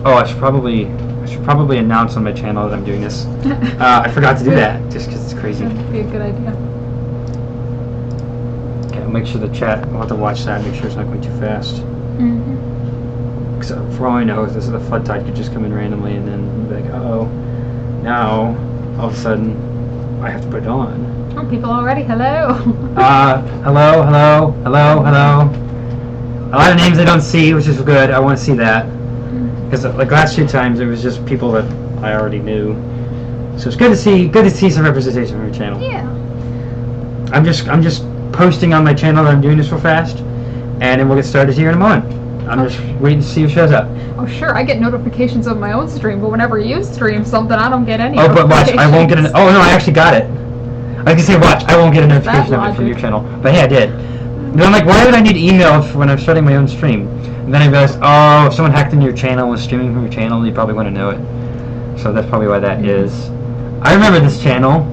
Oh, I should probably announce on my channel that I'm doing this. I forgot to do that just because it's crazy. That'd be a good idea. Okay, I'll make sure the chat. I'll have to watch that. Make sure it's not going too fast. Because for all I know, this is a flood tide could just come in randomly and then be like, uh-oh. Now, all of a sudden, I have to put it on. Oh, people already. Hello. Hello. A lot of names I don't see, which is good. I want to see that. Because like last 2 times, it was just people that I already knew. So it's good to see some representation on your channel. Yeah. I'm just posting on my channel that I'm doing this real fast, and then we'll get started here in a moment. I'm just waiting to see who shows up. Oh sure, I get notifications of my own stream, but whenever you stream something, I don't get any. Oh, but watch, I won't get an. Oh no, I actually got it. I can say, watch, I won't get a notification of it from your channel, but hey, I did. Then I'm like, why would I need email when I'm starting my own stream? And then I realized, oh, if someone hacked into your channel and was streaming from your channel, you probably want to know it. So that's probably why that is. I remember this channel.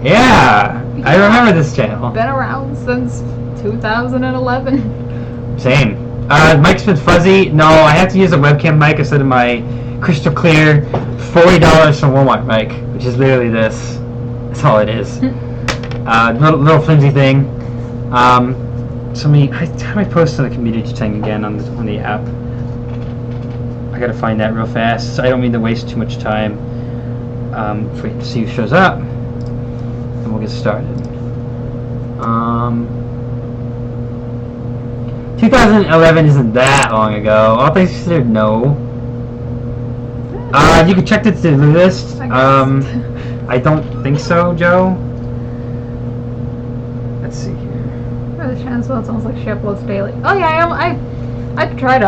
Yeah, I remember this channel. Been around since 2011. Same. Mic's been fuzzy. No, I have to use a webcam mic instead of my crystal clear $40 from Walmart mic, which is literally this. That's all it is. Little flimsy thing. How do I post on the community thing again on the app? I gotta find that real fast. I don't mean to waste too much time. Wait to see who shows up, and we'll get started. 2011 isn't that long ago. All things considered, no. You can check the to-do list. I don't think so, Joe. Let's see here. Oh, the channel well, it sounds like she uploads daily. Oh yeah, I try to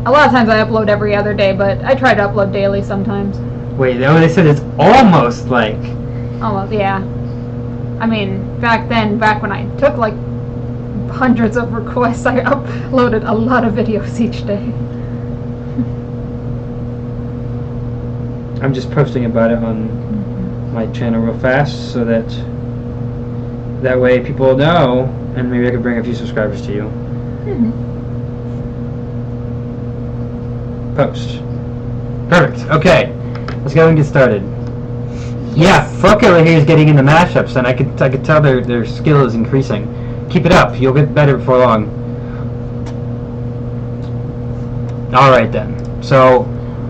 a lot of times I upload every other day, but I try to upload daily sometimes. Wait, they said it's almost like... Almost, yeah. I mean, back when I took like hundreds of requests, I uploaded a lot of videos each day. I'm just posting about it on my channel real fast so that way people know, and maybe I could bring a few subscribers to you. Post. Perfect. Okay, let's go and get started. Yeah, Folk over here is getting into mashups, and I could tell their skill is increasing. Keep it up. You'll get better before long. All right then. So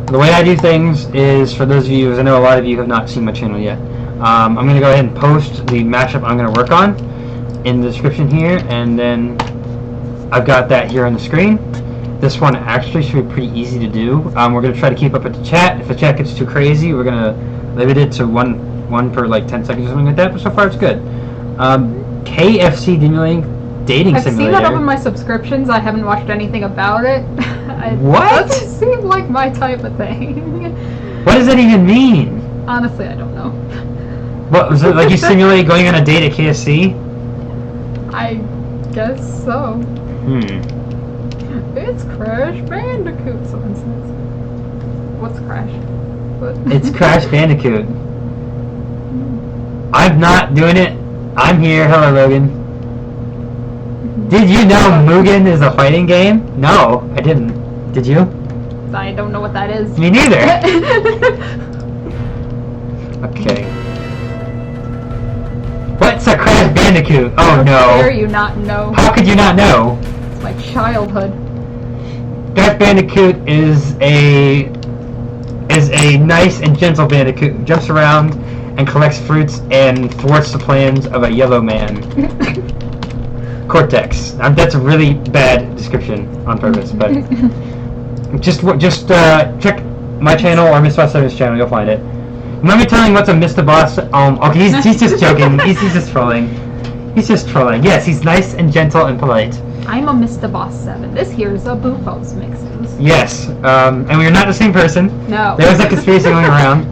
the way I do things is, for those of you, as I know a lot of you have not seen my channel yet, I'm going to go ahead and post the mashup I'm going to work on in the description here, and then I've got that here on the screen. This one actually should be pretty easy to do. We're going to try to keep up with the chat. If the chat gets too crazy, we're going to limit it to one per like 10 seconds or something like that, but so far it's good. KFC dating I've simulator. seen that up in my subscriptions. I haven't watched anything about it. What? It doesn't seem like my type of thing. What does that even mean? Honestly, I don't know. What, was it like you simulate going on a date at KFC? I guess so. It's Crash Bandicoot, someone says. What's Crash? What? It's Crash Bandicoot. I'm not doing it. I'm here. Hello, Logan. Did you know Mugen is a fighting game? No, I didn't. Did you? I don't know what that is. Me neither. Okay. What's a Crash Bandicoot? Oh no. How dare you not know? How could you not know? It's my childhood. Crash Bandicoot is a nice and gentle bandicoot who jumps around and collects fruits and thwarts the plans of a yellow man. Cortex. That's a really bad description on purpose, but just check my channel or MsDaBoss7's channel, you'll find it. Remember telling what's a MsDaBoss? Okay, he's just joking. He's just trolling. He's just trolling. Yes, he's nice and gentle and polite. I'm a MsDaBoss7. This here is a Bufosmixes. Yes, and we're not the same person. No. There was a conspiracy going around.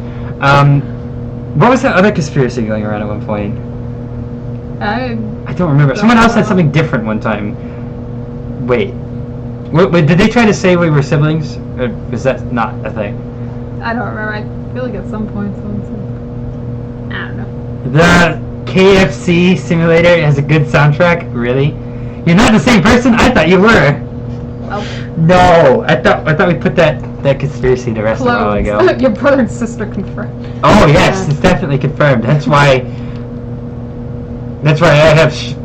What was that other conspiracy going around at one point? I don't remember. Someone else said something different one time. Wait, did they try to say we were siblings? Or was that not a thing? I don't remember. I feel like at some point someone said... I don't know. The KFC simulator has a good soundtrack? Really? You're not the same person? I thought you were. Oh. No, I thought we put that conspiracy to rest a while ago. Your brother and sister confirmed. Oh yes, it's definitely confirmed. That's why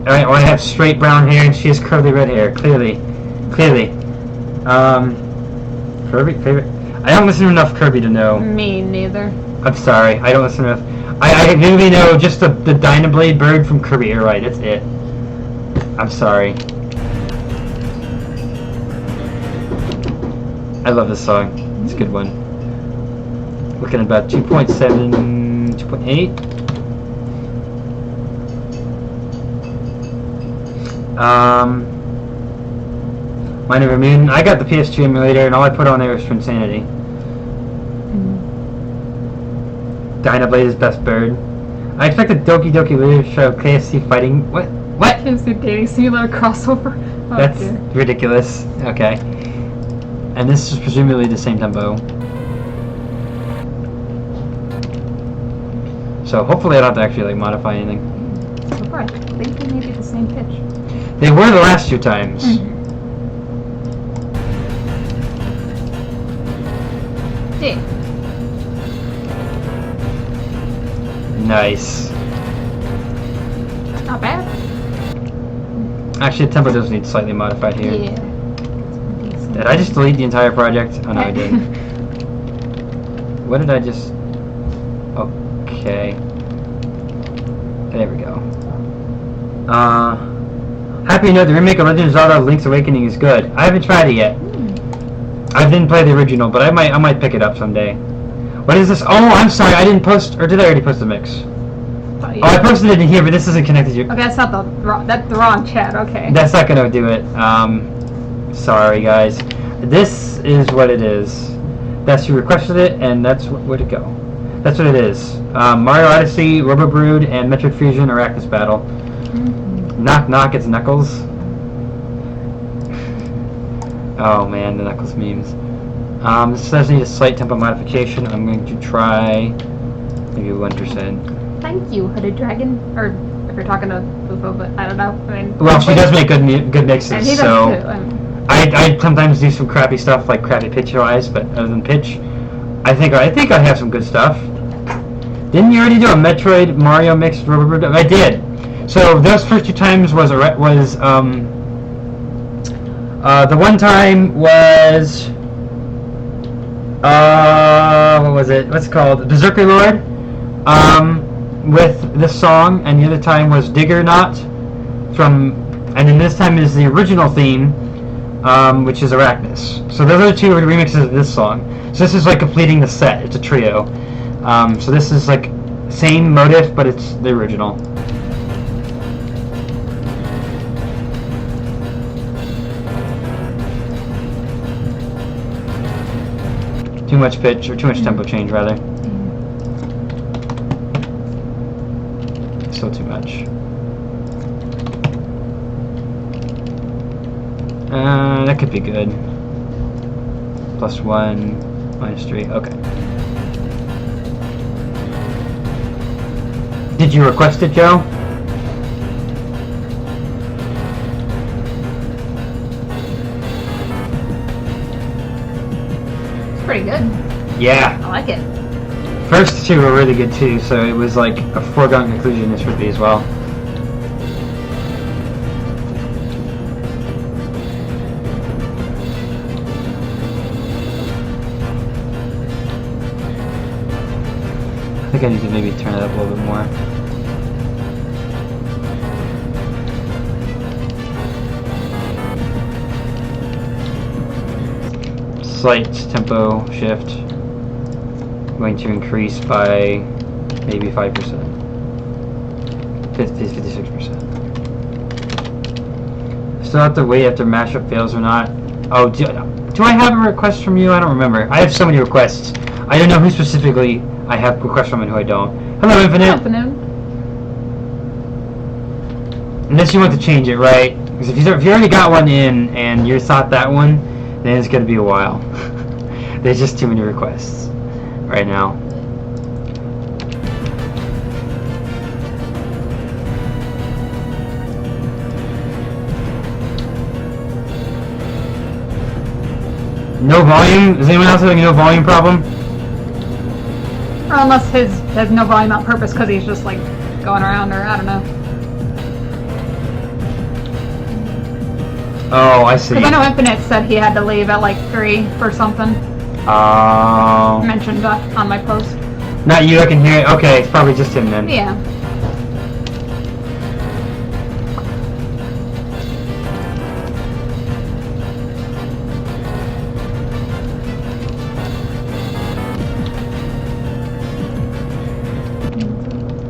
I have straight brown hair and she has curly red hair. Clearly. Kirby favorite. I don't listen to enough Kirby to know. Me neither. I'm sorry, I don't listen enough. I maybe know just the Dynablade bird from Kirby Air Ride. That's it. I'm sorry. I love this song. It's a good one. Looking at about 2.7, 2.8. Mind Over Moon. I got the PS2 emulator, and all I put on there was Insanity. Dynablade is best bird. I expected Doki Doki Literature Show KFC fighting. What? KFC Dating Simulator crossover. Oh, That's dear. ridiculous. Okay. And this is presumably the same tempo. So hopefully I don't have to actually like modify anything. So far, I think they may be the same pitch. They were the last two times. D. Nice. Not bad. Actually, the tempo does need slightly modified here. Yeah. Did I just delete the entire project? Oh no, I didn't. What did I just... Okay. There we go. Happy to know the remake of Legend of Zelda Link's Awakening is good. I haven't tried it yet. I didn't play the original, but I might pick it up someday. What is this? Oh, I'm sorry, I didn't post... Or did I already post the mix? Oh, I posted it in here, but this isn't connected to... Okay, that's not the wrong... That's the wrong chat, okay. That's not gonna do it. Sorry, guys. This is what it is. That's who requested it, and that's where to go. That's what it is. Mario Odyssey, Robo Brood, and Metroid Fusion Arachnus Battle. Knock knock, it's Knuckles. Oh man, the Knuckles memes. This does need a slight tempo modification. I'm going to try maybe 1%. Thank you, Hooded Dragon. Or if you're talking to Bufo, but I don't know. I mean, Well, she does make good mixes, and he does so too. I sometimes do some crappy stuff like crappy pitch-wise, but other than pitch, I think I have some good stuff. Didn't you already do a Metroid Mario mix? I did. So those first two times was the one time was what was it? What's it called? Berserker Lord. With this song, and the other time was Digger Knot and then this time is the original theme, which is Arachnus. So those are the two remixes of this song. So this is like completing the set. It's a trio. So this is like same motif, but it's the original. Too much pitch, or too much tempo change, rather. Still too much. That could be good. +1, -3, okay. Did you request it, Joe? It's pretty good. Yeah. I like it. First two were really good too, so it was like a foregone conclusion this would be as well. I think I need to maybe turn it up a little bit more. Slight tempo shift. Going to increase by maybe 5%. 56%. Still have to wait after mashup fails or not. Oh, do I have a request from you? I don't remember. I have so many requests. I don't know who specifically I have requests from and who I don't. Hello, Infinite. Afternoon. Unless you want to change it, right? Because if you already got one in and you thought that one, then it's going to be a while. There's just too many requests right now. No volume? Is anyone else having a no volume problem? Or unless his has no volume on purpose because he's just like going around, or I don't know. Oh, I see. Because I know Infinite said he had to leave at like 3 for something. Oh. Mentioned on my post. Not you, I can hear it. Okay, it's probably just him then. Yeah.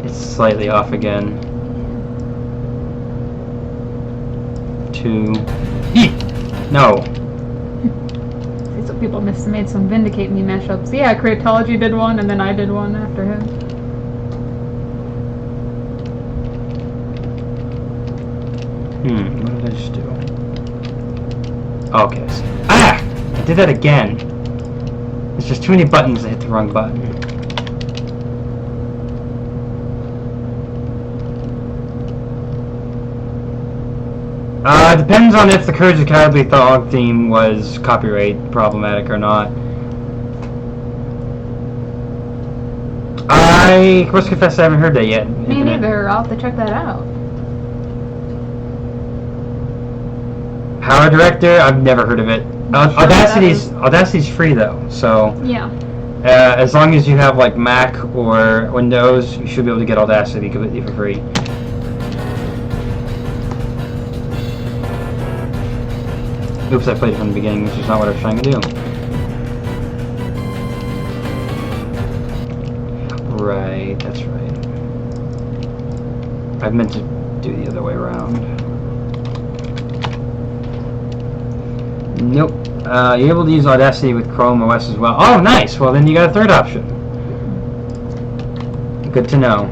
It's slightly off again. 2. No. See, so people made some Vindicate Me mashups. Yeah, Creatology did one, and then I did one after him. What did I just do? Okay. Ah! I did that again. There's just too many buttons. I hit the wrong button. Depends on if the Courage the Cowardly Dog theme was copyright problematic or not. I must confess I haven't heard that yet. Me neither. I'll have to check that out. Power Director? I've never heard of it. Audacity's free though, so yeah. As long as you have like Mac or Windows, you should be able to get Audacity completely for free. Oops, I played it from the beginning, which is not what I was trying to do. Right, that's right. I meant to do the other way around. Nope. You're able to use Audacity with Chrome OS as well. Oh, nice! Well, then you got a third option. Good to know.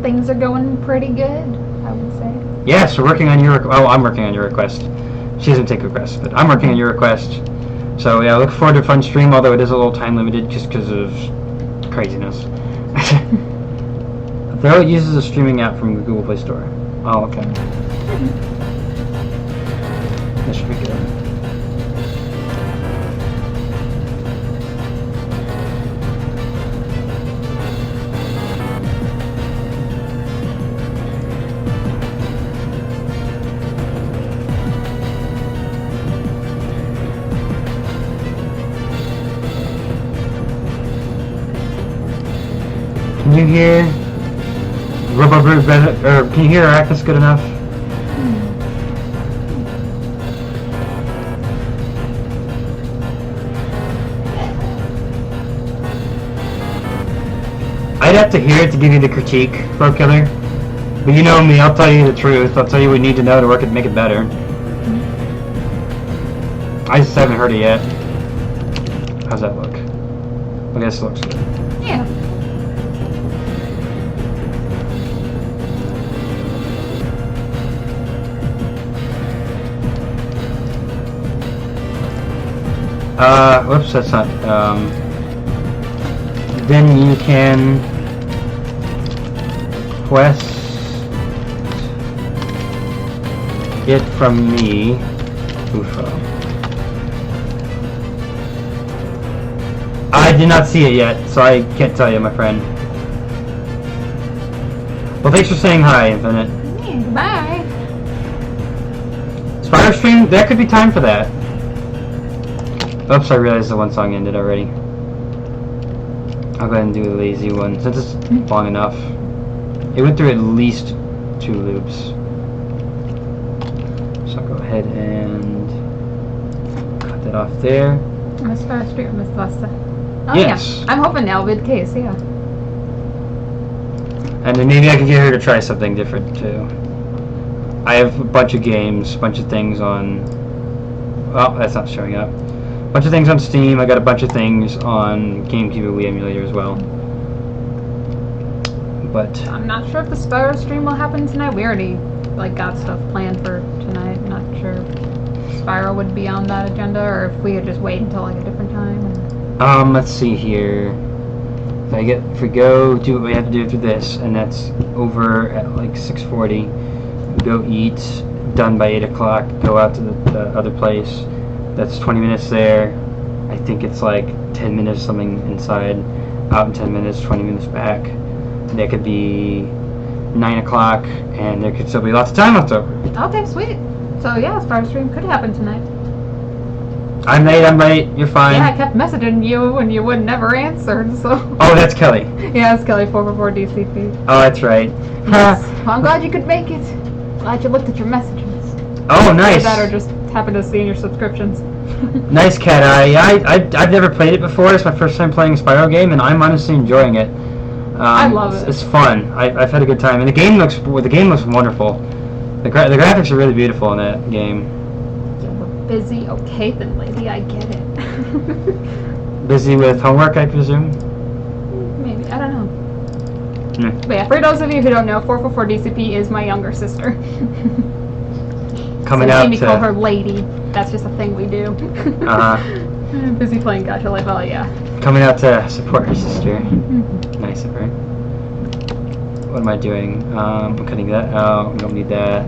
Things are going pretty good, I would say. Yes, we're working on your... Oh, I'm working on your request. She doesn't take requests, but I'm working on your request. So yeah, look forward to a fun stream, although it is a little time limited just because of craziness. Though it uses a streaming app from the Google Play Store. Oh, okay. That should be good. Can you hear Robo better, or can you hear Arachnus good enough? I'd have to hear it to give you the critique, Pro Killer. But you know me, I'll tell you the truth. I'll tell you what we need to know to work it, make it better. I just haven't heard it yet. How's that look? I guess it looks good. Yeah. Whoops, that's not, then you can request it from me, Bufo. I did not see it yet, so I can't tell you, my friend. Well, thanks for saying hi, Infinite. Yeah, bye. Spider stream? There could be time for that. Oops, I realized the one song ended already. I'll go ahead and do a lazy one, since it's long enough. It went through at least 2 loops. So I'll go ahead and cut that off there. Miss Fast Street or Miss Busta? Oh, yes. Yeah. I'm hoping that'll be the case, yeah. And then maybe I can get her to try something different too. I have a bunch of games, a bunch of things on... Oh, that's not showing up. A bunch of things on Steam. I got a bunch of things on GameCube and Wii emulator as well. But I'm not sure if the Spyro stream will happen tonight. We already got stuff planned for tonight. Not sure if Spyro would be on that agenda or if we could just wait until a different time. let's see here. If we go do what we have to do through this, and that's over at 6:40. We go eat. Done by 8 o'clock. Go out to the other place. That's 20 minutes there. I think it's like 10 minutes something inside, out in 10 minutes, 20 minutes back. That could be 9 o'clock, and there could still be lots of time left over. Okay, sweet. So yeah, Sparta stream could happen tonight. I'm late, you're fine. Yeah, I kept messaging you and you would never answer, so. Oh, that's Kelly. Yeah, it's Kelly 444 DCP. Oh, that's right. Yes. Well, I'm glad you could make it. Glad you looked at your messages. Oh, nice. That or just happened to see in your subscriptions. Nice, Cat Eye. I've never played it before. It's my first time playing a Spyro game, and I'm honestly enjoying it. I love it. It's fun. I've had a good time, and the game looks wonderful. The graphics are really beautiful in that game. Yeah, we're busy. Okay, then, lady, I get it. Busy with homework, I presume. Maybe, I don't know. Mm. But yeah, for those of you who don't know, 444 DCP is my younger sister. Coming so out we call her lady. That's just a thing we do. Busy playing Gacha Life. Oh yeah. Coming out to support her sister. Mm-hmm. Nice of her. What am I doing? I'm cutting that out. We don't need that.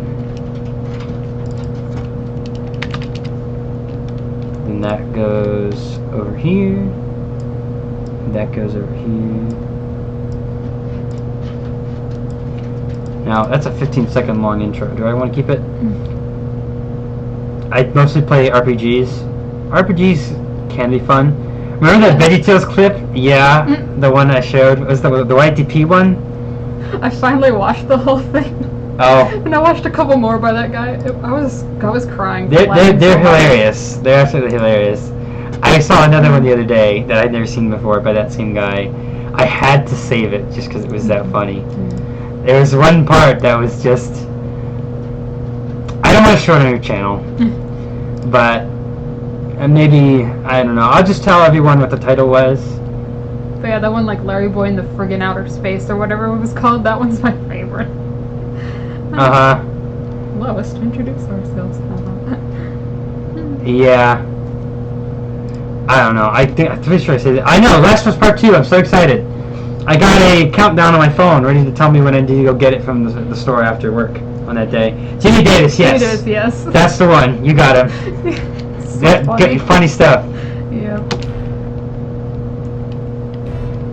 Then that goes over here. And that goes over here. Now that's a 15-second long intro. Do I want to keep it? I mostly play RPGs. RPGs can be fun. Remember that VeggieTales clip? Yeah, the one I showed was the YTP one. I finally watched the whole thing. Oh. And I watched a couple more by that guy. I was crying. They're hilarious. They're absolutely hilarious. I saw another one the other day that I'd never seen before by that same guy. I had to save it just because it was that funny. There was one part that was just... I don't want to show it on your channel, but maybe, I don't know. I'll just tell everyone what the title was. But yeah, that one, like Larry Boy in the friggin' outer space or whatever it was called, that one's my favorite. Uh-huh. Lowest to introduce ourselves. Yeah. I don't know. I'm pretty sure I said it. I know, Last of Us Part 2. I'm so excited. I got a countdown on my phone ready to tell me when I need to go get it from the store after work on that day. Jimmy Davis, yes. Jimmy Davis, yes. That's the one. You got him. So funny. Funny stuff. Yeah.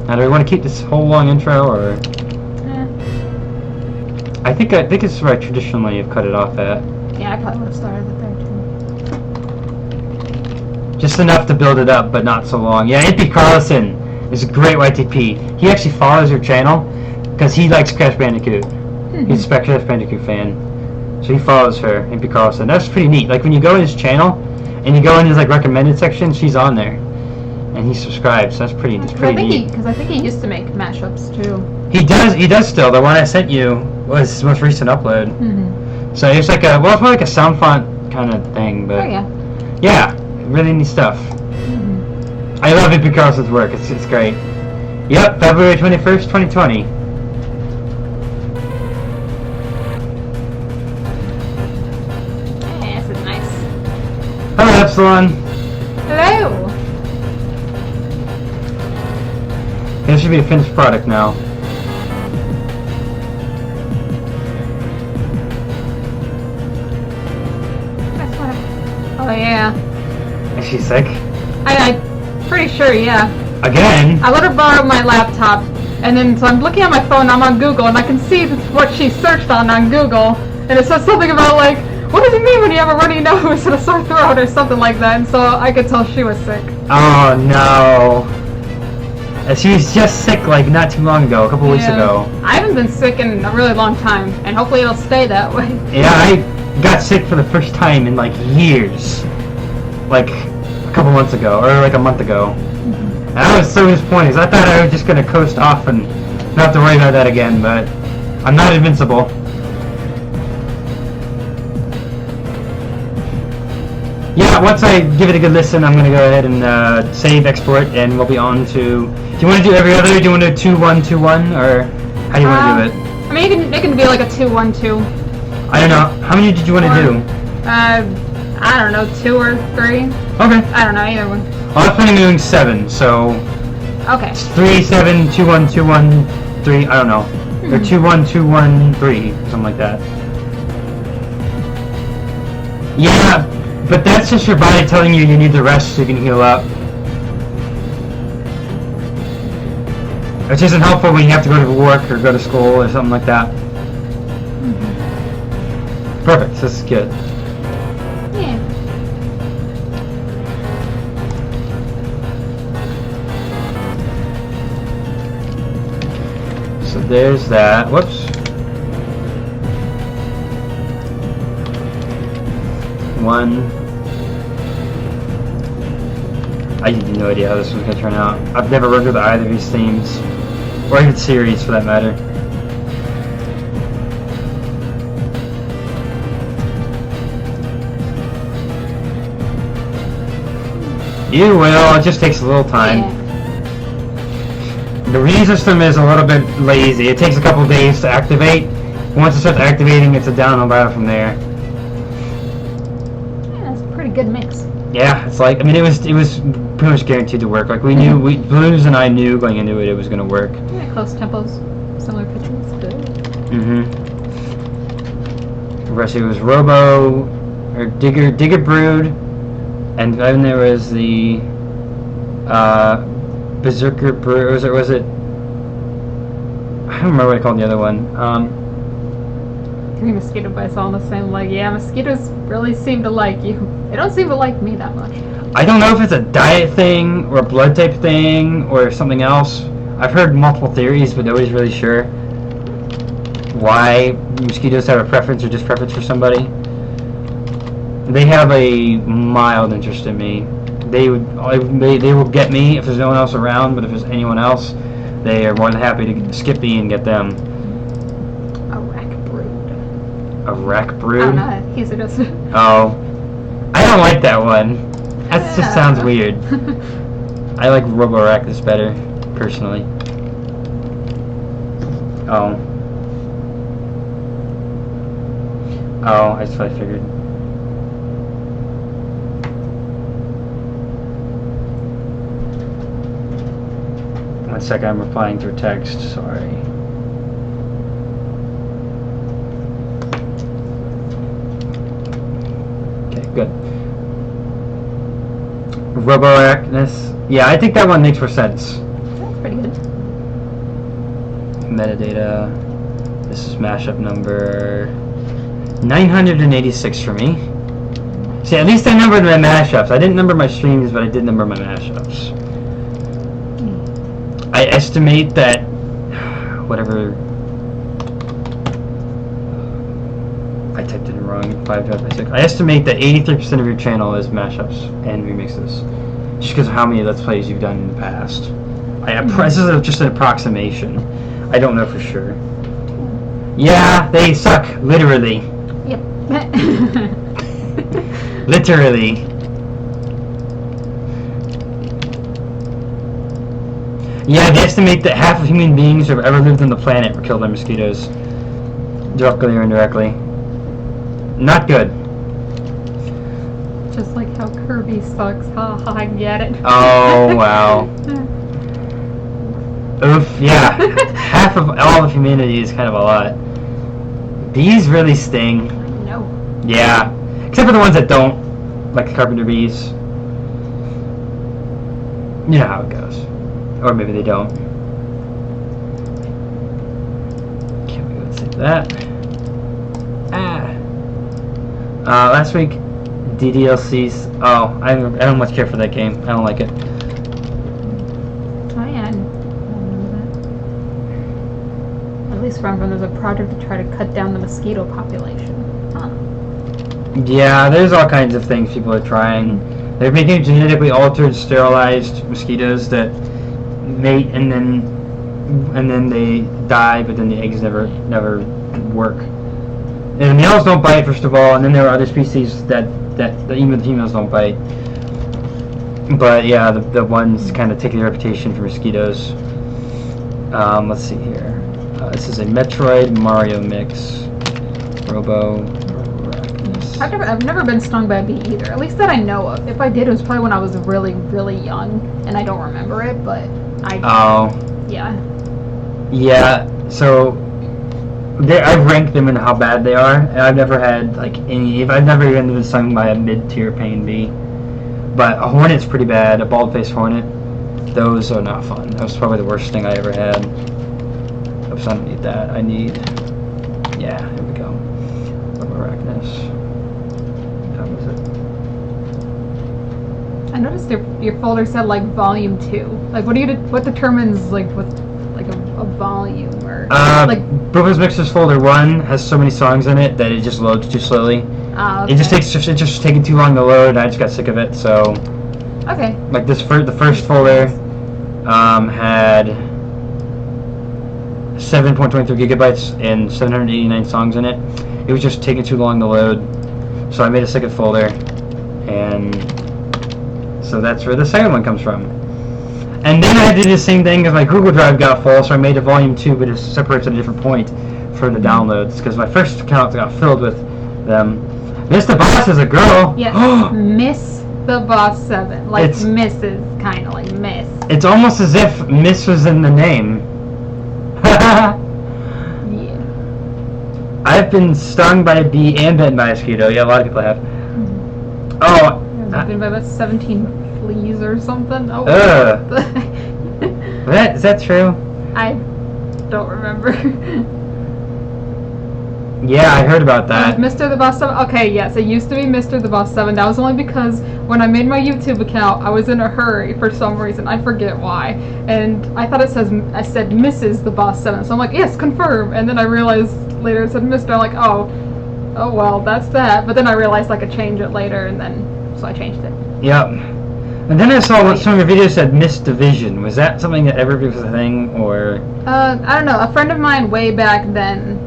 Now, do we want to keep this whole long intro, or? I think it's where I traditionally have cut it off at. Yeah, I probably would have started it there too. Just enough to build it up, but not so long. Yeah, Impy Carlson is a great YTP. He actually follows your channel because he likes Crash Bandicoot. He's a Crash Bandicoot fan, so he follows her, Impy Carlson. That's pretty neat. Like when you go in his channel and you go in his like recommended section, she's on there, and he subscribes. So that's pretty. It's pretty neat. Because I think he used to make mashups too. He does still. The one I sent you was his most recent upload. So it's like it's more like a sound font kind of thing, but yeah, really neat stuff. I love Impy Carlson's work. It's great. Yep, February 21st, 2020. Yeah, this is nice. Hello, Epsilon. Hello. This should be a finished product now. Oh yeah. Is she sick? I'm pretty sure, yeah. Again? I let her borrow my laptop, and then so I'm looking at my phone, I'm on Google, and I can see what she searched on Google, and it says something about like, what does it mean when you have a runny nose and a sore throat or something like that, and so I could tell she was sick. Oh no. She was just sick like not too long ago, a couple weeks ago. I haven't been sick in a really long time, and hopefully it'll stay that way. Yeah, I got sick for the first time in like years. Like a couple months ago, or like a month ago. And I was so disappointed because I thought I was just going to coast off and not have to worry about that again, but I'm not invincible. Yeah, once I give it a good listen, I'm going to go ahead and save, export, and we'll be on to... Do you want to do every other? Do you want to do 2-1-2-1, or how do you want to do it? I mean, it can be like a 2-1-2. I don't know. How many did you want to do? I don't know, 2 or 3. Okay. I don't know, either one. Well, I'm planning on doing 7, so... Okay. 3-7, 2-1-2-1, 3, I don't know. Or 2-1-2-1-3, something like that. Yeah, But that's just your body telling you need the rest so you can heal up. Which isn't helpful when you have to go to work or go to school or something like that. Perfect, this is good. Yeah. So there's that. Whoops. One. I have no idea how this one's gonna turn out. I've never worked with either of these themes, or even series for that matter. You will. It just takes a little time. Yeah. The Wii system is a little bit lazy. It takes a couple days to activate. Once it starts activating, it's a downhill battle from there. Yeah, that's a pretty good mix. Yeah, it's like, I mean, it was pretty much guaranteed to work. Like we knew, Blues and I knew going into it was going to work. Yeah, close tempos, similar pitches, good. The rest of it was Robo, or Digger Brood, and then there was the Berserker Brood, or was it? I don't remember what I called the other one. 3 mosquito bites all in the same leg. Yeah, mosquitoes really seem to like you. They don't seem to like me that much. I don't know if it's a diet thing, or a blood type thing, or something else. I've heard multiple theories, but nobody's really sure why mosquitoes have a preference or dispreference for somebody. They have a mild interest in me. They will get me if there's no one else around, but if there's anyone else, they are more than happy to skip me and get them. A rack brood. A rack I brood? don't know. He's just. Oh. I don't like that one. That just sounds weird. I like Roboractus better, personally. Oh. Oh, that's what I figured. One second, I'm replying through text, sorry. Okay, good. Roboractus. Yeah, I think that one makes more sense. That's pretty good. Metadata. This is mashup number 986 for me. See, at least I numbered my mashups. I didn't number my streams, but I did number my mashups. I estimate that whatever I typed it in wrong. 5 divided by 6. I estimate that 83% of your channel is mashups and remixes, just because of how many Let's Plays you've done in the past. This is just an approximation. I don't know for sure. Yeah, they suck, literally. Yep. Literally. Yeah, they estimate that half of human beings who have ever lived on the planet were killed by mosquitoes, directly or indirectly. Not good. Just like how Kirby sucks. Ha ha, I get it. Oh, wow. Oof, yeah. Half of all of humanity is kind of a lot. Bees really sting. No. Yeah. Except for the ones that don't, like the carpenter bees. You know how it goes. Or maybe they don't. Okay, we go save that. Last week, DDLCs. Oh, I don't much care for that game. I don't like it. At least remember there's a project to try to cut down the mosquito population. Huh. Yeah, there's all kinds of things people are trying. They're making genetically altered, sterilized mosquitoes that mate and then they die, but then the eggs never work. And the males don't bite, first of all, and then there are other species that even the females don't bite. But yeah, the ones kind of take the reputation for mosquitoes. Let's see here. This is a Metroid Mario mix. I've never been stung by a bee either. At least that I know of. If I did, it was probably when I was really, really young, and I don't remember it. But I. Oh. Yeah. Yeah. So I've ranked them in how bad they are, and I've never had like any. I've never even been sung by a mid-tier pain bee. But a hornet's pretty bad. A bald-faced hornet, those are not fun. That was probably the worst thing I ever had. Oops, I don't need that. I need. Yeah, here we go. Arachnus. How was it? I noticed your folder said like volume 2. Like, what determines like what like a volume or like Bufosmixes folder 1 has so many songs in it that it just loads too slowly. okay. It's just taking too long to load, and I just got sick of it. So, okay. like the first folder had 7.23 gigabytes and 789 songs in it. It was just taking too long to load, so I made a second folder, and so that's where the second one comes from. And then I did the same thing because my Google Drive got full, so I made a volume 2, but it separates at a different point for the downloads, because my first account got filled with them. MsDaBoss is a girl. Yes. MsDaBoss7. Like It's- Mrs. kind of like Miss. It's almost as if Miss was in the name. Yeah. I've been stung by a bee and bitten by a mosquito. Yeah, a lot of people have. Oh. I've been by about 17 fleas or something. Oh. Is that true? I don't remember. Yeah, I heard about that. MsDaBoss7. Okay, yes, it used to be MsDaBoss7. That was only because when I made my YouTube account, I was in a hurry for some reason. I forget why, and I thought I said Mrs. the Boss7. So I'm like, yes, confirm. And then I realized later it said Mr. I'm like, oh well, that's that. But then I realized I could change it later, and then so I changed it. Yep. And then I saw what some of your videos said MsDivision. Was that something that ever was a thing, or? I don't know. A friend of mine way back then,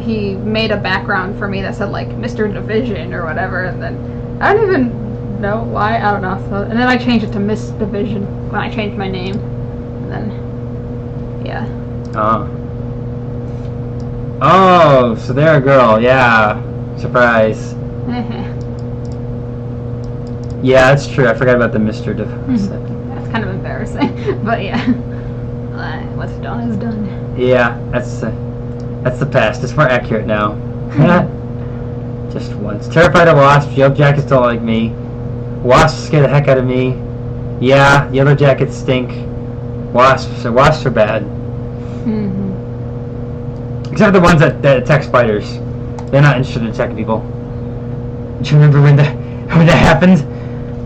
he made a background for me that said like Mr. Division or whatever, and then I don't even know why. I don't know. So, and then I changed it to Miss Division when I changed my name. And then, yeah. Oh, so they're a girl. Yeah. Surprise. Yeah, that's true. I forgot about the Mr. That's kind of embarrassing, but yeah. What's done is done. Yeah, that's the past. It's more accurate now. Just once. Terrified of wasps. Yellow jackets don't like me. Wasps scare the heck out of me. Yeah, yellow jackets stink. Wasps are bad. Except for the ones that attack spiders. They're not interested in attacking people. Do you remember when that happened?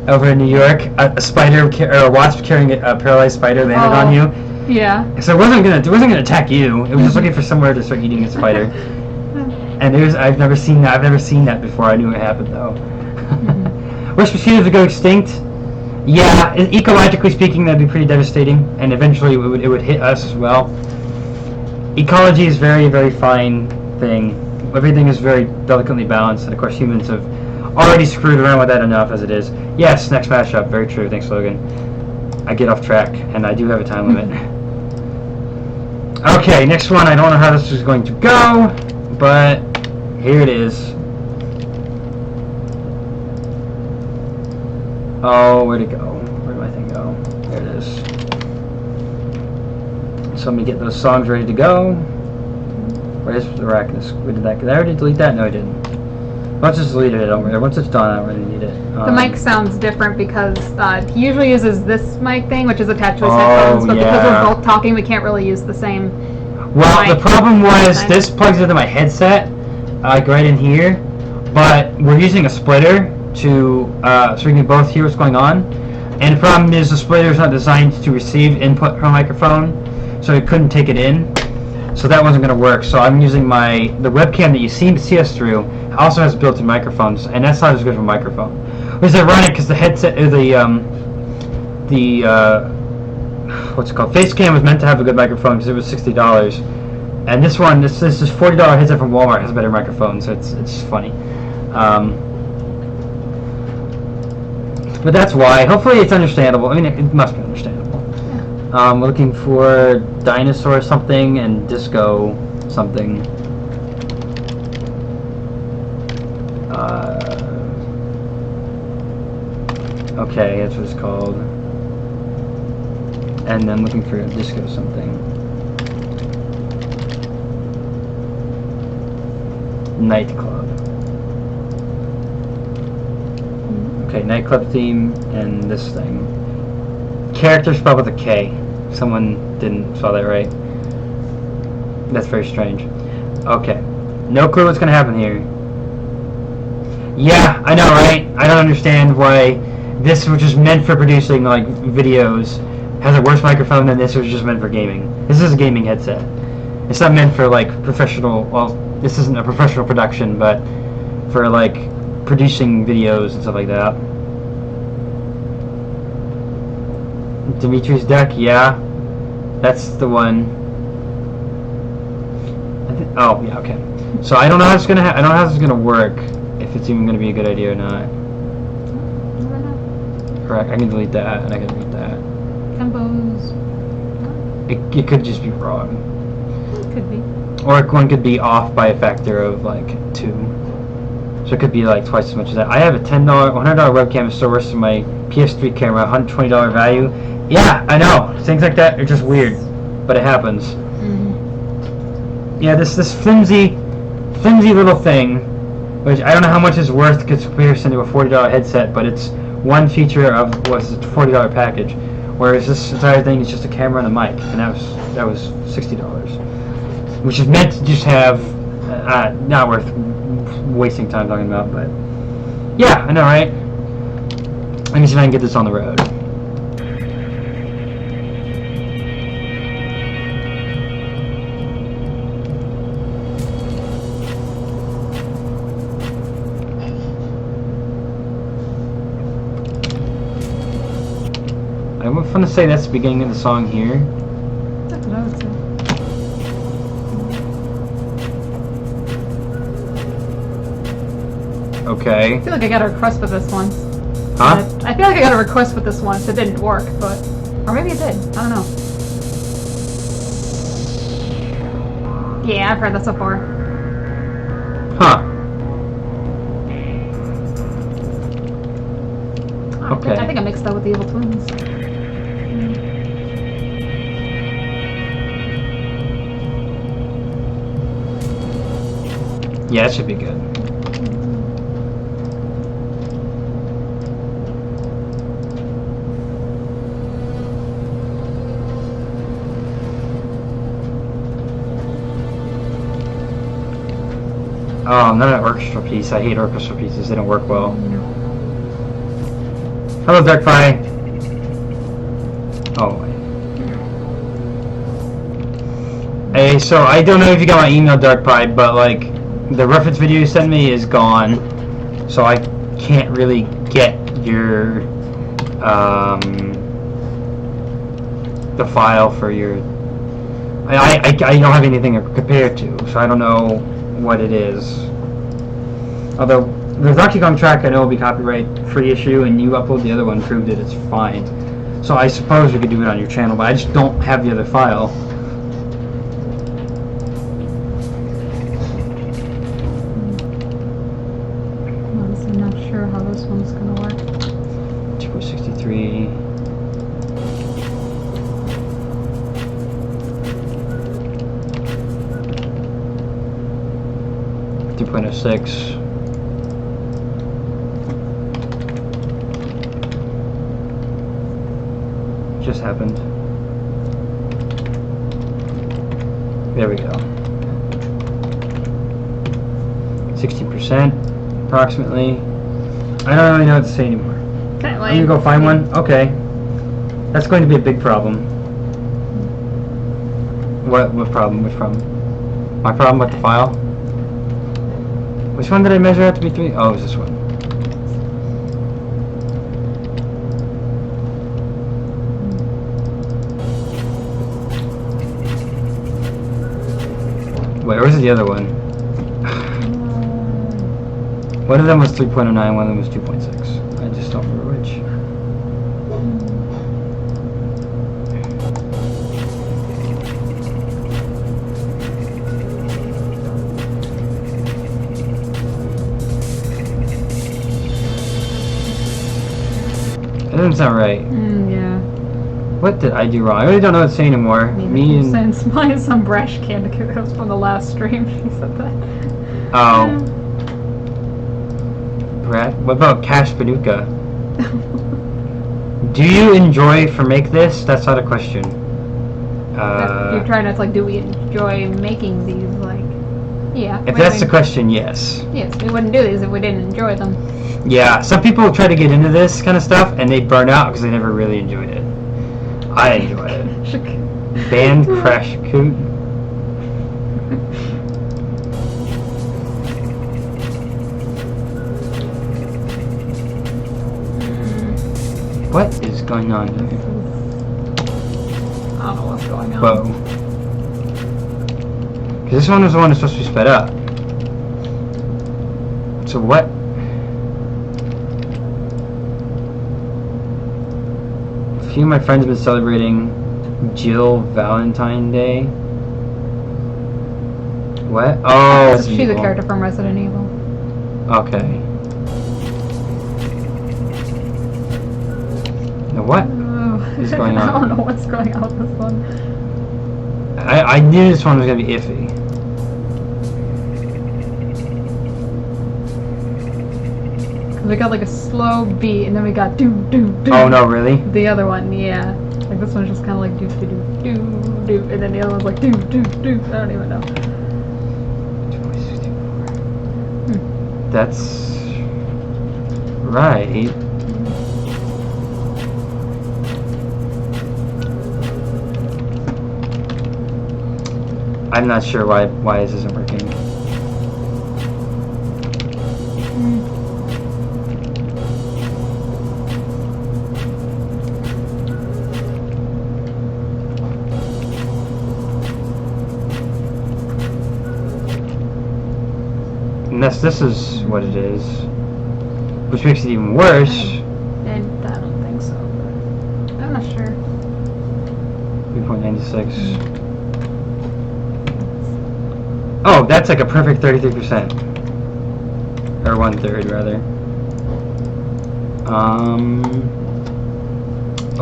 Over in New York, a spider or a wasp carrying a paralyzed spider landed on you. Yeah. So it wasn't gonna attack you. It was just looking for somewhere to start eating a spider. And I've never seen that before. I knew it happened though. Wish mosquitoes would go extinct. Yeah, ecologically speaking, that'd be pretty devastating, and eventually it would hit us as well. Ecology is very, very fine thing. Everything is very delicately balanced, and of course humans have already screwed around with that enough as it is. Yes, next mashup. Very true. Thanks, Logan. I get off track, and I do have a time limit. Okay, next one. I don't know how this is going to go, but here it is. Oh, where'd it go? Where'd my thing go? There it is. So let me get those songs ready to go. Where's the Arachnus? Where did that go? Did I already delete that? No, I didn't. Once it's deleted, I don't really. Once it's done, I don't really need it. The mic sounds different because he usually uses this mic thing, which is attached to his headphones, but because we're both talking, we can't really use the same Well, mic the problem was this plugs into my headset, like right in here, but we're using a splitter to so we can both hear what's going on. And the problem is the splitter is not designed to receive input from a microphone, so it couldn't take it in. So that wasn't going to work. So I'm using the webcam that you see us through also has built-in microphones, and that's not as good of a microphone. Which is ironic because the headset, what's it called? Face cam was meant to have a good microphone because it was $60, and this is $40 headset from Walmart has a better microphone, so it's funny. But that's why. Hopefully it's understandable. I mean, it must be understandable. We're looking for dinosaur something and disco something. Okay, that's what it's called. And then looking for a disco something. nightclub. Okay, nightclub theme and this thing. Character spelled with a K. Someone didn't spell that right. That's very strange. Okay. No clue what's gonna happen here. Yeah, I know, right? I don't understand why this, which is meant for producing like videos, has a worse microphone than this, which is just meant for gaming. This is a gaming headset. It's not meant for like professional. Well, this isn't a professional production, but for like producing videos and stuff like that. Dimitri's deck, yeah, that's the one. Oh, yeah, okay. So I don't know how it's gonna. I don't know how this is gonna work. If it's even gonna be a good idea or not. Correct. I can delete that, and I can delete that. Combos. It could just be wrong. It could be. Or one could be off by a factor of like 2. So it could be like twice as much as that. I have a $10, $100 webcam. It's still worse than my PS3 camera. $120 value. Yeah, I know. Things like that are just weird, but it happens. Mm-hmm. Yeah, this flimsy little thing, which I don't know how much it's worth comparison to a $40 headset, but it's one feature of what's a $40 package. Whereas this entire thing is just a camera and a mic, and that was $60, which is meant to just have not worth wasting time talking about. But yeah, I know, right? Let me see if I can get this on the road. I'm going to say that's the beginning of the song here. That's what I would say. Okay. I feel like I got a request with this once. Huh? I feel like I got a request with this once. It didn't work, but... Or maybe it did. I don't know. Yeah, I've heard that so far. Huh. Okay. I think I mixed that with the Evil Twins. Yeah, it should be good. Oh, not an orchestral piece. I hate orchestral pieces. They don't work well. Hello, Dark Pie. Oh. Hey, so I don't know if you got my email, Dark Pie, but like the reference video you sent me is gone, so I can't really get your the file for your. I don't have anything to compare to, so I don't know what it is. Although the Donkey Kong track I know will be copyright free issue, and you upload the other one, proved it, it's fine. So I suppose we could do it on your channel, but I just don't have the other file. I'm not sure how this one's gonna work. 2.63. .06. Just happened. There we go. 60% approximately. I don't really know what to say anymore. I'm gonna go find one. Okay. That's going to be a big problem. What problem? Which problem? My problem with the file? Which one did I measure out to be 3? Oh, it was this one. Wait, where's the other one? One of them was 3.09, one of them was 2.6. I just don't remember which. That doesn't sound right. Yeah. What did I do wrong? I really don't know what to say anymore. Me and Since mine is some brash can that was from the last stream. She said that. Oh. Brad, what about Cash Paducah? Do you enjoy for make this? That's not a question. You're trying to like, do we enjoy making these? Like, yeah. If that's the question, yes. Yes, we wouldn't do these if we didn't enjoy them. Yeah, some people try to get into this kind of stuff and they burn out because they never really enjoyed it. I enjoy it. Band Crash Coot. What is going on here? I don't know what's going on. Whoa. Because this one was the one that's supposed to be sped up. So what? A few of my friends have been celebrating Jill Valentine Day. What? Oh, it's she's a character from Resident Evil. Okay. Now what is going on? I don't know what's going on with this one. I knew this one was gonna be iffy. We got like a slow beat, and then we got do do do. Oh no, really? The other one, yeah. Like this one's just kind of like do do do do do, and then the other one's like do do do. I don't even know. That's right. I'm not sure why this isn't working. And this is what it is, which makes it even worse. And I don't think so, but I'm not sure. 3.96. Oh, that's like a perfect 33%. Or 1/3 rather.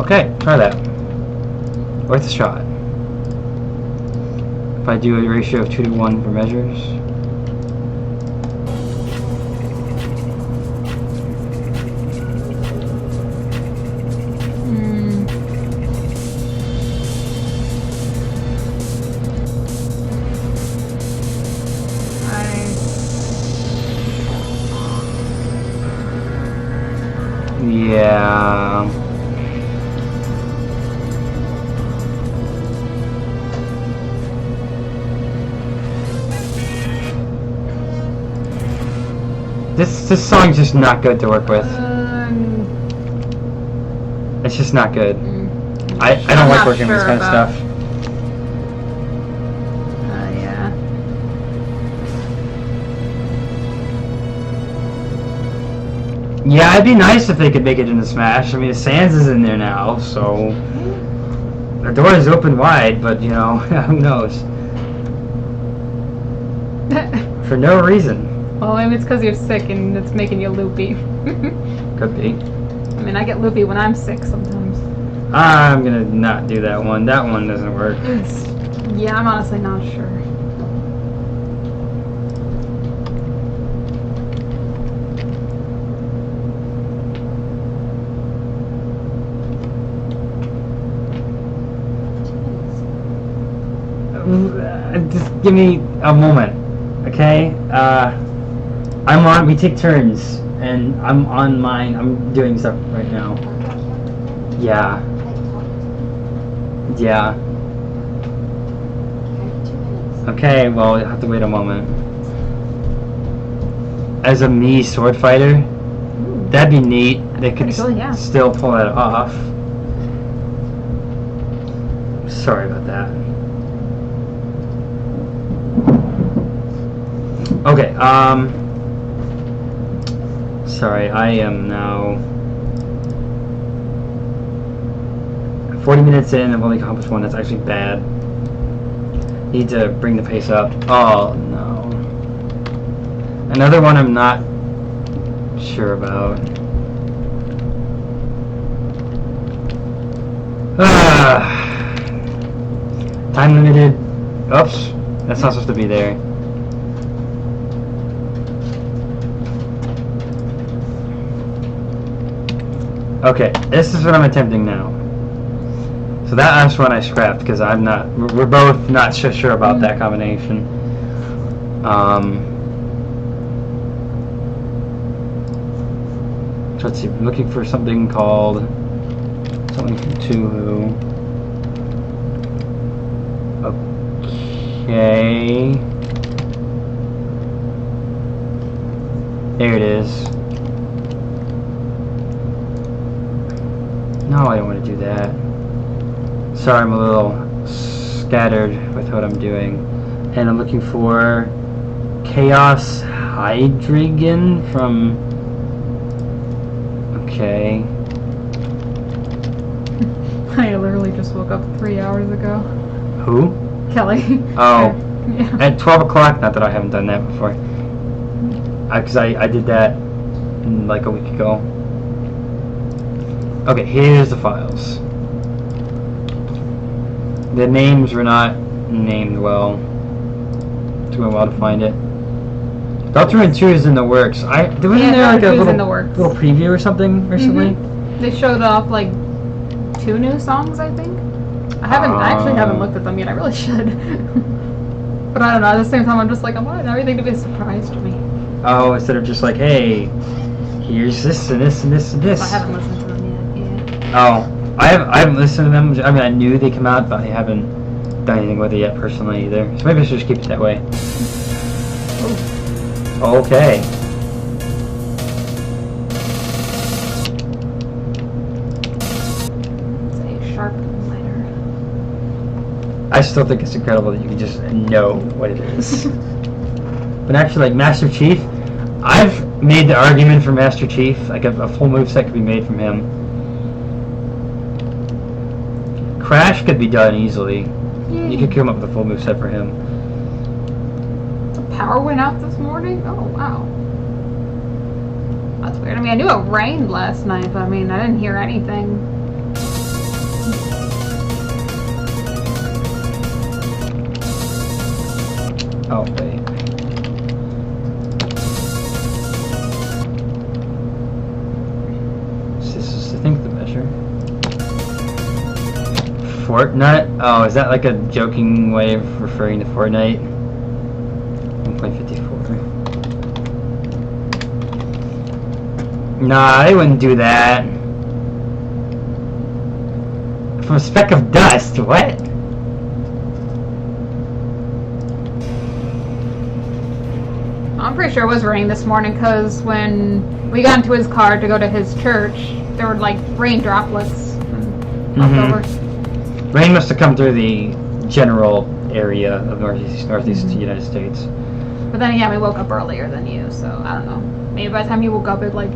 Okay, try that. Worth a shot. If I do a ratio of 2 to 1 for measures. Yeah. This song's just not good to work with. It's just not good. I don't like working with this kind of stuff. Yeah. Yeah, it'd be nice if they could make it into Smash. I mean, Sans is in there now, so the door is open wide, but you know, who knows? For no reason. Well, maybe it's because you're sick and it's making you loopy. Could be. I mean, I get loopy when I'm sick sometimes. I'm gonna not do that one. That one doesn't work. Yeah, I'm honestly not sure. Just give me a moment, okay? We take turns, and I'm on mine. I'm doing stuff right now. Yeah. Yeah. Okay, well, you'll have to wait a moment. As a Mii sword fighter, that'd be neat. They could Pretty cool, yeah. still pull that off. Sorry about that. Okay, sorry, I am now 40 minutes in, I've only accomplished one. That's actually bad. Need to bring the pace up. Oh, no. Another one I'm not sure about. Time limited. Oops, that's not supposed to be there. Okay, this is what I'm attempting now. So that last one I scrapped because I'm not. We're both not so sure about that combination. So let's see. I'm looking for something called something from Tuhu. Okay. There it is. No, I don't want to do that. Sorry, I'm a little scattered with what I'm doing. And I'm looking for Chaos Hydrigan from... Okay. I literally just woke up 3 hours ago. Who? Kelly. Oh. Yeah. At 12 o'clock? Not that I haven't done that before. Because I did that like a week ago. Okay, here's the files. The names were not named well. It took me a while to find it. Delta and 2 is in the works. Wasn't there like a little preview or something recently? Mm-hmm. They showed off like 2 new songs, I think. I actually haven't looked at them yet. I really should. But I don't know. At the same time, I'm just like, I want everything to be a surprise to me. Oh, instead of just like, hey, here's this and this and this and this. I haven't listened to them yet. Yeah. Oh, I haven't listened to them. I mean, I knew they come out, but I haven't done anything with it yet personally either. So maybe I should just keep it that way. Oh. Okay. It's a sharp lighter. I still think it's incredible that you can just know what it is. But actually, like Master Chief, I've made the argument for Master Chief. Like a full moveset could be made from him. Crash could be done easily. Yay. You could come up with a full moveset for him. The power went out this morning? Oh, wow. That's weird. I mean, I knew it rained last night, but I mean, I didn't hear anything. Oh, wait. This is, I think, the measure. Fortnite? Oh, is that like a joking way of referring to Fortnite? 1.54. Nah, they wouldn't do that. From a speck of dust, what? I'm pretty sure it was raining this morning because when we got into his car to go to his church, there were like rain droplets left over. Rain must have come through the general area of northeast United States. But then again, we woke up earlier than you, so I don't know. Maybe by the time you woke up, it like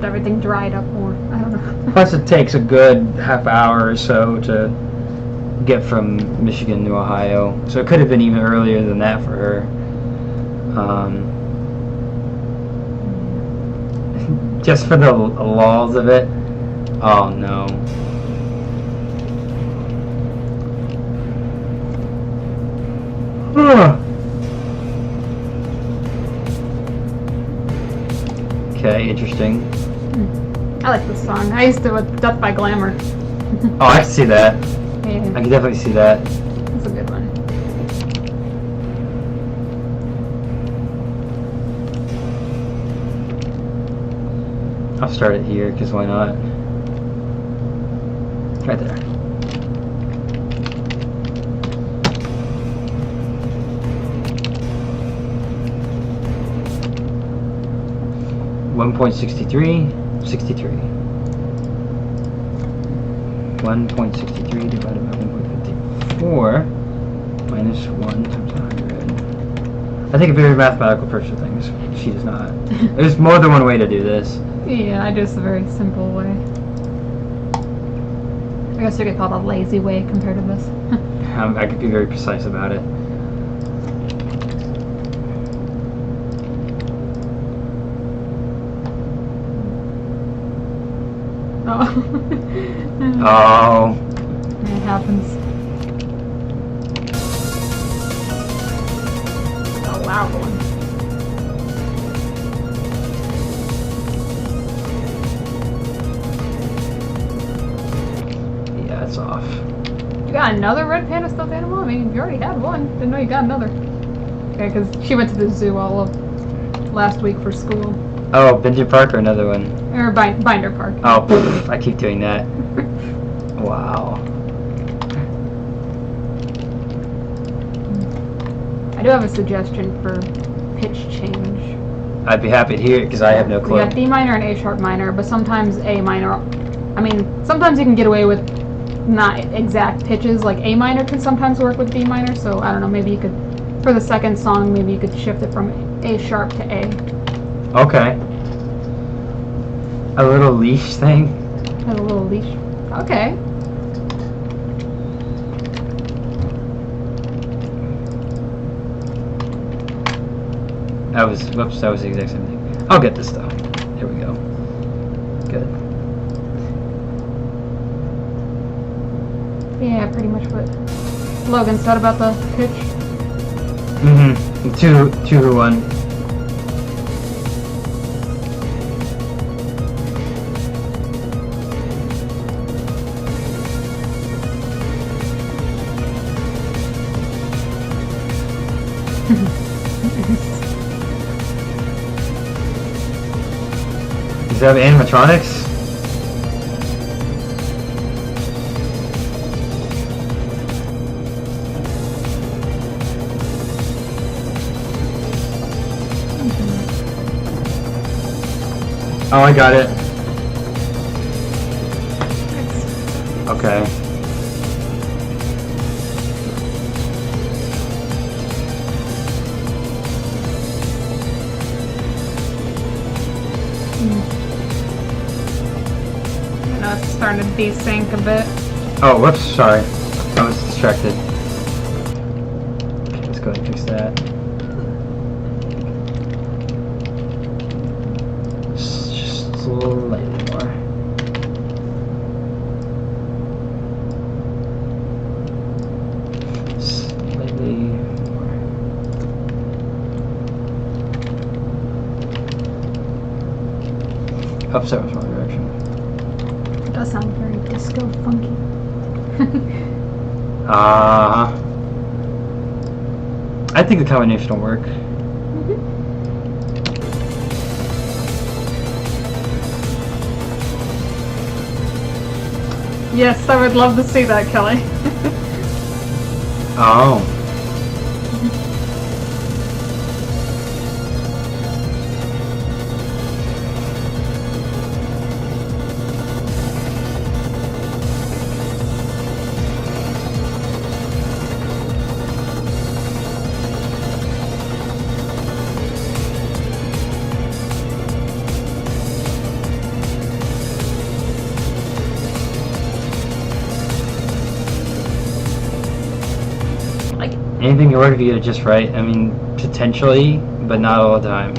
everything dried up more. I don't know. Plus, it takes a good half hour or so to get from Michigan to Ohio, so it could have been even earlier than that for her. Just for the laws of it. Oh no. Okay, interesting. I like this song. I used to with Death by Glamour. Oh, I see that. Yeah. I can definitely see that. It's a good one. I'll start it here, because why not? Right there. .63, 63. 1.63 divided by 1.54 minus 1 times 100. I think a very mathematical person thinks. She does not. There's more than one way to do this. Yeah, I do this a very simple way. I guess you could call it a lazy way compared to this. I could be very precise about it. Oh. Oh. It happens. A loud one. that's off. You got another red panda stuffed animal? I mean, you already had one. Didn't know you got another. Okay, because she went to the zoo all of last week for school. Oh, Binder Park or another one? Or Binder Park. Oh, poof, I keep doing that. Wow. I do have a suggestion for pitch change. I'd be happy to hear it because I have no clue. We got D minor and A sharp minor, but sometimes A minor. I mean, sometimes you can get away with not exact pitches. Like A minor can sometimes work with D minor, so I don't know. Maybe you could, for the second song, maybe you could shift it from A sharp to A. Okay. A little leash thing? Has a little leash. Okay. That was, whoops, that was the exact same thing. I'll get this though. Here we go. Good. Yeah, pretty much what Logan said about the pitch. Mm-hmm. 2-1. Does that have animatronics? Oh, I got it. Okay. I know it's starting to desync a bit. Oh, whoops, sorry. I was distracted. Okay, let's go ahead and fix that. Just slightly more. Slightly more. Oops, that was wrong direction. It does sound very disco funky. I think the combination will work. Yes, I would love to see that, Kelly. Oh. Anything can work if you get it just right. I mean, potentially, but not all the time.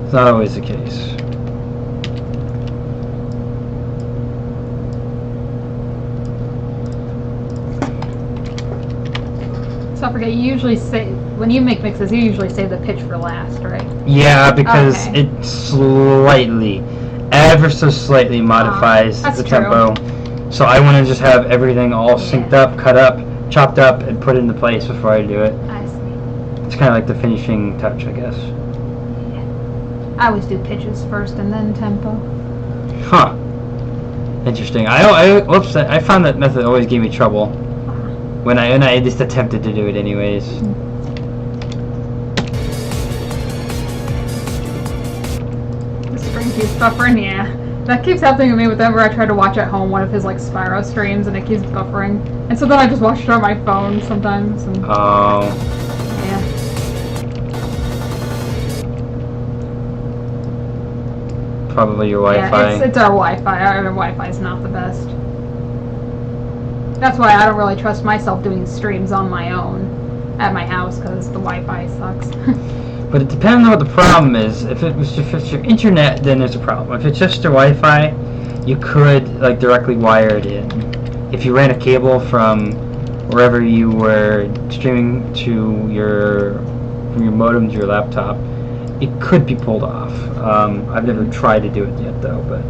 It's not always the case. So I forget, you usually say, when you make mixes, you usually save the pitch for last, right? Yeah, because Okay. it slightly, ever so slightly modifies that's the true. tempo. So I want to just have everything all synced up, cut up, chopped up, and put into place before I do it. I see. It's kind of like the finishing touch, I guess. I always do pitches first and then tempo. Huh. Interesting. Whoops, I found that method always gave me trouble when I at least attempted to do it anyways. The stream keeps buffering, yeah. That keeps happening to me whenever I try to watch at home one of his like Spyro streams, and it keeps buffering. And so then I just watch it on my phone sometimes. And, Oh. yeah. Probably your Wi-Fi. Yeah, it's our Wi-Fi. Our Wi-Fi is not the best. That's why I don't really trust myself doing streams on my own at my house, because the Wi-Fi sucks. But it depends on what the problem is. If it's your internet, then there's a problem. If it's just your Wi-Fi, you could like directly wire it in. If you ran a cable from wherever you were streaming to from your modem to your laptop, it could be pulled off. I've never tried to do it yet though, but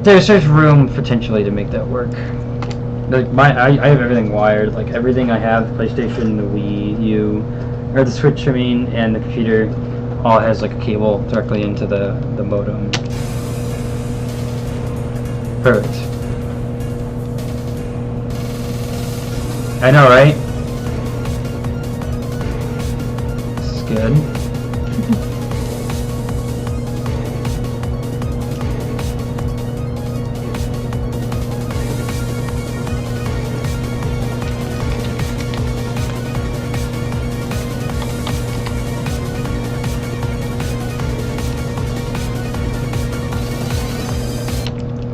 there's room potentially to make that work. Like I have everything wired. Like everything I have, the PlayStation, the Wii U, or the Switch, I mean, and the computer, all has like a cable directly into the modem. Perfect. I know, right? This is good.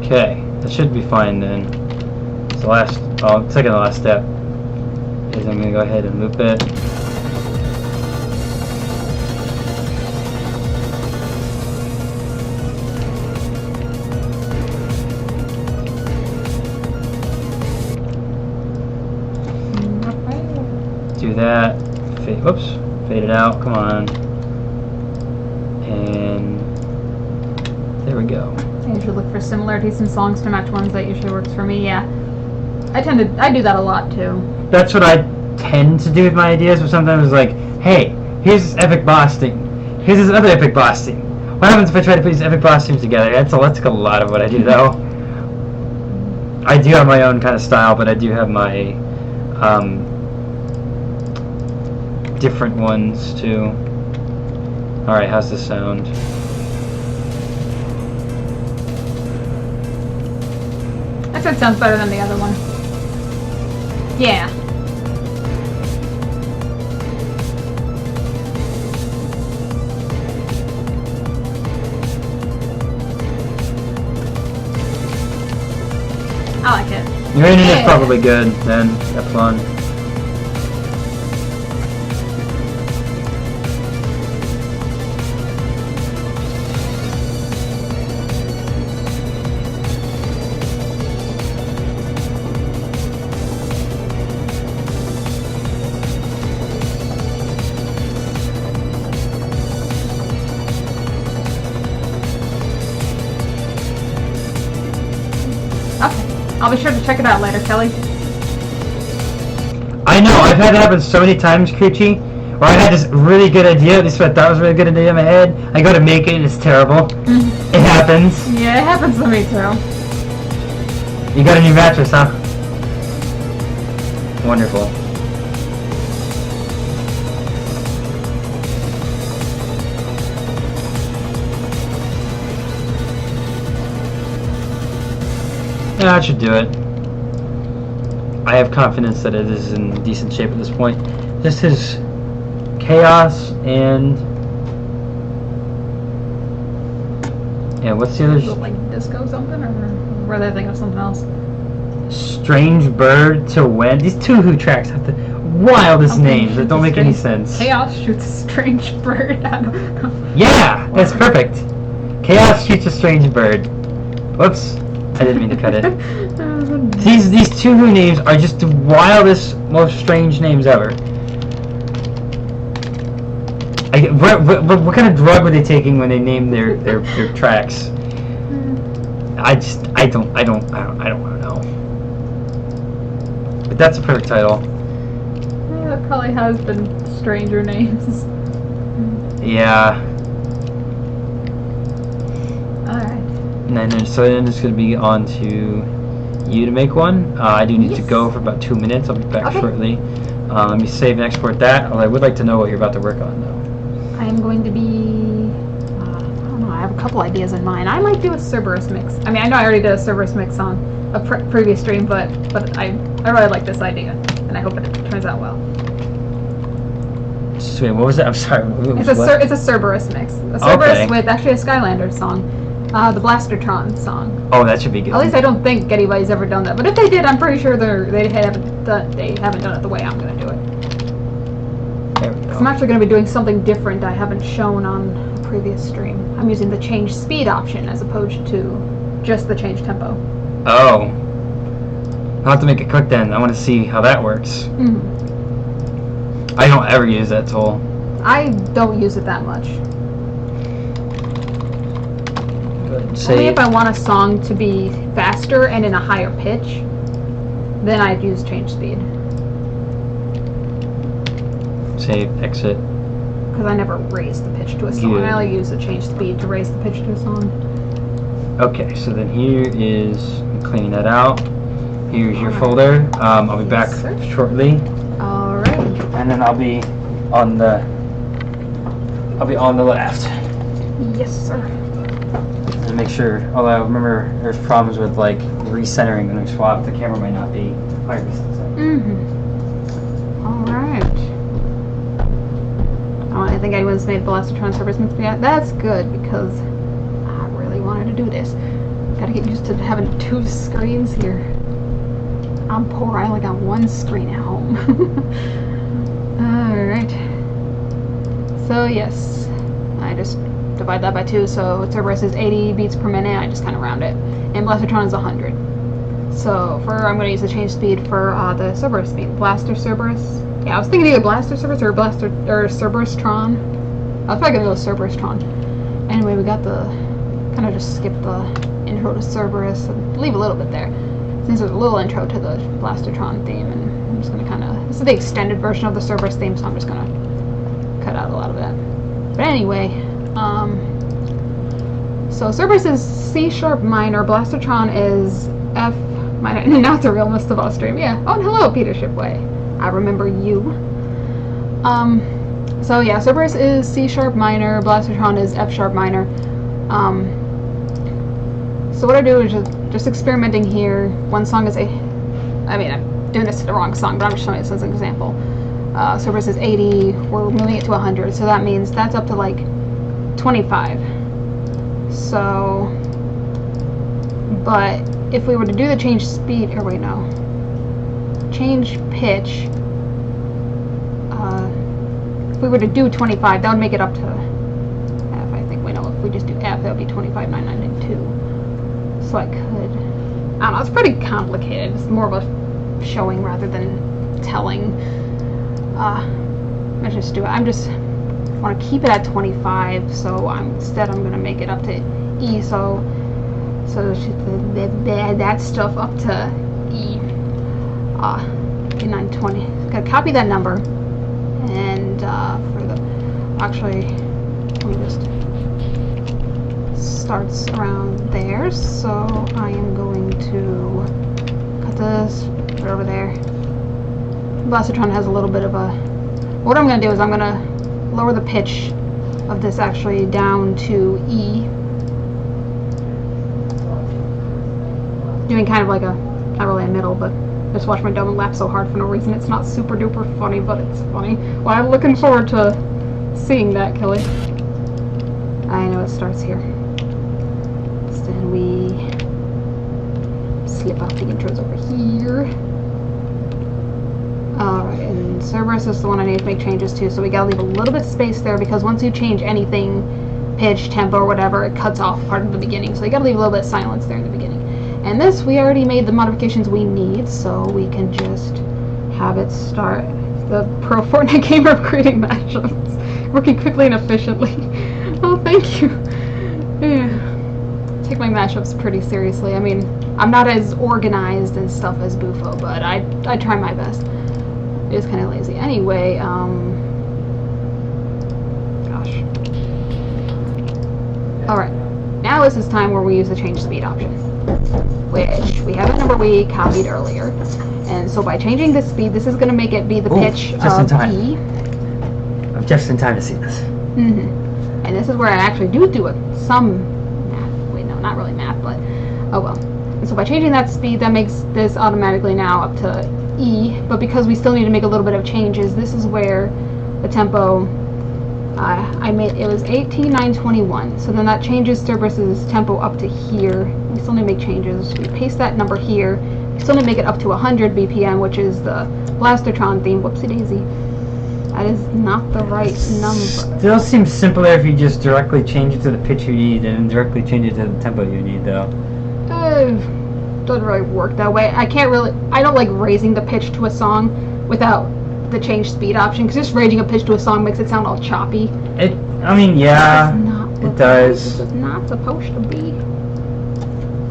Okay, that should be fine then. It's the last, second to last step is I'm gonna go ahead and loop it. Do that. Fade, whoops, fade it out. Come on, and there we go. I usually look for similarities in songs to match ones. That usually works for me. Yeah, I do that a lot too. That's what I tend to do with my ideas, but sometimes it's like, hey, here's this epic boss thing. Here's this other epic boss thing. What happens if I try to put these epic boss themes together? That's a lot of what I do though. I do have my own kind of style, but I do have my different ones too. Alright, how's this sound? That sounds better than the other one. Yeah. I like it. Your internet's probably good then. Have fun. I'll be sure to check it out later, Kelly. I know, I've had it happen so many times, Coochie, where I had this really good idea, at least what I thought was a really good idea in my head. I go to make it and it's terrible. It happens. Yeah, it happens to me too. You got a new mattress, huh? Wonderful. Yeah, that should do it. I have confidence that it is in decent shape at this point. Just his chaos and what's the other? Is it like disco something, or were they thinking of something else? Strange Bird to When. These two Who tracks have the wildest names that don't make any sense. Chaos shoots a strange bird. I don't know. Yeah, that's perfect. Chaos shoots a strange bird. Whoops. I didn't mean to cut it. These two Who names are just the wildest, most strange names ever. What kind of drug were they taking when they named their tracks? I don't want to know. But that's a perfect title. Yeah, it probably has been stranger names. Yeah. Alright. And then it's going to be on to you to make one. I do need to go for about 2 minutes. I'll be back shortly. Let me save and export that. Although I would like to know what you're about to work on, though. I am going to be... I don't know. I have a couple ideas in mind. I might do a Cerberus mix. I mean, I know I already did a Cerberus mix on a previous stream, but I really like this idea, and I hope it turns out well. Wait, what was that? I'm sorry. It's a Cerberus mix. A Cerberus with actually a Skylanders song. The Blastertron song. Oh, that should be good. At least I don't think anybody's ever done that. But if they did, I'm pretty sure they haven't done it the way I'm going to do it. There we go. I'm actually going to be doing something different I haven't shown on a previous stream. I'm using the change speed option as opposed to just the change tempo. Oh. I'll have to make it quick then. I want to see how that works. Mm-hmm. I don't ever use that tool. I don't use it that much. Save. Only if I want a song to be faster and in a higher pitch, then I'd use change speed. Save, exit. Because I never raise the pitch to a song. Good. I only use the change speed to raise the pitch to a song. Okay, so then here is cleaning that out. Here's your Alright. folder. I'll be back Yes, sir. shortly, Alright. and then I'll be on the left. Yes, sir. And make sure. Although remember, there's problems with like recentering when we swap. The camera might not be 100% Mm-hmm. Alright. Oh, I think anyone's made Blastotron service yet. That's good because I really wanted to do this. Gotta get used to having 2 screens here. I'm poor. I only got 1 screen at home. Alright. So yes, I just divide that by 2. So Cerberus is 80 beats per minute. I just kind of round it, and Blastotron is 100. So I'm going to use the change speed for the Cerberus speed. Blaster Cerberus. Yeah, I was thinking either Blaster Cerberus or Cerberus-tron. I was probably going to go Cerberus-tron. Anyway, we got the kind of just skip the intro to Cerberus and leave a little bit there. Since there's a little intro to the Blastotron theme, and I'm just going to kind of, this is the extended version of the Cerberus theme, so I'm just going to cut out a lot of that. But anyway, so Cerberus is C sharp minor, Blastotron is F minor. Now it's a real MsDaBoss stream, yeah. Oh, and hello, Peter Shipway. I remember you. So yeah, Cerberus is C sharp minor, Blastotron is F sharp minor. So what I do is just experimenting here. One song is I'm doing this to the wrong song, but I'm just showing this as an example. Cerberus is 80, we're moving it to 100, so that means that's up to like 25. So, but if we were to do the change speed, or wait, no. Change pitch, if we were to do 25, that would make it up to F, I think. Wait, no, if we just do F, that would be 25,992. So I could, I don't know, it's pretty complicated. It's more of a showing rather than telling. Let's just do it. I want to keep it at 25, so instead I'm going to make it up to E, so that stuff up to E, 920. Gotta copy that number, and for the, actually, let me just, starts around there, so I am going to cut this right over there. Blastotron has a little bit of a, what I'm going to do is I'm going to lower the pitch of this actually down to E, doing kind of like a, not really a middle, but just watch my dome laugh so hard for no reason. It's not super duper funny, but it's funny. Well, I'm looking forward to seeing that, Kelly. I know it starts here. Then we slip out the intros over here. Alright, and Cerberus is the one I need to make changes to, so we gotta leave a little bit of space there, because once you change anything, pitch, tempo, or whatever, it cuts off part of the beginning, so you gotta leave a little bit of silence there in the beginning. And this, we already made the modifications we need, so we can just have it start. The pro Fortnite gamer of creating mashups, working quickly and efficiently. Oh, thank you. Yeah. Take my mashups pretty seriously. I mean, I'm not as organized and stuff as Bufo, but I try my best. It is kind of lazy. Anyway, gosh. Alright, now this is time where we use the change speed option, which we have a number we copied earlier. And so by changing the speed, this is going to make it be the pitch of E. I'm just in time to see this. And this is where I actually do some math. Wait, no, not really math, but oh well. And so by changing that speed, that makes this automatically now up to E, but because we still need to make a little bit of changes, this is where the tempo, I made, it was 18,921, so then that changes Cerberus's tempo up to here. We still need to make changes. We paste that number here. We still need to make it up to 100 BPM, which is the Blastotron theme. Whoopsie daisy. That is not the right number. Still seems simpler if you just directly change it to the pitch you need and directly change it to the tempo you need, though. Doesn't really work that way. I don't like raising the pitch to a song without the change speed option, because just raising a pitch to a song makes it sound all choppy. I mean, yeah, it does. It's not supposed to be.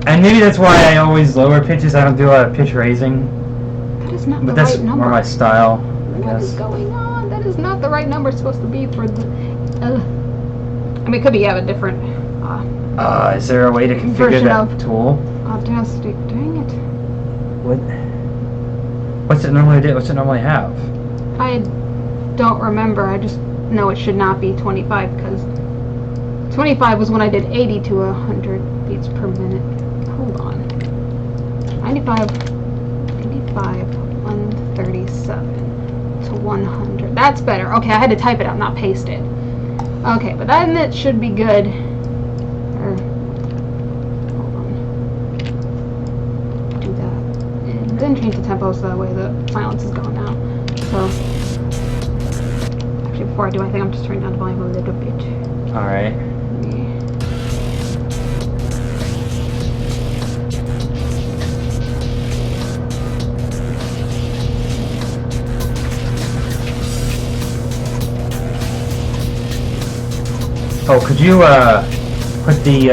And maybe that's why I always lower pitches. I don't do a lot of pitch raising. That is not But the that's right number. more my style, I What is guess. going on? That is not the right number. It's supposed to be for the. I mean, it could be you have a different. Is there a way to configure Version that of- tool? Audacity. Dang it. What's it normally do? What's it normally have? I don't remember. I just know it should not be 25 because 25 was when I did 80 to 100 beats per minute. Hold on. 95, 137 to 100. That's better. Okay, I had to type it out, not paste it. Okay, but then it should be good. Hold on. Do that. And then change the tempo so that way the silence is going out. So, actually, before I do anything, I'm just turning down the volume a little bit. Alright. Oh, could you put the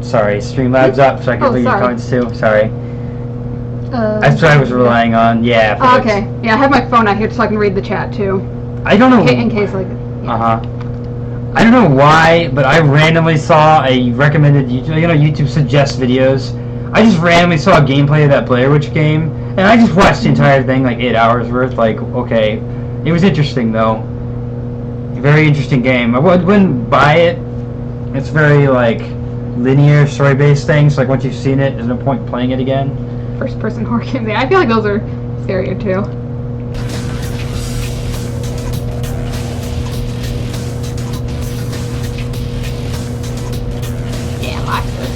sorry, Streamlabs up so I can look at your sorry. comments too? Sorry. That's what I was relying on. Yeah. Oh, okay. Yeah, I have my phone out here so I can read the chat too. I don't know. In case like. Yeah. I don't know why, but I randomly saw a recommended YouTube. You know, YouTube suggests videos. I just randomly saw a gameplay of that Blair Witch game, and I just watched the entire thing, like 8 hours worth. Like, okay, it was interesting though. Very interesting game. I wouldn't buy it. It's very like linear story-based things. Like once you've seen it, there's no point playing it again. First-person horror games. Yeah, I feel like those are scarier too. Yeah, I like this.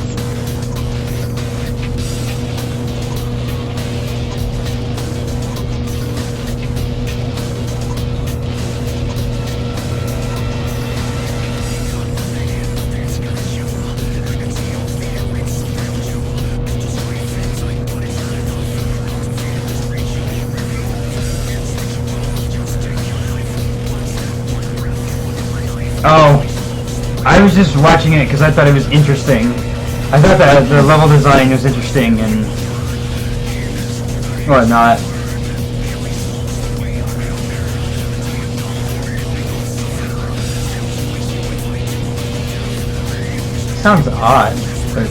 Oh, I was just watching it because I thought it was interesting. I thought that the level design was interesting and whatnot. Sounds odd. But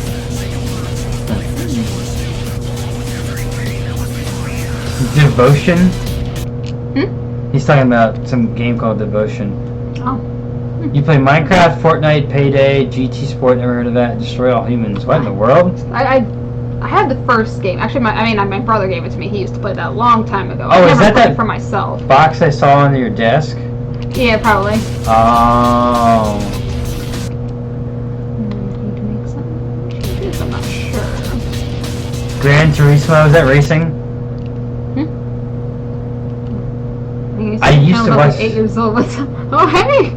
Devotion? He's talking about some game called Devotion. Oh. You play Minecraft, Fortnite, Payday, GT Sport, never heard of that, Destroy All Humans. What in the world? I had the first game. Actually, my brother gave it to me. He used to play that a long time ago. Oh, I is never that played that- it for myself? Box I saw under your desk? Yeah, probably. Oh. Need to make some changes. I'm not sure. Gran Turismo, is that racing? I used to watch- Like 8 years old. Oh, hey!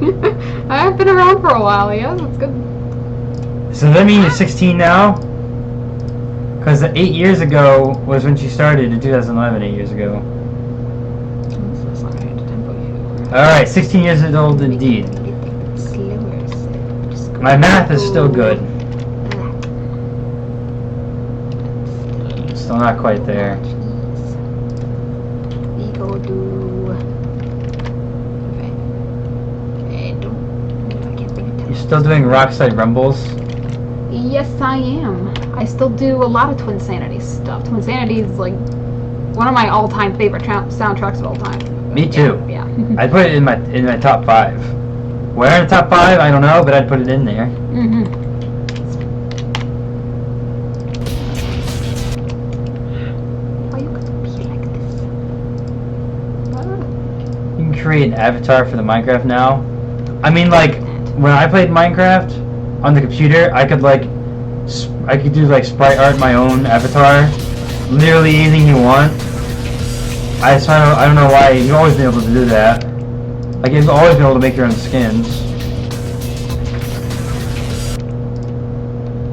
I've been around for a while. Yeah, that's good. So does that mean you're 16 now? Because 8 years ago was when she started in 2011, 8 years ago. Alright, 16 years old indeed. My math is still good. Still not quite there. We go do. You're still doing Rockside Rumbles? Yes, I am. I still do a lot of Twinsanity stuff. Twinsanity is like one of my all-time favorite soundtracks of all time. Me too. Yeah. I'd put it in my top 5. Where in the top 5, I don't know, but I'd put it in there. Why you gotta be like this? You can create an avatar for the Minecraft now. I mean, like, when I played Minecraft on the computer, I could like, I could do like sprite art my own avatar, literally anything you want. I don't know why you've always been able to do that. Like you've always been able to make your own skins.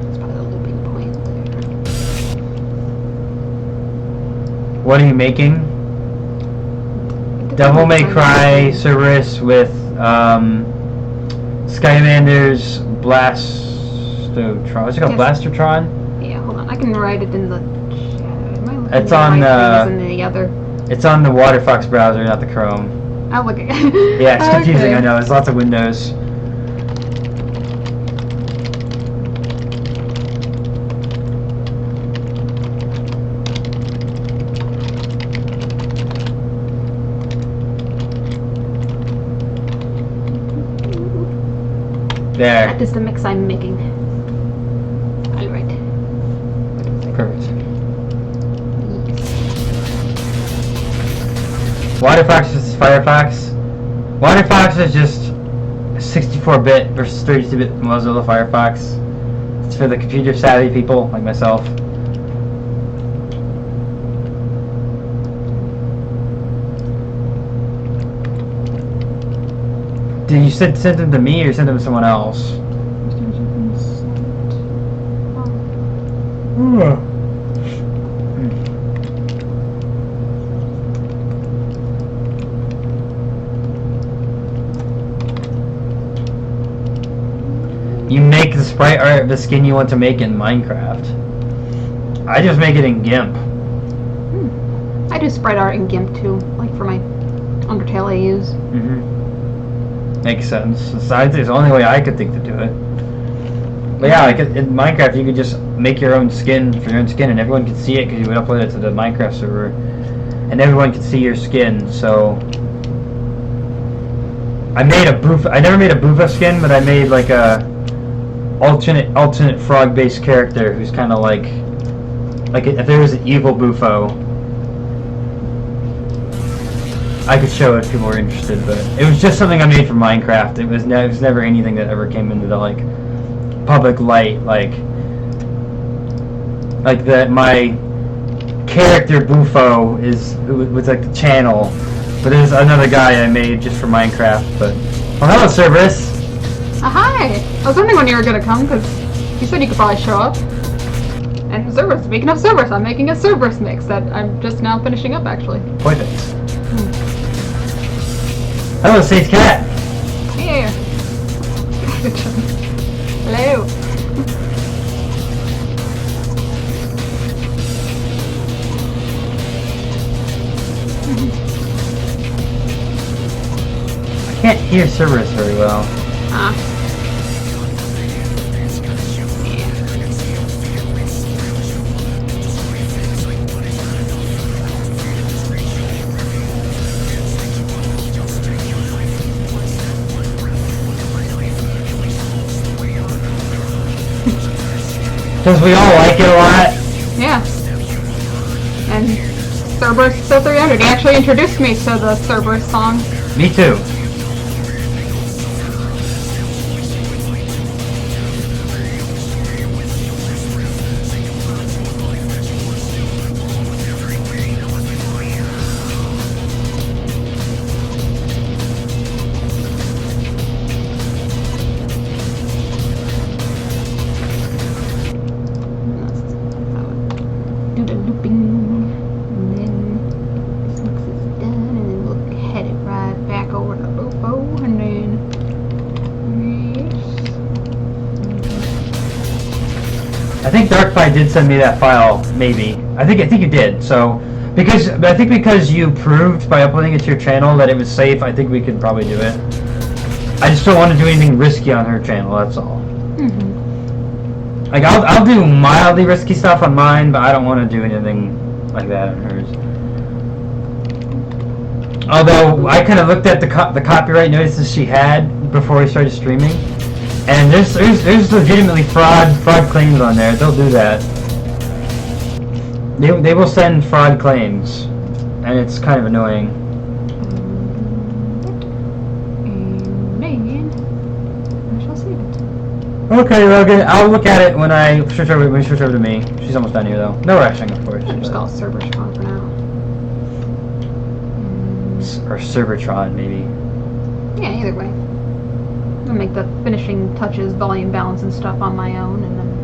That's probably the looping point there. What are you making? Devil May Cry, Cerberus with Skylanders, Blastotron. What's it called? Yes. Blastertron? Yeah, hold on. I can write it in the chat. It's on the other. It's on the Waterfox browser, not the Chrome. I'll look at Yeah, it's confusing. Okay. I know. There's lots of windows. There. That is the mix I'm making. All right. Perfect. Waterfox versus Firefox. Waterfox is just 64-bit versus 32-bit Mozilla Firefox. It's for the computer-savvy people like myself. Did you send them to me or send them to someone else? You make the sprite art of the skin you want to make in Minecraft. I just make it in GIMP. I do sprite art in GIMP too, like for my Undertale I use. Makes sense. It's the only way I could think to do it. But yeah, like in Minecraft, you could just make your own skin for your own skin, and everyone could see it because you would upload it to the Minecraft server, and everyone could see your skin. So I never made a Bufo skin, but I made like a alternate frog-based character who's kind of like if there was an evil Bufo. I could show it if people were interested, but it was just something I made for Minecraft. It was never anything that ever came into the like public light, like that. My character Bufo was like the channel, but there's another guy I made just for Minecraft. But hello, Cerberus. Hi! I was wondering when you were gonna come because you said you could probably show up. And Cerberus, speaking of Cerberus, I'm making a Cerberus mix that I'm just now finishing up actually. Perfect. Hello, Safe Cat. Here. Hello. I can't hear Cerberus very well. Because we all like it a lot. Yeah. And Cerberus so 300. He actually introduced me to the Cerberus song. Me too. Do the looping, and then this mix is done, and then we'll head it right back over to Bufo, and then I think DarkPie did send me that file, maybe. I think you did. So because you proved by uploading it to your channel that it was safe, I think we could probably do it. I just don't want to do anything risky on her channel. That's all. Like I'll do mildly risky stuff on mine, but I don't want to do anything like that on hers. Although I kind of looked at the copyright notices she had before we started streaming, and there's legitimately fraud claims on there. They'll do that. They will send fraud claims, and it's kind of annoying. Okay, Logan, I'll look at it when we switch over to me. She's almost done here, though. No rushing, of course. I'll just call it Cerbertron for now. Or Cerbertron, maybe. Yeah, either way. I'll make the finishing touches, volume balance and stuff on my own, and then...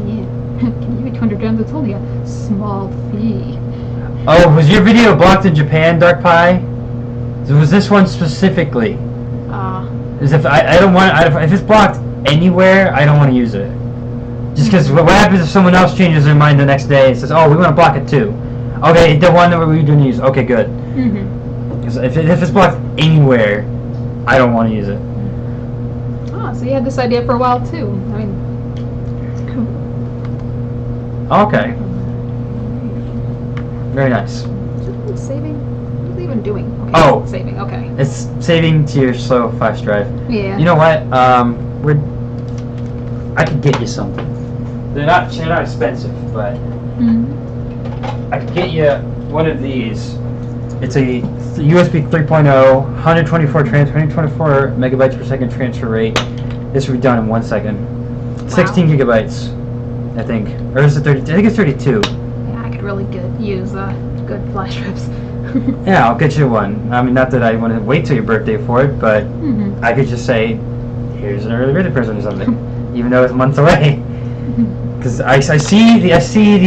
Yeah. Can you give me 200 gems? It's only a small fee. Oh, was your video blocked in Japan, DarkPie? So it was this one specifically. Is if I don't want if it's blocked anywhere, I don't want to use it. Just because what happens if someone else changes their mind the next day and says, "Oh, we want to block it too." Okay, the one that we didn't use. Okay, good. Because if it's blocked anywhere, I don't want to use it. Oh, so you had this idea for a while too. I mean, Okay. Very nice. saving. What are you even doing? Okay, Oh. saving. Okay. It's saving to your slow flash drive. Yeah. You know what? I could get you something. They're not expensive, but I could get you one of these. It's a USB 3.0, 124 megabytes per second transfer rate. This will be done in 1 second. 16 gigabytes, I think. Or is it 30? I think it's 32. Yeah, I could really use good flash drives. Yeah, I'll get you one. I mean, not that I want to wait till your birthday for it, but I could just say, here's an early birthday present or something, even though it's months away. Because I see the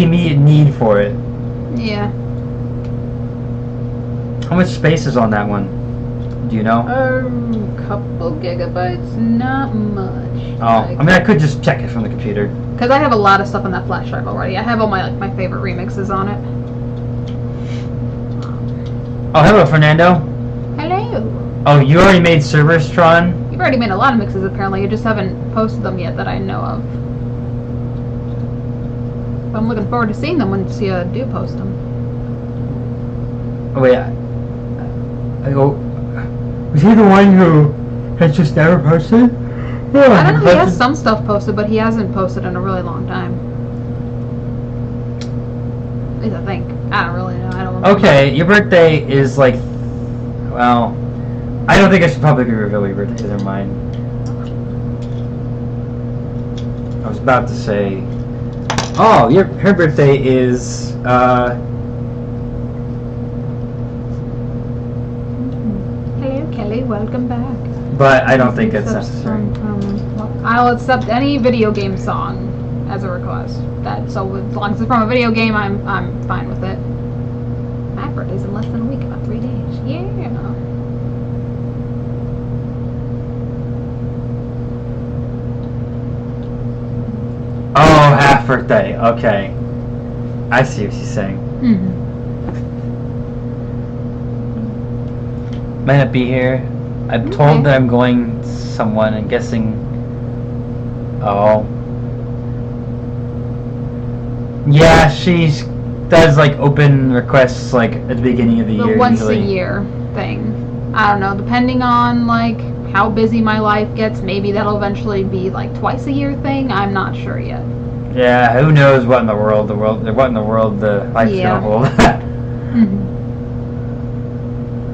immediate need for it. Yeah. How much space is on that one? Do you know? Couple gigabytes, not much. Oh, I mean, I could just check it from the computer. Because I have a lot of stuff on that flash drive already. I have all my favorite remixes on it. Oh, hello, Fernando. Hello. Oh, you already made servers, Tron? You've already made a lot of mixes apparently. You just haven't posted them yet that I know of. I'm looking forward to seeing them once you do post them. Oh, wait. Was he the one who has just never posted? Yeah, I don't know, he has some stuff posted, but he hasn't posted in a really long time. At least I think. I don't really know. I don't remember. Okay, your birthday is like... Well... I don't think I should publicly reveal your birthday. Never mind. I was about to say... Oh, her birthday is... Hello, Kelly. Welcome back. But I don't think that's necessary. I'll accept any video game song as a request. So as long as it's from a video game, I'm fine with it. My birthday's in less than a week, about 3 days. Yeah. Oh, half birthday. Okay. I see what she's saying. Might not be here. I'm told that I'm going someone. I'm guessing. Oh. Yeah, she does like open requests like at the beginning of the year. Once usually. a year thing. I don't know. Depending on like how busy my life gets, maybe that'll eventually be like twice a year thing. I'm not sure yet. Yeah, who knows what in the world the life's gonna hold.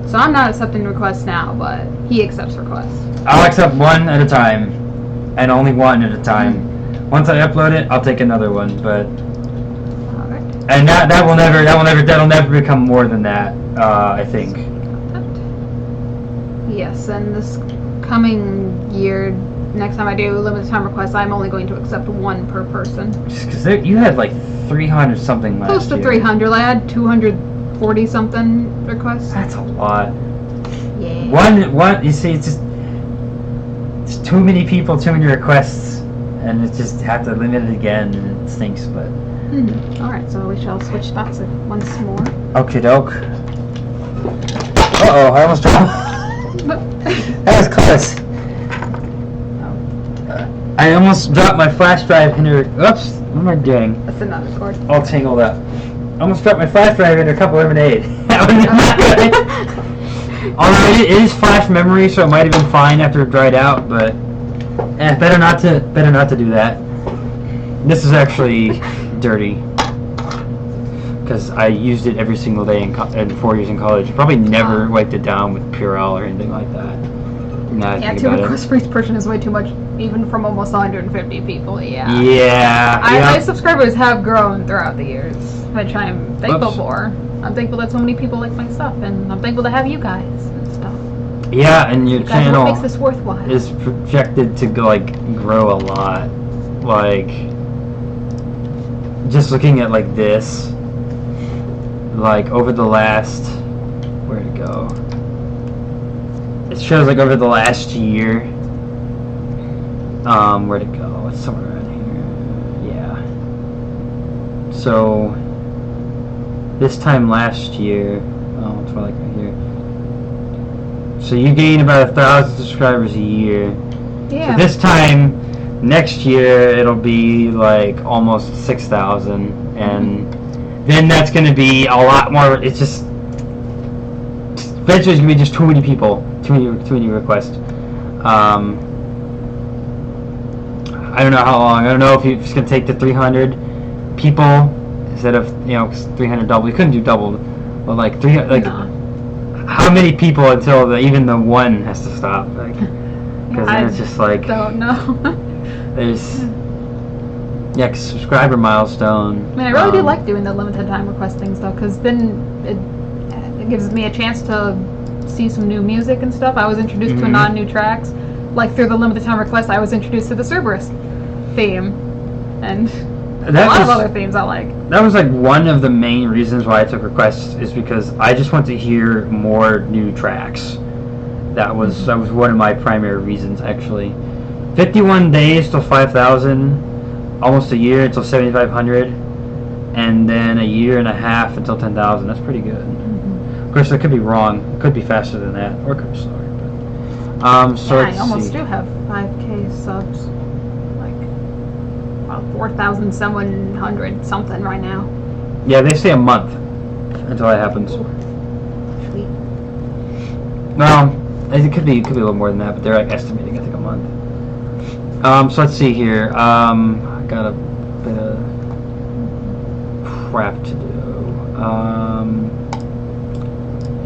So I'm not accepting requests now, but he accepts requests. I'll accept one at a time, and only one at a time. Once I upload it, I'll take another one, but and that'll never become more than that. I think. Yes, and this coming year, next time I do limited time requests, I'm only going to accept one per person. Just because you had like 300 something last year. Close to 300. I had 240 something requests. That's a lot. Yeah. One. You see, it's too many people, too many requests, and it just have to limit it again, and it stinks. But. All right, so we shall switch spots once more. Okie doke. Uh-oh, I almost dropped. That was close. I almost dropped my flash drive into. Oops, what am I doing? That's another cord. All tangled up. I almost dropped my flash drive into a cup of lemonade. That was not good. Although it is flash memory, so it might have been fine after it dried out, but better not to do that. This is actually dirty because I used it every single day in 4 years in college. Probably never wiped it down with Purell or anything like that. Yeah, 2 requests for each person is way too much, even from almost 150 people. Yeah. Yeah. My subscribers have grown throughout the years, which I'm thankful for. I'm thankful that so many people like my stuff, and I'm thankful to have you guys and stuff. Yeah, and your channel what makes this worthwhile. is projected to grow a lot. Like, just looking at like this, like over the last, where'd it go? it shows like over the last year. Where'd it go? It's somewhere around here. Yeah. So this time last year, oh, it's more like right here. So you gain about 1,000 subscribers a year. Yeah. So this time next year it'll be like almost 6,000, and then that's going to be a lot more. It's just eventually it's going to be just too many people, too many requests. I don't know how long. I don't know if it's going to take to 300 people instead of 300 double. You couldn't do double, but like 300. Like how many people until even the one has to stop? Like, because then it's just like don't know. There's subscriber milestone. I mean, I really do like doing the limited time request things though, because then it gives me a chance to see some new music and stuff. I was introduced to a lot of new tracks. Like through the limited time request, I was introduced to the Cerberus theme, and a lot of other themes I like. That was like one of the main reasons why I took requests, is because I just want to hear more new tracks. That was one of my primary reasons, actually. 51 days till 5,000, almost a year until 7,500, and then a year and a half until 10,000. That's pretty good. Of course, I could be wrong. It could be faster than that, or it could be slower. So I almost do have 5K subs, like about 4,700 something right now. Yeah, they say a month until that happens. Sweet. Well, it could be a little more than that, but they're like estimating I think a month. So let's see here. I got a bit of crap to do.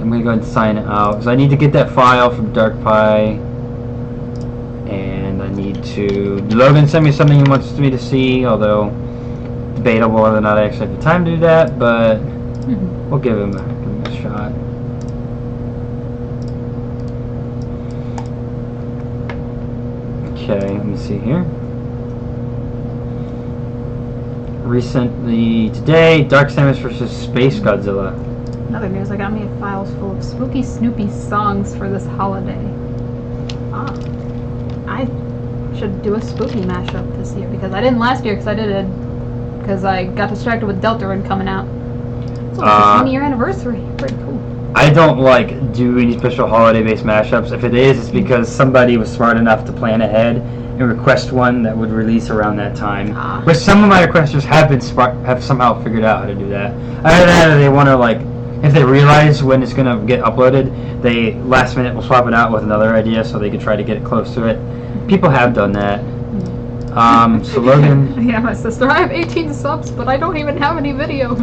I'm gonna go ahead and sign it out. So I need to get that file from DarkPi, and I need to. Logan sent me something he wants me to see, although debatable whether or not I actually have the time to do that. But we'll give him a shot. Okay, let me see here. Recently, today, Dark Samus vs. Space Godzilla. Another news, I got me files full of spooky Snoopy songs for this holiday. I should do a spooky mashup this year, because I didn't last year because I got distracted with Deltarune coming out. So it's the 20-year anniversary. Pretty cool. I don't like do any special holiday-based mashups. If it is, it's because somebody was smart enough to plan ahead and request one that would release around that time. Which some of my requesters have somehow figured out how to do that. Either that, or they want to if they realize when it's gonna get uploaded, they last minute will swap it out with another idea so they can try to get it close to it. People have done that. So Logan. Yeah, my sister. I have 18 subs, but I don't even have any videos.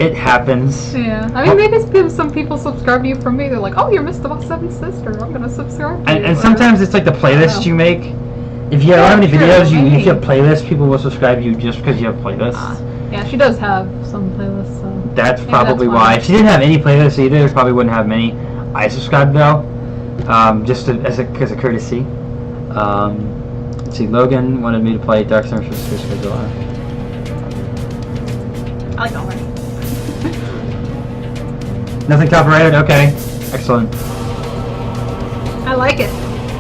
It happens. Yeah. I mean, maybe it's because some people subscribe to you from me. They're like, oh, you're MsDaBoss7's sister. I'm gonna subscribe to you. And sometimes it's like the playlist you make. If you have how many videos, if you have playlists, people will subscribe to you just because you have playlists. Yeah, she does have some playlists. So. That's probably why. If she didn't have any playlists either, probably wouldn't have many. I subscribed though, just as a courtesy. Let's see, Logan wanted me to play Dark Samus vs. Space Godzilla. I like all right. Nothing copyrighted? Okay. Excellent. I like it.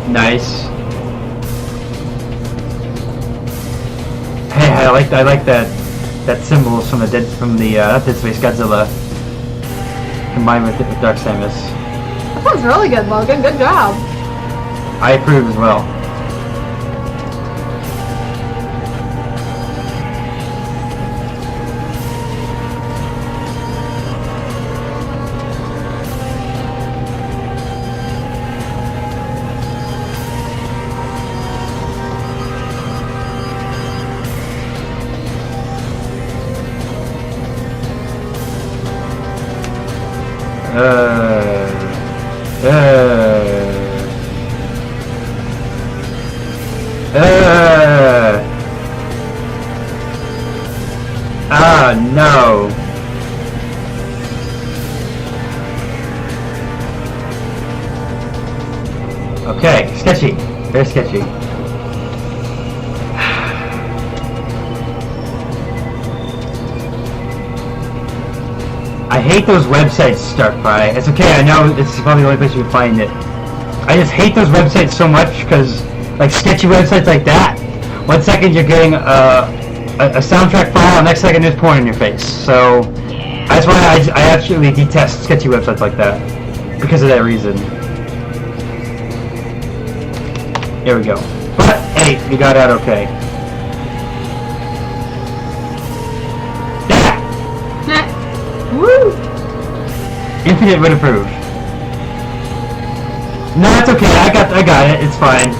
Nice. Hey, I like that symbols from not Dead Space Godzilla combined with Dark Samus. That sounds really good, Logan. Good job. I approve as well. No. Okay, sketchy. Very sketchy. I hate those websites, StartPy. It's okay, I know it's probably the only place you can find it. I just hate those websites so much because, like, sketchy websites like that. 1 second you're getting a soundtrack file, next second there's porn in your face. So that's why I absolutely detest sketchy websites like that because of that reason. Here we go. But hey, we got out okay. Yeah. Woo! Infinite would approve. No, it's okay. I got it. It's fine.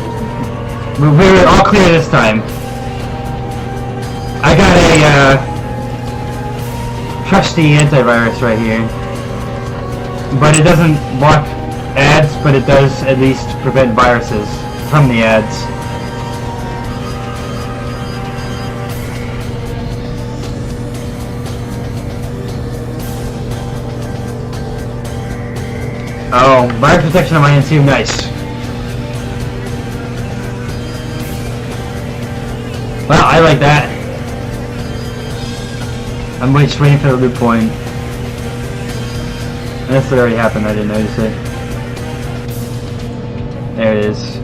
We were all clear this time. I got a trusty antivirus right here, but it doesn't block ads, but it does at least prevent viruses from the ads. Oh, virus protection on my end too. Nice. Well, I like that. I'm just waiting for the loop point. Unless it already happened, I didn't notice it. There it is.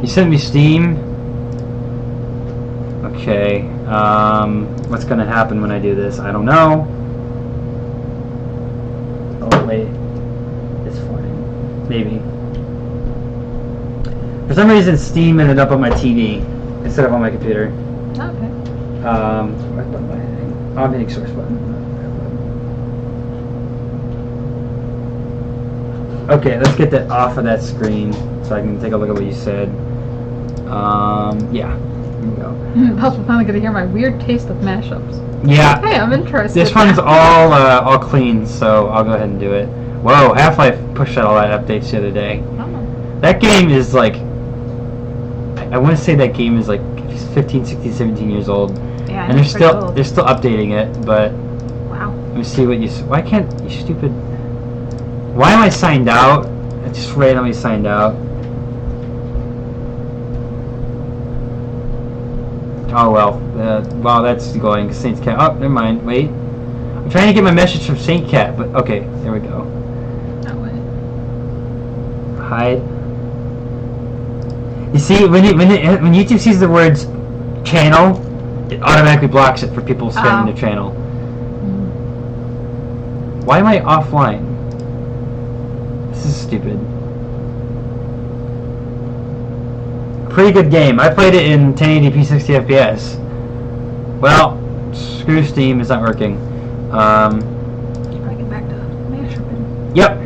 You sent me Steam? Okay. What's gonna happen when I do this? I don't know. Oh, wait. It's fine. Maybe. For some reason, Steam ended up on my TV instead of on my computer. Okay. Right button by hitting. I'm hitting source button. Okay, let's get that off of that screen so I can take a look at what you said. Yeah. Here we go. Plus, we're finally gonna hear my weird taste of mashups. Yeah. Hey, I'm interested. This one's all clean, so I'll go ahead and do it. Whoa, Half-Life pushed out all that updates the other day. Oh. That game is like, I want to say that game is like 15, 16, 17 years old. Yeah, and they're still updating it, but wow. let me see what you. Why can't you stupid? Why am I signed out? I just randomly signed out. Oh well. Wow, that's going. Saint's Cat. Oh, never mind. Wait. I'm trying to get my message from Saint Cat, but okay, there we go. That way. Hide. You see, when YouTube sees the words channel, it automatically blocks it for people scanning their channel. Why am I offline? This is stupid. Pretty good game. I played it in 1080p 60 FPS. Well, screw Steam, it's not working. Probably get back to mashupping. Yep.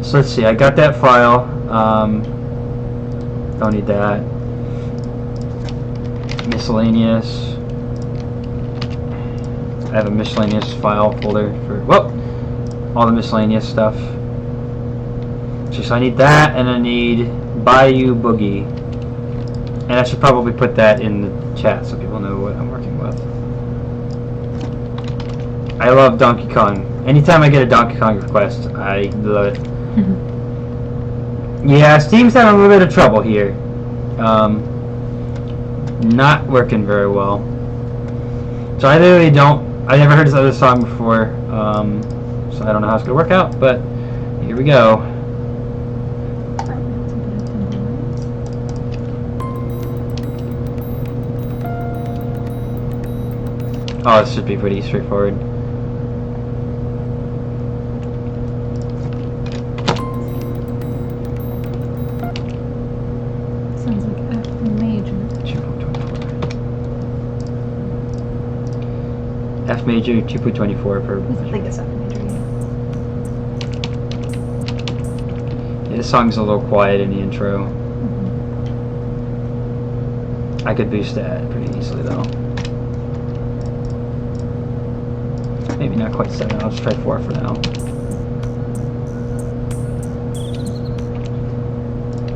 So let's see, I got that file. Don't need that. Miscellaneous. I have a miscellaneous file folder for all the miscellaneous stuff. So I need that, and I need Bayou Boogie. And I should probably put that in the chat so people know what I'm working with. I love Donkey Kong. Anytime I get a Donkey Kong request, I love it. Yeah, Steam's having a little bit of trouble here. Not working very well. So I literally I never heard this other song before, so I don't know how it's gonna work out, but here we go. Oh, this should be pretty straightforward. Sounds like F major. F major 2.24 per. I think it's F major. Yeah, this song's a little quiet in the intro. I could boost that pretty easily though. Maybe not quite 7, I'll just try 4 for now.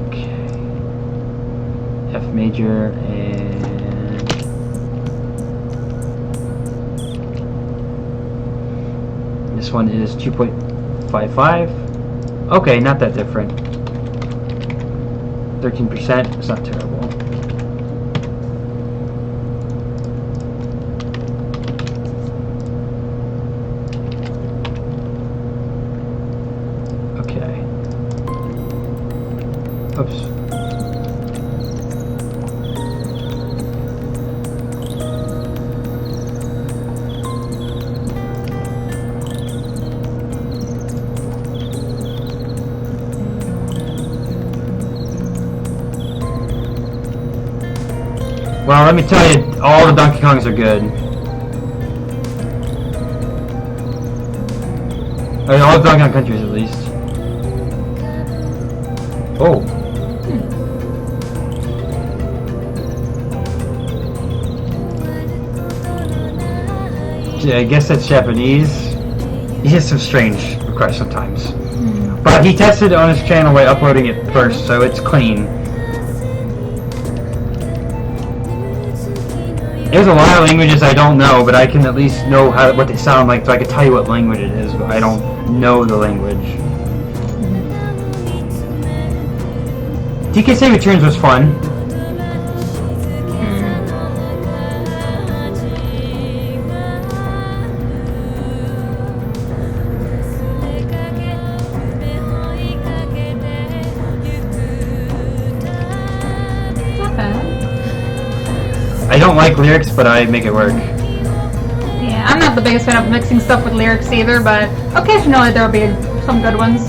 Okay. F major and... this one is 2.55. Okay, not that different. 13%, it's not terrible. Oops. Well, let me tell you, all the Donkey Kongs are good. I mean, all the Donkey Kong countries, at least. Oh. Yeah, I guess that's Japanese. He has some strange requests sometimes. But he tested it on his channel by uploading it first, so it's clean. There's a lot of languages I don't know, but I can at least know what they sound like, so I can tell you what language it is, but I don't know the language. DKC Returns was fun. I don't like lyrics, but I make it work. Yeah, I'm not the biggest fan of mixing stuff with lyrics either, but occasionally there'll be some good ones.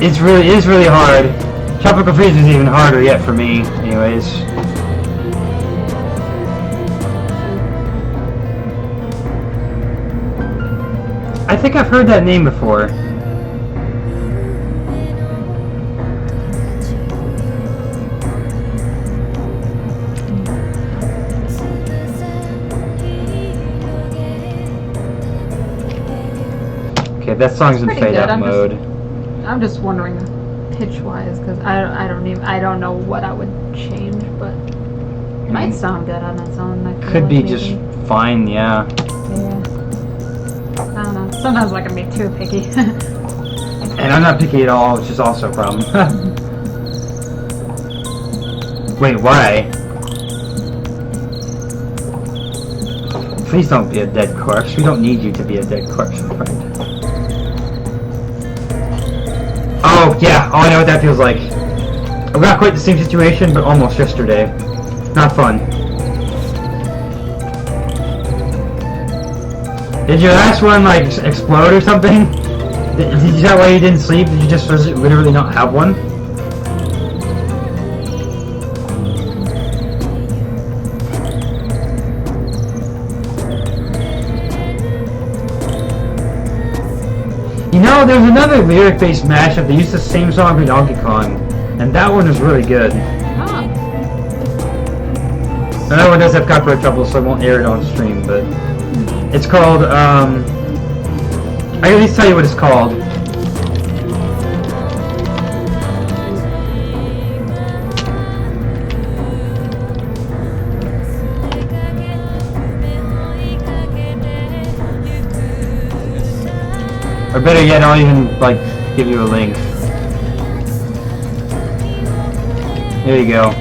It is really hard. Tropical Freeze is even harder yet for me, anyways. I think I've heard that name before. Okay, that song's in fade out mode. I'm just wondering pitch-wise, because I don't know what I would change, but it might sound good on its own. Could be just fine, yeah. Yeah. I don't know. Sometimes I can be too picky. And I'm not picky at all, which is also a problem. Wait, why? Please don't be a dead corpse. We don't need you to be a dead corpse, my friend. Oh, yeah. Oh, I know what that feels like. I've got quite the same situation, but almost yesterday. Not fun. Did your last one, like, explode or something? Is that why you didn't sleep? Did you just literally not have one? You know, there's another lyric-based mashup that used the same song for Donkey Kong, and that one is really good. Oh. Another one does have copyright trouble, so I won't air it on stream, but it's called, I can at least tell you what it's called. Or better yet, I'll even, like, give you a link. There you go.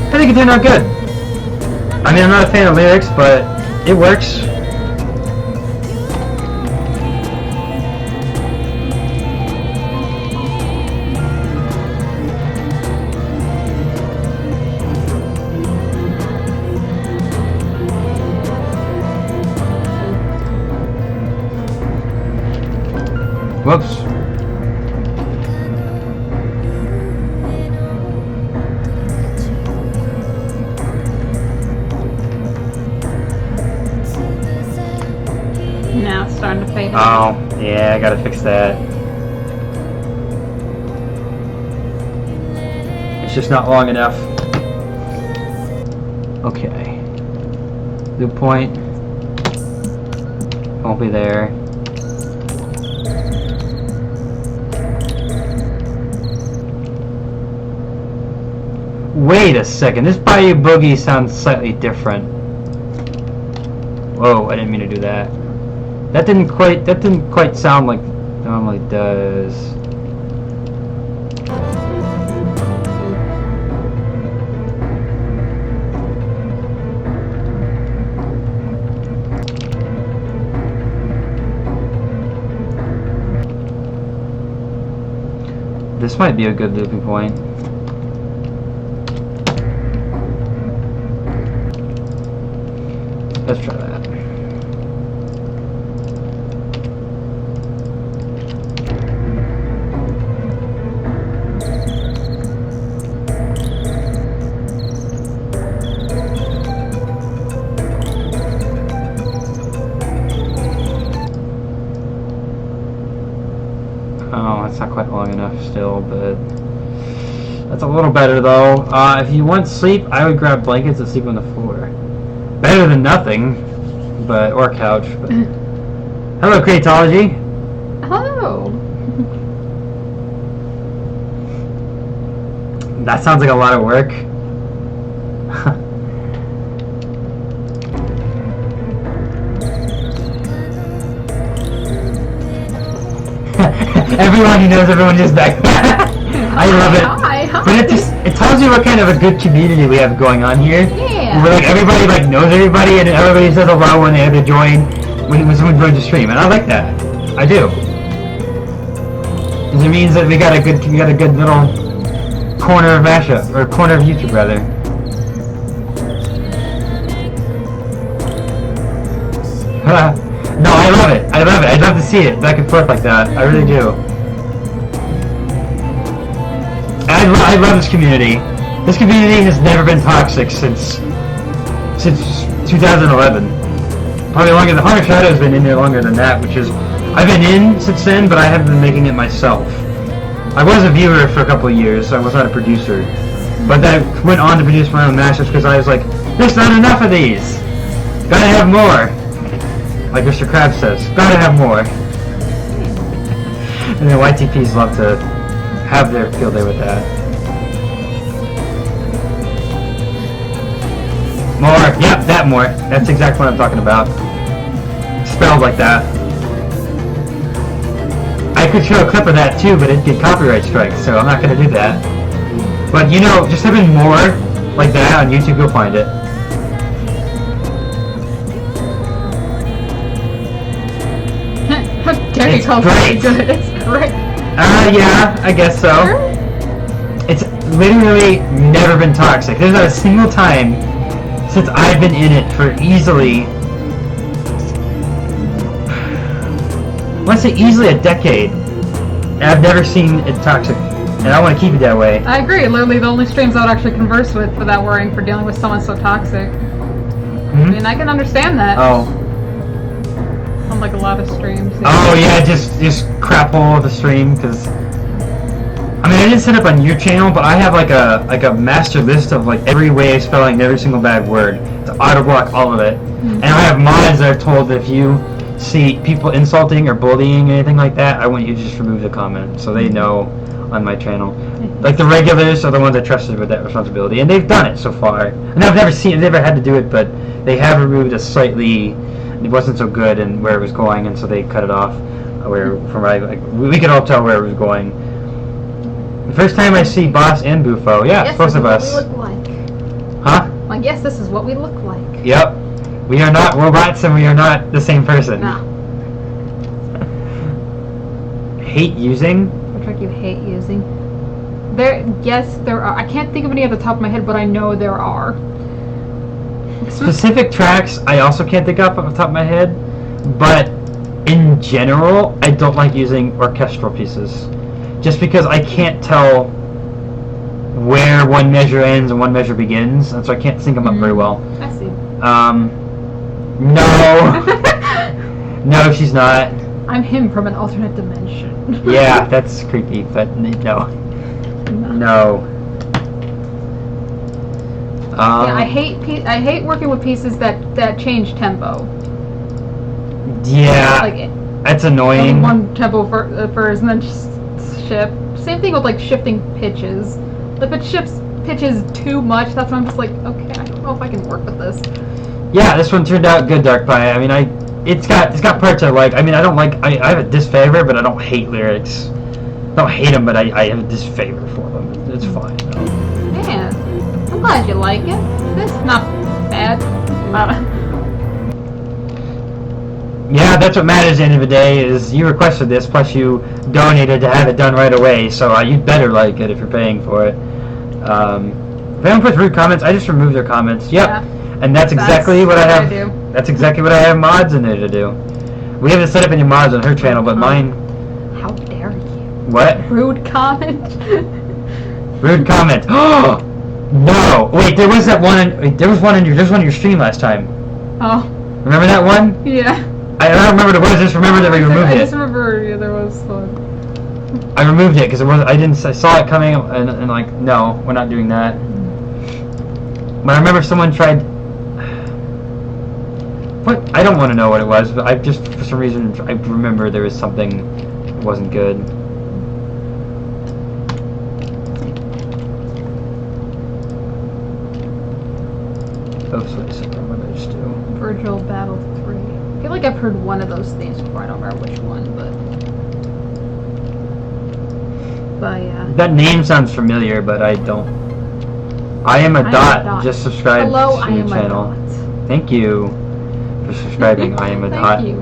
I think it turned out good. I mean, I'm not a fan of lyrics, but it works. Whoops. starting to fade out. Oh, yeah, I gotta fix that. It's just not long enough. Okay. Loop point. Won't be there. Wait a second, this Bayou Boogie sounds slightly different. Whoa, I didn't mean to do that. That didn't quite sound like it normally does. This might be a good looping point. Let's try that. Oh, it's not quite long enough still, but that's a little better though. If you want sleep, I would grab blankets and sleep on the floor. Better than nothing, but or couch. But. Hello, Creatology. Hello. That sounds like a lot of work. Everyone who knows everyone is back. I love it. Hi. But it tells you what kind of a good community we have going on here. Yeah. Where like everybody like knows everybody and everybody says hello when they have to join when someone joins the stream, and I like that. I do. Because it means that we got a good little corner of mashup or corner of YouTube rather. No, I love it. I love it. I'd love to see it back and forth like that. I really do. I love this community. This community has never been toxic since 2011. Probably longer than Hunter Shadow's been in there longer than that, which is I've been in since then, but I haven't been making it myself. I was a viewer for a couple of years, so I was not a producer. But then I went on to produce my own mashups because I was like, there's not enough of these. Gotta have more. Like Mr. Krabs says, gotta have more. And the YTPs love to have their field day with that. More, yep, that more. That's exactly what I'm talking about. Spelled like that. I could show a clip of that too, but it'd get copyright strikes, so I'm not gonna do that. But you know, just having more like that on YouTube, you'll find it. Terry It's calls great. it good. It's great. Yeah, I guess so. Sure. It's literally never been toxic. There's not a single time since I've been in it for easily, let's say easily a decade, and I've never seen it toxic. And I want to keep it that way. I agree. Literally, the only streams I would actually converse with without worrying for dealing with someone so toxic. Hmm? I mean, I can understand that. Oh. Unlike a lot of streams. Oh yeah, just crap hole of the stream because I mean I didn't set up on your channel, but I have like a master list of like every way of spelling every single bad word to auto block all of it. Mm-hmm. And I have mods that are told that if you see people insulting or bullying anything like that, I want you to just remove the comment so they know on my channel. Like the regulars are the ones that trusted with that responsibility, and they've done it so far. And I've never had to do it, but they have removed a slightly. It wasn't so good and where it was going, and so they cut it off. We could all tell where it was going. The first time I see Boss and Bufo, yeah, yes, both of us. This is what we look like. Huh? Like, yes, this is what we look like. Yep. We are not robots, and we are not the same person. No. Hate using? What trick you hate using? Yes, there are. I can't think of any at the top of my head, but I know there are. Specific tracks, I also can't think up off the top of my head, but in general, I don't like using orchestral pieces. Just because I can't tell where one measure ends and one measure begins, and so I can't sync them up very well. I see. No. No, she's not. I'm him from an alternate dimension. Yeah, that's creepy, but no. No. Yeah, I hate working with pieces that change tempo. Yeah, Like that's annoying. one tempo first and then just shift. Same thing with like shifting pitches. If it shifts pitches too much, that's when I'm just like, okay, I don't know if I can work with this. Yeah, this one turned out good, Dark Pie. I mean, it's got parts I like. I mean, I don't like. I have a disfavor, but I don't hate lyrics. I don't hate them, but I have a disfavor for them. It's fine. Though. Yeah, I'm glad you like it. It's not bad. Yeah, that's what matters at the end of the day, is you requested this, plus you donated to have it done right away, so you'd better like it if you're paying for it. If anyone puts rude comments, I just remove their comments. Yep. Yeah. And that's exactly what I have. That's exactly what I have mods in there to do. We haven't set up any mods on her channel, but mine... How dare you? What? Rude comment? Rude comment. Oh! No! Wait, there was that one, there was one on your stream last time. Oh. Remember that one? Yeah. I don't remember what it was, I just remember that we removed it. I just remember there was one. I removed it because I saw it coming and like, no, we're not doing that. But I remember someone tried... What? I don't want to know what it was, but I just, for some reason, I remember there was something that wasn't good. Oops, wait a second, what did I just do? Virtual Battle 3. I feel like I've heard one of those themes before, I don't remember which one, but yeah. That name sounds familiar, but I don't. I am a dot. Just subscribe Hello, to your channel. Thank you for subscribing. I am a dot. Thank you.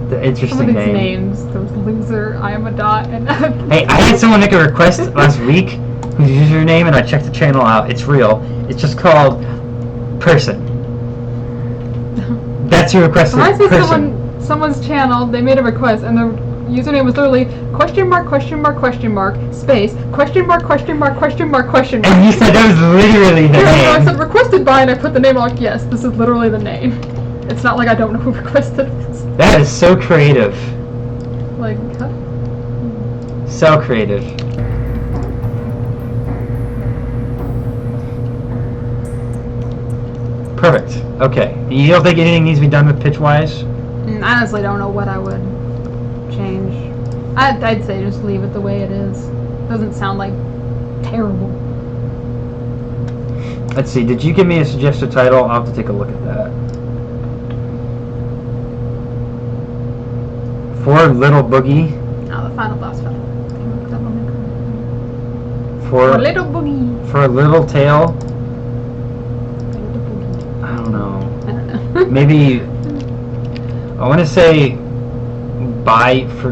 The interesting Some of these name. names, those loser, I am a dot, and hey, I had someone make a request last week whose username, and I checked the channel out. It's real. It's just called Person. That's who requested Person. Someone's channel, they made a request, and the username was literally question mark, space, question mark. And you said that was literally the name. So I said requested by, and I put the name, like, yes, this is literally the name. It's not like I don't know who requested this. That is so creative. Like, huh? So creative. Perfect. Okay. You don't think anything needs to be done with pitch-wise? I honestly don't know what I would change. I'd say just leave it the way it is. Doesn't sound like terrible. Let's see. Did you give me a suggested title? I'll have to take a look at that. For Little Boogie. Oh, the final boss fight. For Little Boogie. For a Little Tail. I don't know. Maybe I want to say Bye for.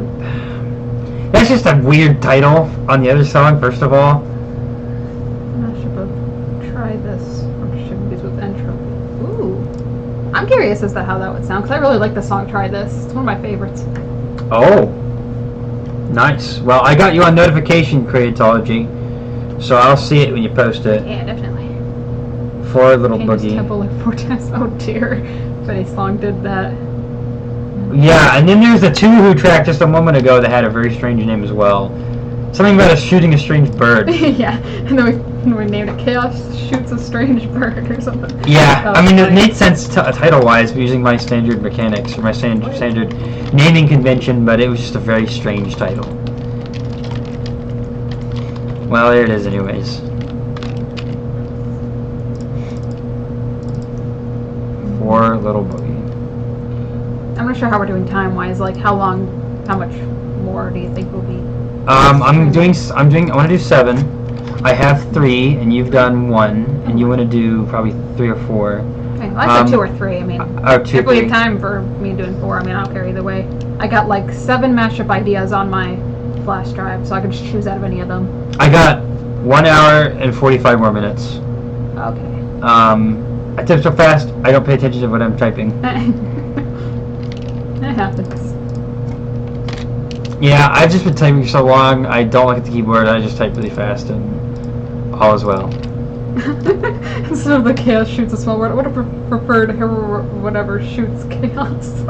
That's just a weird title on the other song. First of all. Mashup. Try this. With entropy. Ooh. I'm curious as to how that would sound because I really like the song Try This. It's one of my favorites. Oh. Nice. Well, I got you on notification creatology, so I'll see it when you post it. Yeah, definitely. For a Little Boogie. Temple like Fortress. Oh dear. If any song did that. Yeah, and then there's the Two-Who track just a moment ago that had a very strange name as well. Something about us shooting a strange bird. Yeah, and then we named it Chaos Shoots a Strange Bird or something. Yeah, I mean, it made sense title-wise using my standard mechanics, or my standard naming convention, but it was just a very strange title. Well, there it is anyways. For Little Boogie. I'm not sure how we're doing time-wise. Like, how much more do you think will be? I want to do 7. I have 3, and you've done 1, and you want to do probably 3 or 4. Okay, well, I said 2 or 3. I mean, if we have time for me doing 4, I mean, I don't care either way. I got like 7 mashup ideas on my flash drive, so I could just choose out of any of them. I got 1 hour and 45 more minutes. Okay. I type so fast, I don't pay attention to what I'm typing. That happens. Yeah, I've just been typing so long, I don't look at the keyboard, I just type really fast, and all is well. Instead of the chaos shoots a small bird, I would have preferred hero whatever shoots chaos.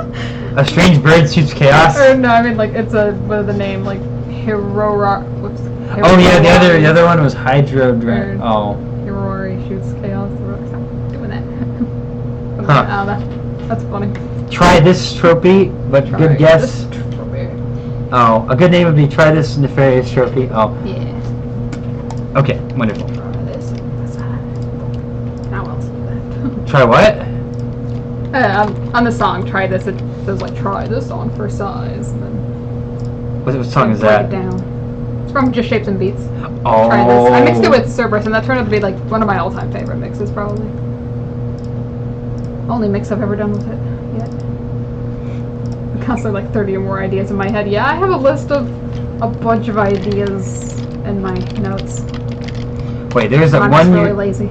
A strange bird shoots chaos? Or no, I mean like it's a what is the name like Hero. Whoops. Oh yeah, the other one was Hydro Dragon. Oh. Hirori shoots chaos. Stop doing that. Huh. That's funny. Try this trophy, but good guess. Oh, a good name would be try this nefarious trophy. Oh. Yeah. Okay, wonderful. Try this. How else do that? Try what? On the song, try this. It says like try this on for size. And then What song is break that? it down. It's from Just Shapes and Beats. Oh. Try this. I mixed it with Cerberus, and that turned out to be like one of my all-time favorite mixes, probably. Only mix I've ever done with it yet. I'm constantly like 30 or more ideas in my head. Yeah, I have a list of a bunch of ideas in my notes. Wait, there's that I'm one. just really lazy.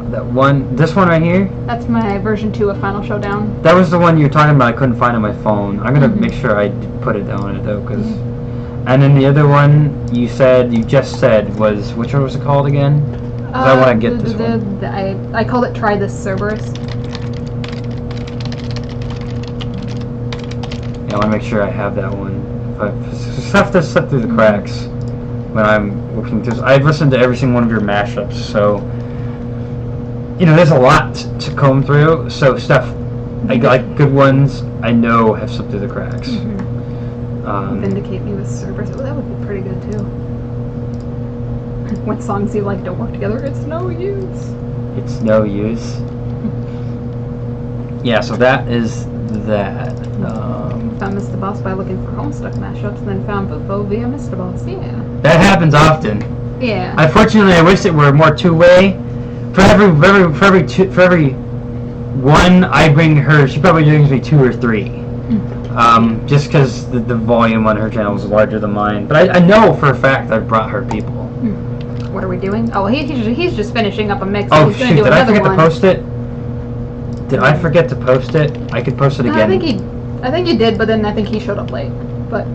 That one. This one right here. That's my version 2 of Final Showdown. That was the one you were talking about. I couldn't find on my phone. I'm gonna Mhm. make sure I put it on it though, because. And then the other one you just said was which one was it called again? 'Cause I want to get this one. I called it Try This Cerberus. Yeah, I want to make sure I have that one. I just have to slip through the cracks when I'm looking through. I've listened to every single one of your mashups, so you know there's a lot to comb through. So stuff like good ones I know have slipped through the cracks. Vindicate Me with Cerberus. Oh, that would be pretty good too. When songs you like don't work together, it's no use. It's no use. Yeah, so that is that. Found MsDaBoss by looking for Homestuck mashups, and then found Bufo via MsDaBoss. Yeah. That happens often. Yeah. Unfortunately, I wish it were more two-way. For every one I bring her, she probably brings me 2 or 3. Just because the volume on her channel is larger than mine. But I know for a fact I've brought her people. What are we doing? Oh, he's just finishing up a mix. Oh he's gonna shoot! do Did I another forget one. to post it? Did I forget to post it? I could post it No, again. I think you did, but then I think he showed up late. But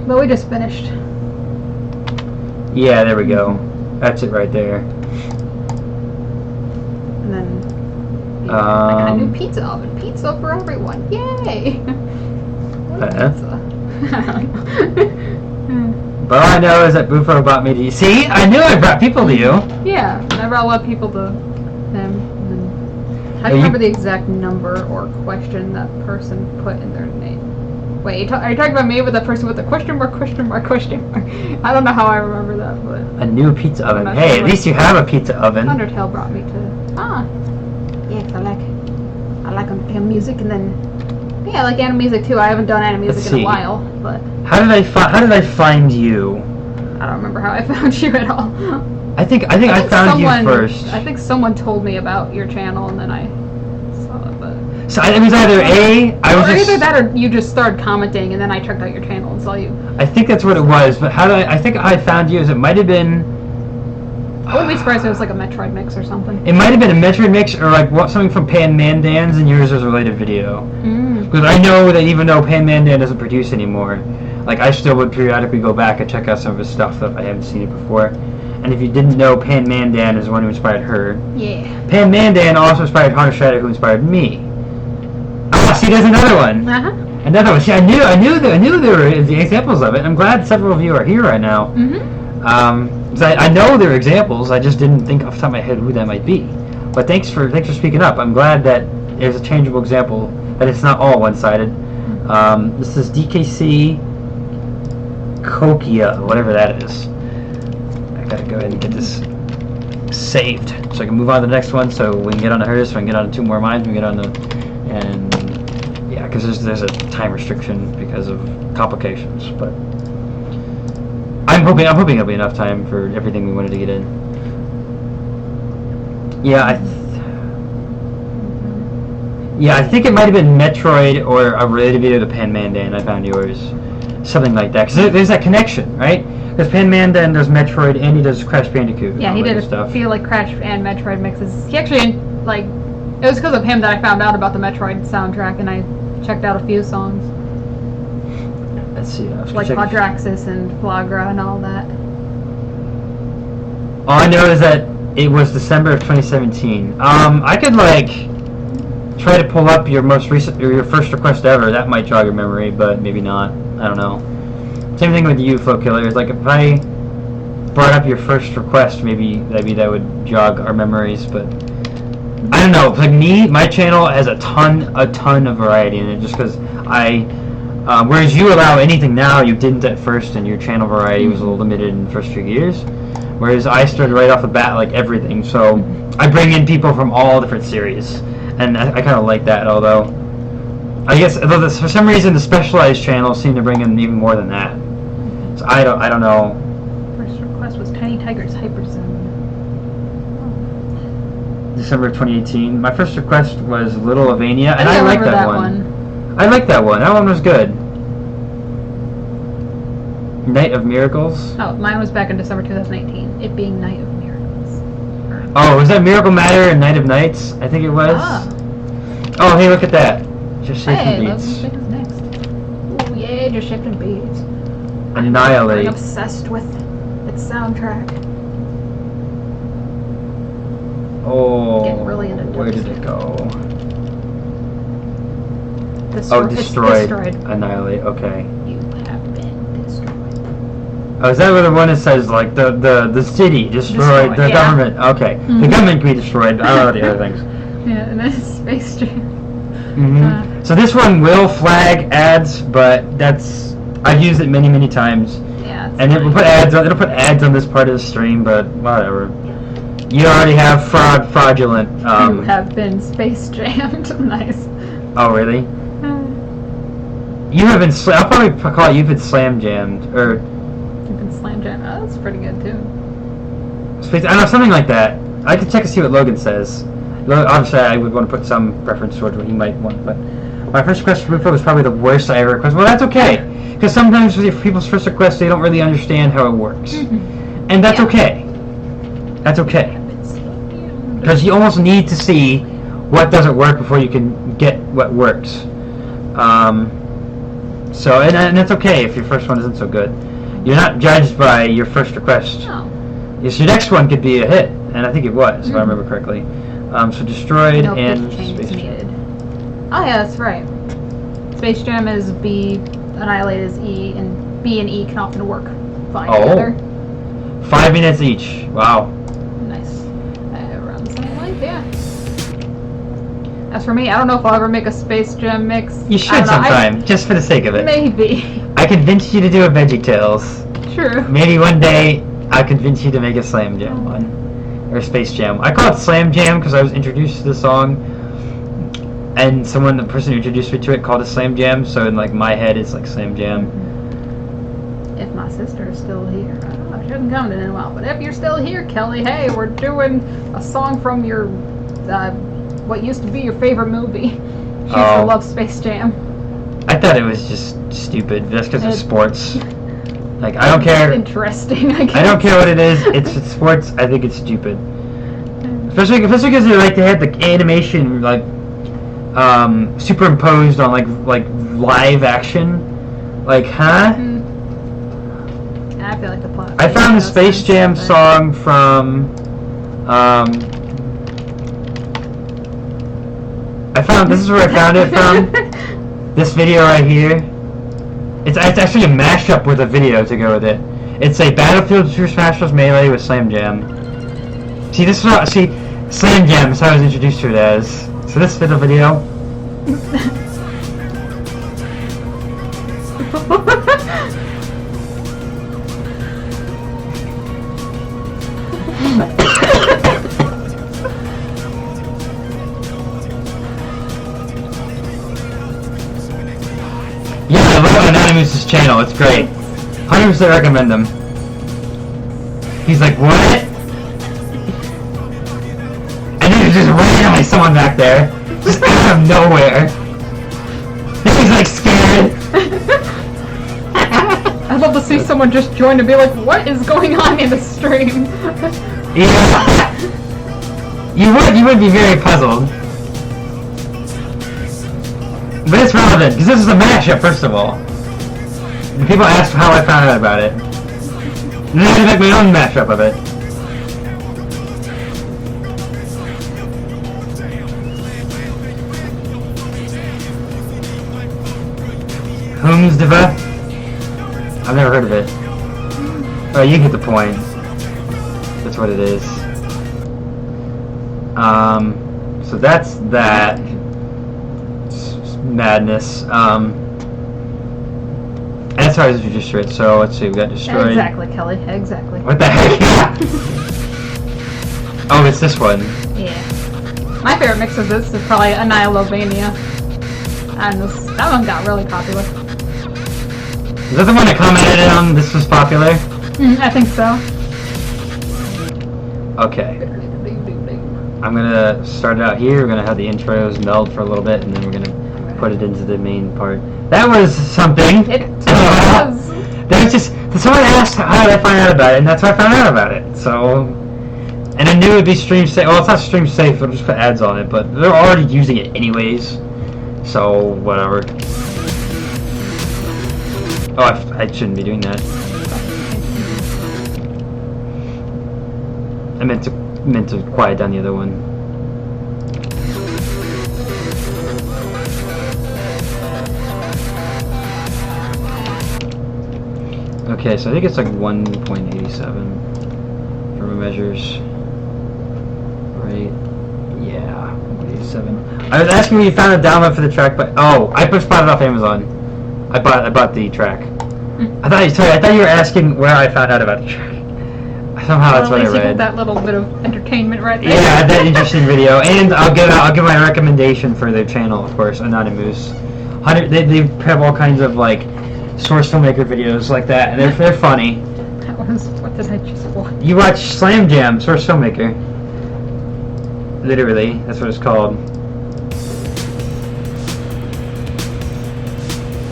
we just finished. Yeah, there we go. That's it right there. And then I got a new pizza oven. Pizza for everyone. Yay! What pizza? But all I know is that Bufo brought me to you. See? I knew I brought people to you. Yeah, I brought a lot of people to him. I don't remember the exact number or question that person put in their name. Wait, are you talking about me with that person with the question mark, question mark, question mark? I don't know how I remember that, but... A new pizza oven. not Hey, sure. at least you have a pizza oven. Undertale brought me to... Yeah, 'cause I like music, and then... Yeah, I like anime music too. I haven't done anime music in a while, but... How did I find you? I don't remember how I found you at all. I think I found you first. I think someone told me about your channel, and then I saw it, but... So it was either either that or you just started commenting, and then I checked out your channel and saw you. I think that's what it was, but I think I found you as it might have been... I wouldn't be surprised if it was like a Metroid mix or something. It might have been a Metroid mix or like something from Pan Mandan's, and yours was a related video. Because I know that even though Pan Mandan doesn't produce anymore, like I still would periodically go back and check out some of his stuff if I haven't seen it before. And if you didn't know, Pan Mandan is the one who inspired her. Yeah. Pan Mandan also inspired Hunter Strider, who inspired me. Ah, see, there's another one. Another one. See, I knew there were the examples of it. I'm glad several of you are here right now. I know there are examples. I just didn't think off the top of my head who that might be. But thanks for speaking up. I'm glad that there's a changeable example. That it's not all one-sided. This is DKC Kokia, whatever that is. I gotta go ahead and get this saved so I can move on to the next one. So we can get on to hers. So I can get on to 2 more of mine. We can get on to yeah, because there's a time restriction because of complications. But I'm hoping it'll be enough time for everything we wanted to get in. Yeah, I think it might have been Metroid or a related video to Pan Mandan. I found yours, something like that. Because there's that connection, right? Because Pan Mandan does Metroid and he does Crash Bandicoot. Yeah, he did feel like Crash and Metroid mixes. He actually like it was because of him that I found out about the Metroid soundtrack, and I checked out a few songs. Let's see. Like Quadraxis and Flagra and all that. All I know is that it was December of 2017. I could like try to pull up your most recent or your first request ever. That might jog your memory, but maybe not. I don't know. Same thing with you, Flow Killers. Like if I brought up your first request, maybe that would jog our memories. But I don't know. Like me, my channel has a ton of variety in it, just because I. Whereas you allow anything now, you didn't at first, and your channel variety was a little limited in the first few years. Whereas I started right off the bat, like everything. So I bring in people from all different series, and I kind of like that. Although I guess for some reason the specialized channels seem to bring in even more than that. So I don't know. First request was Tiny Tiger's Hyperzone. December of 2018. My first request was Little Avania, and I like remember that one. I like that one. That one was good. Night of Miracles. Oh, mine was back in December 2018. It being Night of Miracles. Oh, was that Miracle Matter and Night of Nights? I think it was. Ah. Oh, hey, look at that. Just shaping Hey, beats. Lovely next. Oh yeah, just shaping beats. Annihilate. I'm obsessed with its soundtrack. Oh, Getting really into where did dubstep. it go? Destroyed. Destroyed. Annihilate. Okay. You have been destroyed. Oh, is that the one that says like the city destroyed, the yeah. government? Okay, Mm-hmm. the government can be destroyed. But I don't know the other things. Yeah, and then Space Jam. Mm-hmm. So this one will flag ads, but I've used it many times, Yeah. and it will put ads on. It'll put ads on this part of the stream, but whatever. You already have fraudulent. You have been Space Jammed. Nice. Oh really? You have been. I'll probably call it you've been slam jammed or. You've been slam jammed. Oh, that's pretty good too. I don't know, something like that. I can check to see what Logan says. Obviously, I would want to put some preference towards what he might want, but my first request for Bufo was probably the worst I ever requested. Well, that's okay, because sometimes with people's first requests, they don't really understand how it works, and that's okay. That's okay, because you almost need to see what doesn't work before you can get what works. So, and that's okay if your first one isn't so good. You're not judged by your first request. No. Yes, your next one could be a hit, and I think it was, if I remember correctly. So Destroyed No and pitch change Space is Jam. needed. Oh yeah, that's right. Space Jam is B, Annihilate is E, and B and E can often work fine together. 5 minutes each. Wow. Nice. Around the same length, yeah. As for me, I don't know if I'll ever make a Space Jam mix. You I should don't know, sometime, just for the sake of it. Maybe. I convinced you to do a VeggieTales. True. Maybe one day I'll convince you to make a Slam Jam one. Or Space Jam. I call it Slam Jam because I was introduced to the song, and the person who introduced me to it called it Slam Jam, so in like my head it's like Slam Jam. If my sister is still here, I don't know, she hasn't come in a while, but if you're still here, Kelly, hey, we're doing a song from your, what used to be your favorite movie. She used to love Space Jam. I thought it was just stupid, just because of sports. Like, I don't care. Interesting, I guess. I don't care what it is. It's sports. I think it's stupid. Especially because they had the animation like superimposed on like live action. Like, huh? I feel like the plot. I found the Space Jam song from. This is where I found it from. This video right here. It's actually a mashup with a video to go with it. It's a Battlefield Super Smash Bros. Melee with Slam Jam. See, Slam Jam is how I was introduced to it as. So this bit of video. Yeah, I love Anonymous' channel. It's great. 100% recommend him. He's like, what? And then there's just randomly someone back there, just out of nowhere. He's like scared. I'd love to see someone just join and be like, what is going on in the stream? Yeah. You would be very puzzled. But it's relevant, because this is a mashup, first of all. And people ask how I found out about it. And then I make my own mashup of it. MsDaBoss7? I've never heard of it. Oh, you get the point. That's what it is. So that's that. Madness. As far as you destroyed, so let's see, we got destroyed. Exactly, Kelly, exactly. What the heck? Oh, it's this one. Yeah. My favorite mix of this is probably Annihilovania. And that one got really popular. Is that the one that commented on this was popular? I think so. Okay. I'm gonna start it out here. We're gonna have the intros meld for a little bit, and then we're gonna put it into the main part. That was something. It was. That was just someone asked how did I find out about it, and that's how I found out about it. So, and I knew it'd be stream safe. Well, it's not stream safe. We'll just put ads on it, but they're already using it anyways. So whatever. Oh, I shouldn't be doing that. I meant to quiet down the other one. Okay, so I think it's like 1.87 for measures. Right? Yeah, 1.87. I was asking when you found a download for the track, but oh, I pushed bought it off Amazon. I bought the track. I thought you were asking where I found out about the track. Somehow that's what I read. You get that little bit of entertainment right there. Yeah, that interesting video, and I'll give my recommendation for their channel, of course, Anonymous. They have all kinds of like source filmmaker videos like that, and they're funny. That was what did I just watch? You watch Slam Jam, source filmmaker. Literally, that's what it's called.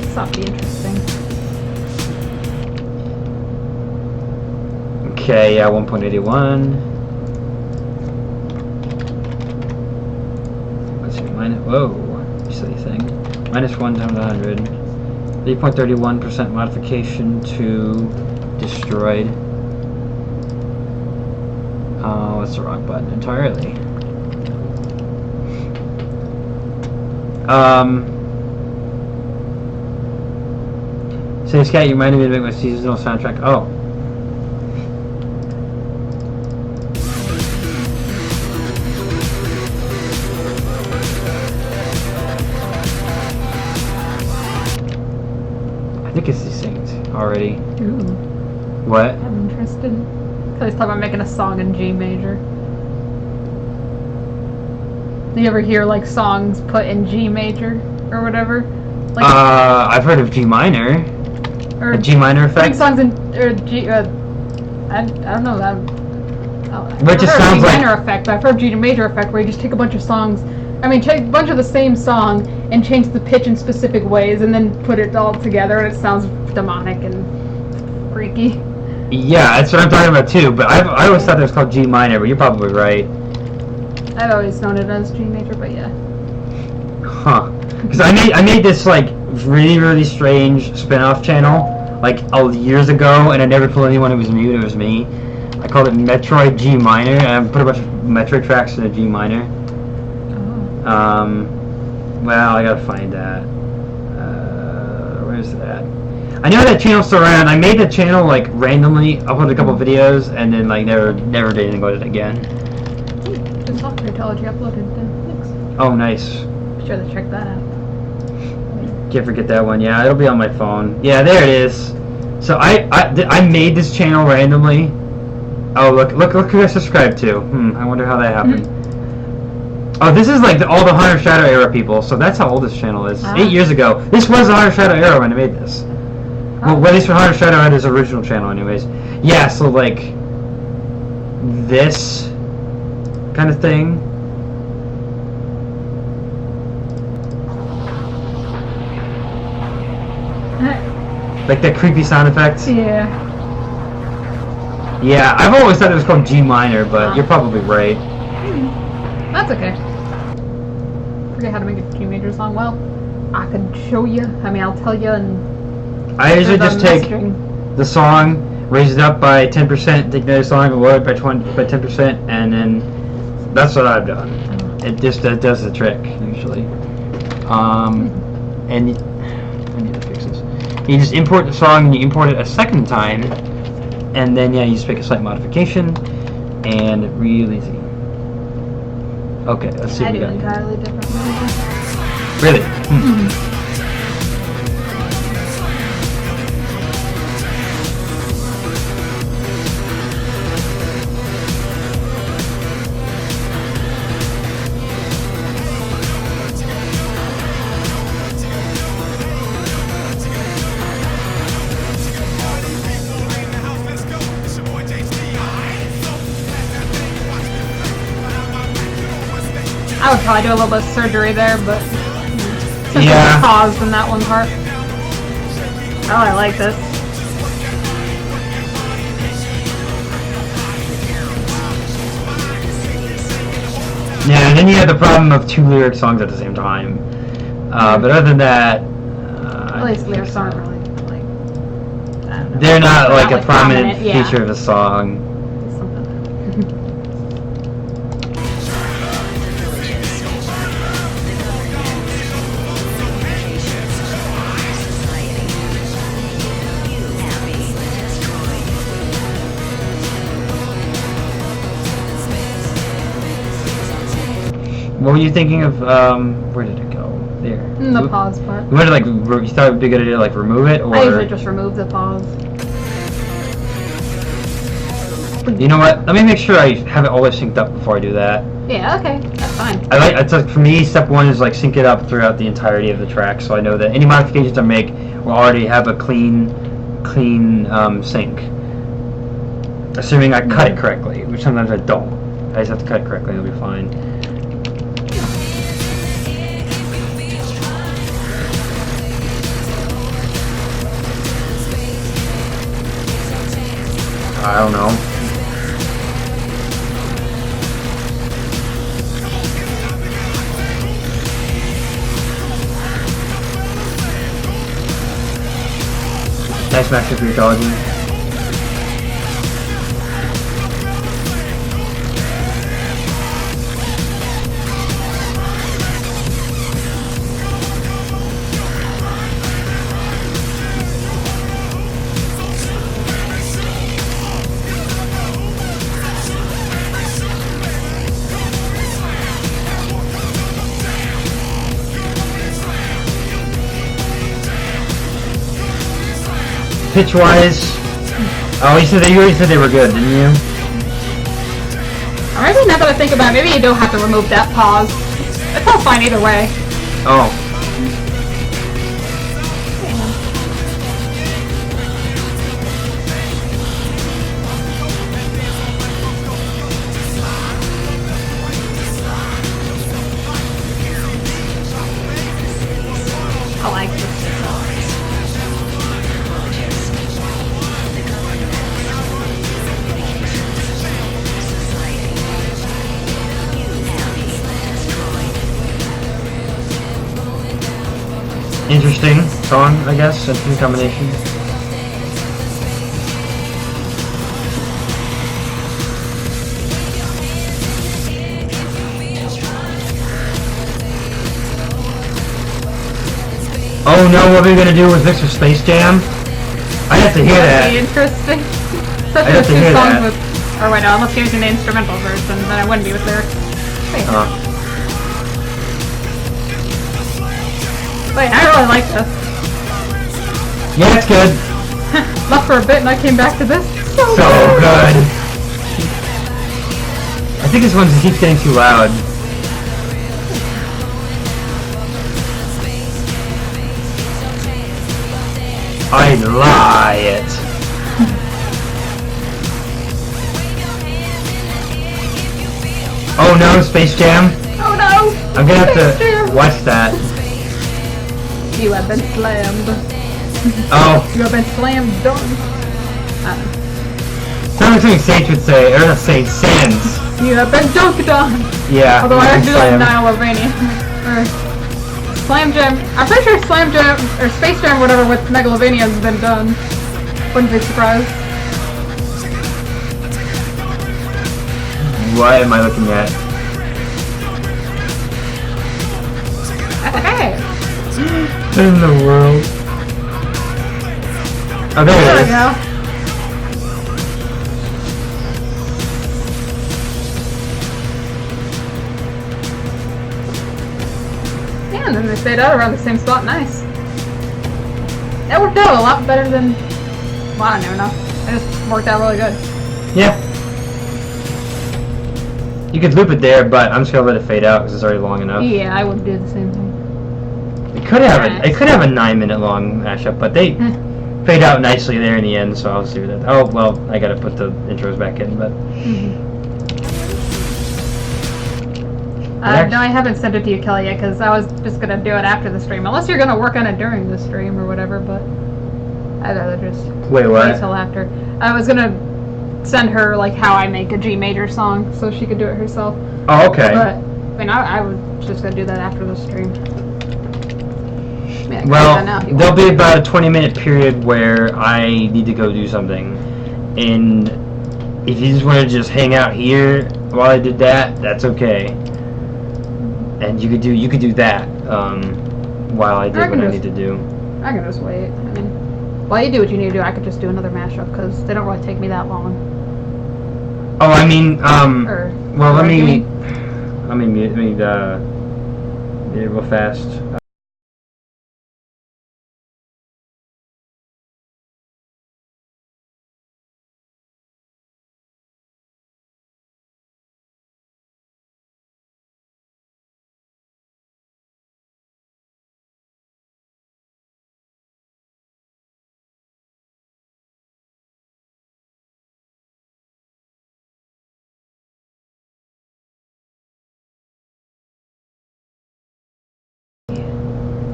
This ought to be interesting. Okay, yeah, 1.81. Let's see, whoa, you silly thing. -1 times 100. 3.31% modification to destroyed. Oh, that's the wrong button entirely. Say, Scat, you reminded me to make my seasonal soundtrack. Oh. I think it's these things already. Ooh. What? I'm interested. Kelly's talking about making a song in G major. Do you ever hear like songs put in G major or whatever? Like, I've heard of G minor. or A G minor like effect. songs in or G. I don't know that. Which just sounds G like minor effect, but I've heard G major effect where you just take a bunch of songs. I mean, take a bunch of the same song and change the pitch in specific ways, and then put it all together, and it sounds demonic and freaky. yeah, that's what I'm talking about too. But I always thought it was called G minor, but you're probably right. I've always known it as G major, but yeah. Huh? Because I made this like really strange spin-off channel like years ago, and I never told anyone it was me. It was me. I called it Metroid G minor, and I put a bunch of Metroid tracks in a G minor. Well, I gotta find that. Where's that? I know that channel's still around. I made the channel like randomly, uploaded a couple videos, and then like never did anything with it again. The software telegy uploaded. Thanks. Oh, nice. Be sure to check that out. Can't forget that one. Yeah, it'll be on my phone. Yeah, there it is. So I made this channel randomly. Oh, look who I subscribed to. I wonder how that happened. Oh, this is like all the Hunter Shadow era people, so that's how old this channel is. 8 years ago. This was the Hunter Shadow era when I made this. Well, at least when Hunter Shadow had his original channel anyways. Yeah, so like this kind of thing. Like that creepy sound effects. Yeah. Yeah, I've always thought it was called G minor, but you're probably right. That's okay. Forget how to make a G major song. Well, I could show you. I mean, I'll tell you. And I usually just take messaging. the song, raise it up by 10%, take another song, lower it by 10%, and then that's what I've done. It just does the trick usually. And I need to fix this. You just import the song and you import it a second time, and then yeah, you just make a slight modification, and real easy. Okay, let's see I what we do got. entirely different movie. Really? I would probably do a little bit of surgery there, but since Yeah. it's paused in that one part. Oh, I like this. Yeah, and then you have the problem of 2 lyric songs at the same time. But other than that, At least lyrics aren't really like. I don't know. they're not like a prominent prominent, yeah. feature of the song. Something. What were you thinking of? Where did it go? There. In the pause part. You wanted to you thought it would be a good idea to like remove it, or I usually just remove the pause. you know what? Let me make sure I have it always synced up before I do that. Yeah, okay, that's fine. I like. It's like for me, step one is like sync it up throughout the entirety of the track, so I know that any modifications I make will already have a clean sync. Assuming I cut it correctly, which sometimes I don't. I just have to cut it correctly. It'll be fine. I don't know. Nice matchup for your doggy. Pitch-wise, oh, you already said they were good, didn't you? Or maybe now that I think about it, maybe you don't have to remove that pause. It's all fine either way. Oh. I like this. Interesting song, I guess. Interesting combination. Oh no, what are we gonna do with Victor Space Jam? I have to hear That'd that. be interesting. I Especially have with to two hear songs that. with. Or wait, no, unless you're using the instrumental version, then I wouldn't be with lyrics. Wait, wait, I really like this. Yeah, it's good. Left for a bit and I came back to this. So good. I think this one keeps getting too loud. I lie it. Oh no, Space Jam. Oh no! I'm gonna have Space to Jam. watch that. You have been slammed. Oh, You have been slammed done. sounds like something Sage would say, or not Sage, Sans. You have been dunked on. Yeah. Although I I've heard been do that in slammed. Nihilobania. Or Slam Jam. I'm pretty sure Slam Jam, or Space Jam, whatever, with Megalovania has been done. Wouldn't be surprised. What am I looking at? Okay. In the world. Oh, there There it we is. go. Yeah, and then they stayed out around the same spot. Nice. That worked out a lot better than... Well, I don't even know. It just worked out really good. Yeah. You could loop it there, but I'm just gonna let it fade out because it's already long enough. Yeah, I would do the same thing. It could have a 9-minute long mashup, but they fade out nicely there in the end, so I'll see what that. Oh well, I gotta put the intros back in, but. No, I haven't sent it to you, Kelly, yet because I was just gonna do it after the stream, unless you're gonna work on it during the stream or whatever. But I'd rather just Wait, what? wait till after. I was gonna send her like how I make a G major song so she could do it herself. Oh, okay. But I mean, I was just gonna do that after the stream. I mean, I could do Well, that now if you there'll want. be about a 20-minute period where I need to go do something, and if you just want to just hang out here while I did that, that's okay. And you could do that while I did what I need to do. I can just wait. I mean, while you do what you need to do, I could just do another mashup because they don't really take me that long. Oh, I mean, Or, well, let or me you mute it real fast.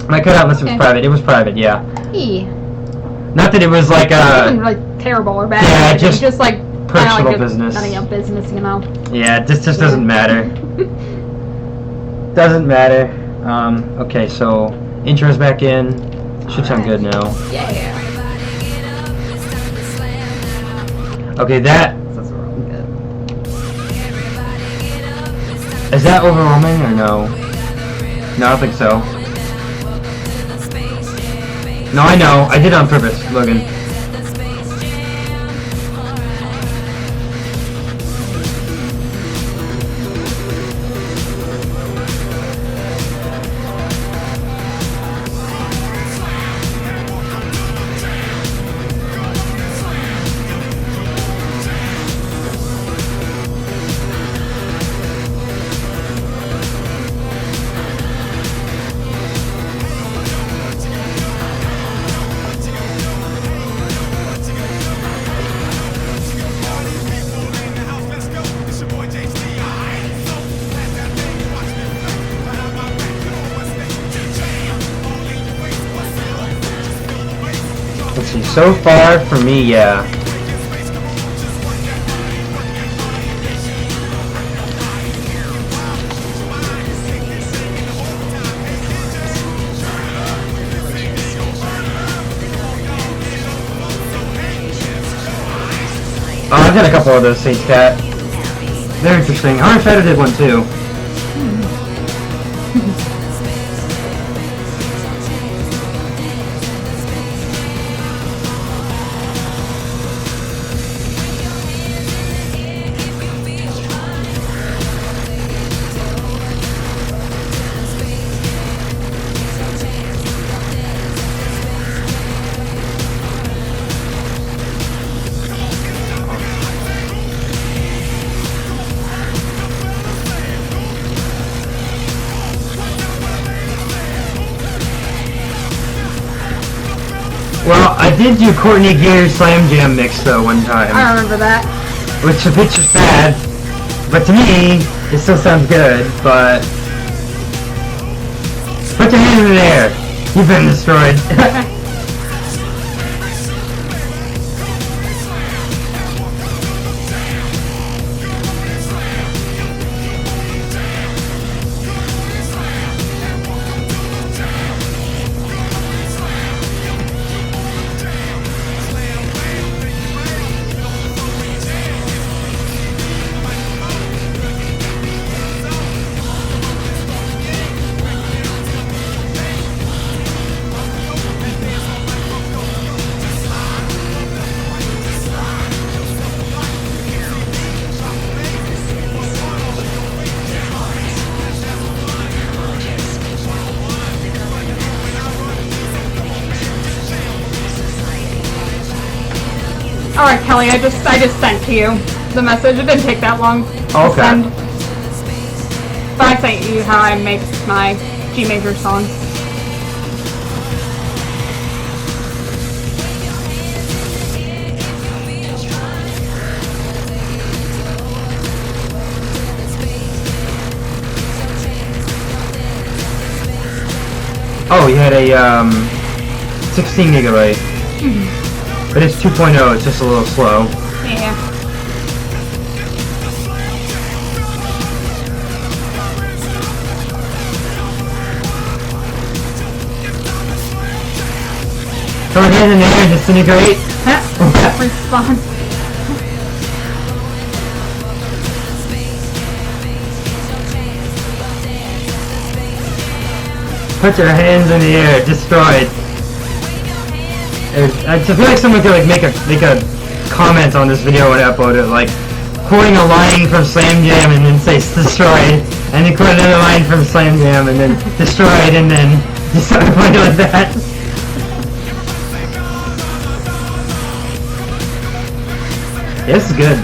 I cut out unless it was private. It was private, yeah. Not that it was like It wasn't like terrible or bad. Yeah, It was just like personal like business. None of your business, you know. Yeah, this just doesn't matter. Doesn't matter. Okay, so intro's back in. Should sound good now. Yeah. Okay, that That's really good. is that overwhelming or no? No, I don't think so. No, I know. I did it on purpose, Logan. Let's see, so far for me, yeah. Oh, I've got a couple of those Saints Cat. They're interesting. Hunter Shadow did one too. Well, I did do Courtney Gear's Slam Jam mix though one time. I remember that. Which the picture's bad, but to me, it still sounds good, but... Put your hand in the air! You've been destroyed. Alright, Kelly, I just sent to you the message. It didn't take that long to send. But I sent you how I make my G major songs. Oh, you had a 16 gigabyte. But it's 2.0, it's just a little slow. Yeah. Throw your hand in the air and disintegrate. Response. Put your hands in the air, destroyed. I feel like someone could like make a comment on this video and upload it, like quoting a line from Slam Jam and then say destroyed, and then quote another line from Slam Jam and then destroyed, and then just something like that. Yeah, this is good.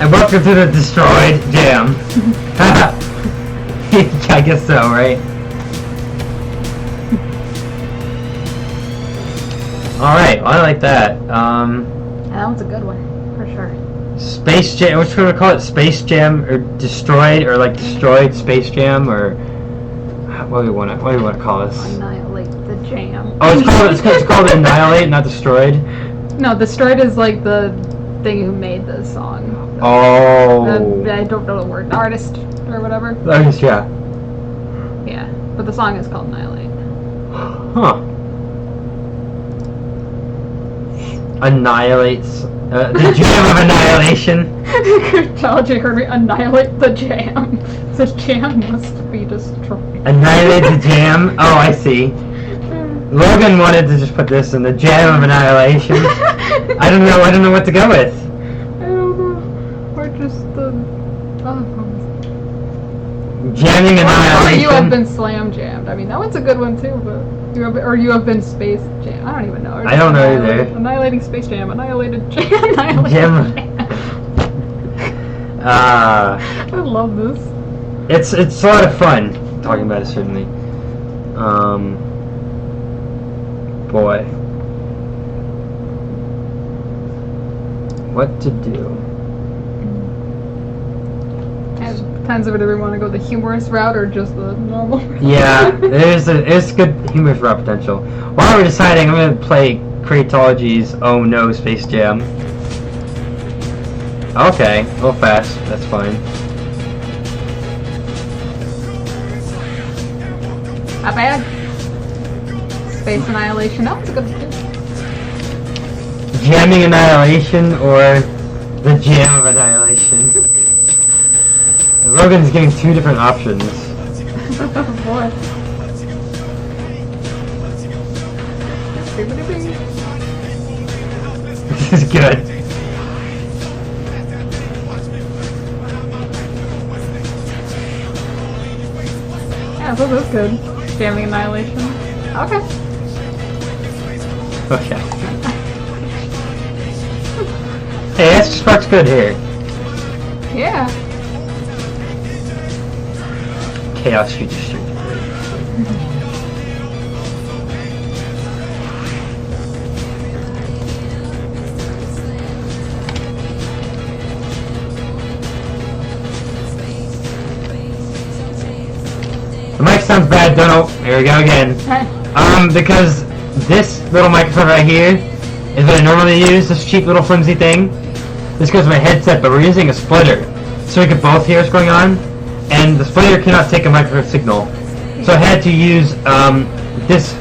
And welcome to the destroyed jam. I guess so, right? Alright, well, I like that. That was a good one, for sure. Space Jam, what should we call it? Space Jam, or Destroyed, or like Destroyed Space Jam, or what do we want to call this? Annihilate the Jam. Oh, it's called Annihilate, not Destroyed? No, Destroyed is like the thing who made the song. Oh. I don't know the word. Artist or whatever. Artist, yeah. Yeah, but the song is called Annihilate. Huh. Annihilates the jam of annihilation. Technology heard me annihilate the jam. The jam must be destroyed. Annihilate the jam? Oh, I see. Logan wanted to just put this in the jam of annihilation. I don't know what to go with. I don't know. Or just the jamming annihilation. Or you have been slam jammed. I mean, that one's a good one too, but you have been space jammed. I don't even know. I don't know either. Annihilating space jam. Annihilated jam. Annihilated Jam. I love this. It's a lot of fun talking about it, certainly. Boy. What to do? And depends if we want to go the humorous route or just the normal route. Yeah, there's good humorous route potential. While we're deciding, I'm gonna play Creatology's Oh No Space Jam. Okay, a little fast. That's fine. Not bad. Space Annihilation. That was a good one. Jamming Annihilation or the Jam of Annihilation. Logan's giving two different options. Boy. This is good. Yeah, this is good. Jamming Annihilation. Okay. Okay. Hey, that spark's good here. Yeah. Chaos Future Street. The mic sounds bad, don't know. Here we go again. Because this little microphone right here is what I normally use, this cheap little flimsy thing. This goes to my headset, but we're using a splitter, so we can both hear what's going on. And the splitter cannot take a microphone signal, so I had to use this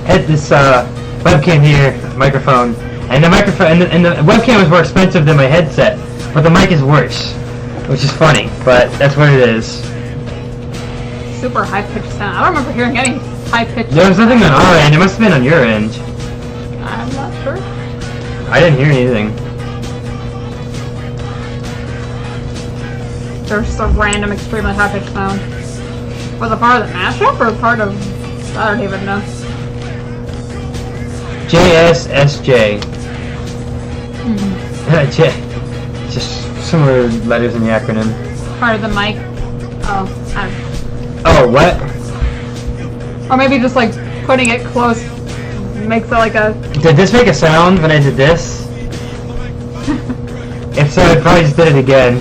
webcam here microphone. And the microphone and the webcam is more expensive than my headset, but the mic is worse. which is funny, but that's what it is. Super high pitched sound. I don't remember hearing any high pitched. There was nothing on our end. It must have been on your end. I'm not sure. I didn't hear anything. There's just a random, extremely high pitched sound. Was it part of the mashup or part of? I don't even know. JSSJ. Mm-hmm. J. Just similar letters in the acronym. Part of the mic. Oh, Oh, what? or maybe just like putting it close makes it like a. Did this make a sound when I did this? If so, I probably just did it again.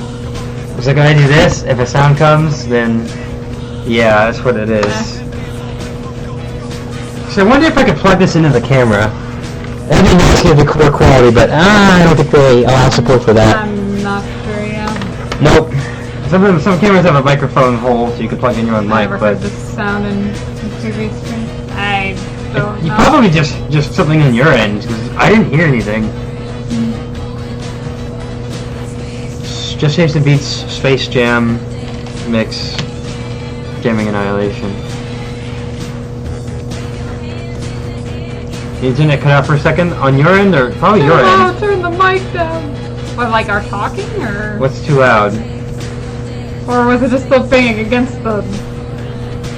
It's like when I do this, if a sound comes, then yeah, that's what it is. So I wonder if I could plug this into the camera. I think it's going to be clear quality, but I don't think they allow support for that. I'm not sure, yeah. Nope. Some cameras have a microphone hole, so you can plug in your own mic, I never but heard this sound in TV streams. I don't you know. probably just something on your end, because I didn't hear anything. Just Shapes and Beats, Space Jam, Mix, Jamming Annihilation. The internet cut out for a second on your end, or probably your Oh, end. turn the mic down. What, like our talking, or? What's too loud? Or was it just the banging against the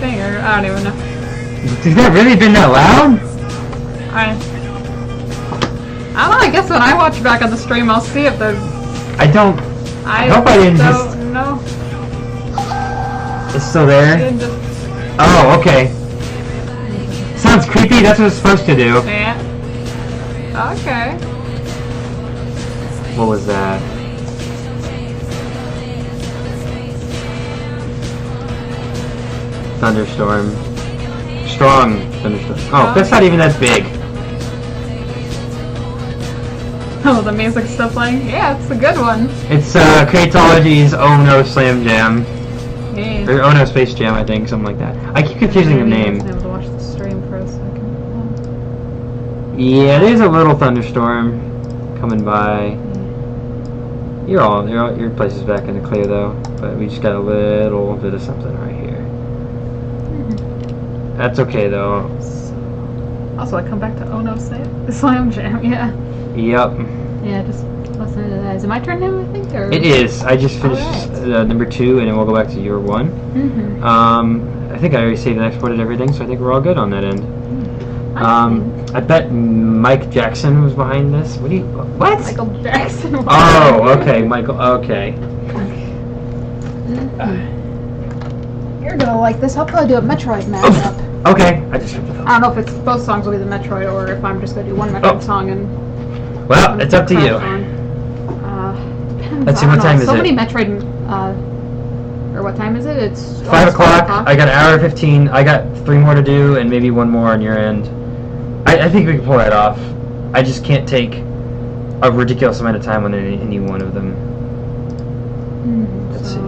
thing, or I don't even know. Has that really been that loud? I don't know, I guess when I watch back on the stream, I'll see if there's... I hope I didn't just... No, It's still I there? didn't just... Oh, okay. Sounds creepy, that's what it's supposed to do. Yeah. Okay. What was that? Thunderstorm. Strong thunderstorm. Oh, that's not even that big. Oh, the music's still playing? Yeah, it's a good one. It's Creatology's Oh No Slam Jam. Yeah. Or Oh No Space Jam, I think, something like that. I keep confusing the Maybe I name. wasn't able to watch the stream for a second. Yeah, there's a little thunderstorm coming by. Your place is back in the clear though, but we just got a little bit of something right here. That's okay though. Also, I come back to Oh No Slam Jam, yeah. Yep. Yeah, just listen to that. Is it my turn now, I think? Or? It is. I just finished Alright. number 2, and then we'll go back to your 1. Mm-hmm. I think I already saved and exported everything, so I think we're all good on that end. I bet Mike Jackson was behind this. What? Michael Jackson. Oh, okay, Michael. Okay. You're gonna like this. I'll probably do a Metroid mashup. Okay. I just. I don't know if it's both songs will be the Metroid, or if I'm just gonna do one Metroid song and. Well, it's up to you. Let's see, what time is so it? many Metroid. Or what time is it? It's 5 o'clock. I got an hour 15. I got 3 more to do, and maybe 1 more on your end. I think we can pull that off. I just can't take a ridiculous amount of time on any one of them. Let's see.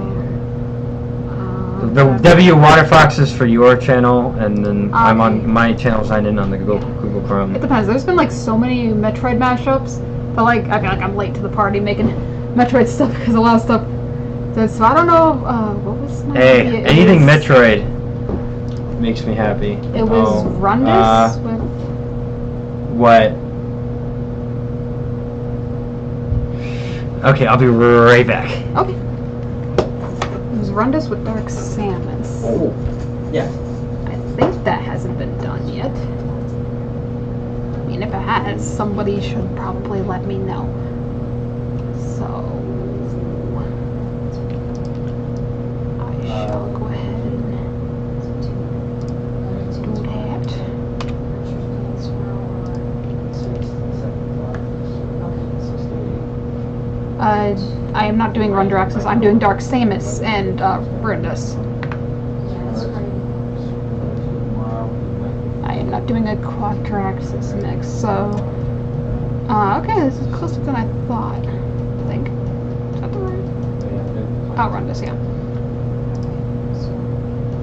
The W Waterfox is for your channel, and then I'm on my channel signed in on the Google Chrome. It depends. There's been like so many Metroid mashups, but like I feel like I'm late to the party making Metroid stuff because a lot of stuff. So I don't know. What was my Hey, anything Metroid makes me happy. It was Rundus with. What? Okay, I'll be right back. Okay. It was Rundus with Dark Samus. Oh, yeah. I think that hasn't been done yet. I mean, if it has, somebody should probably let me know. So I shall go ahead and do that. I am not doing Rundraxis. I'm doing Dark Samus and Rundus. I am not doing a Quadraxis mix, so... okay, this is closer than I thought, I think. Is that the right? Oh, Rundus, yeah.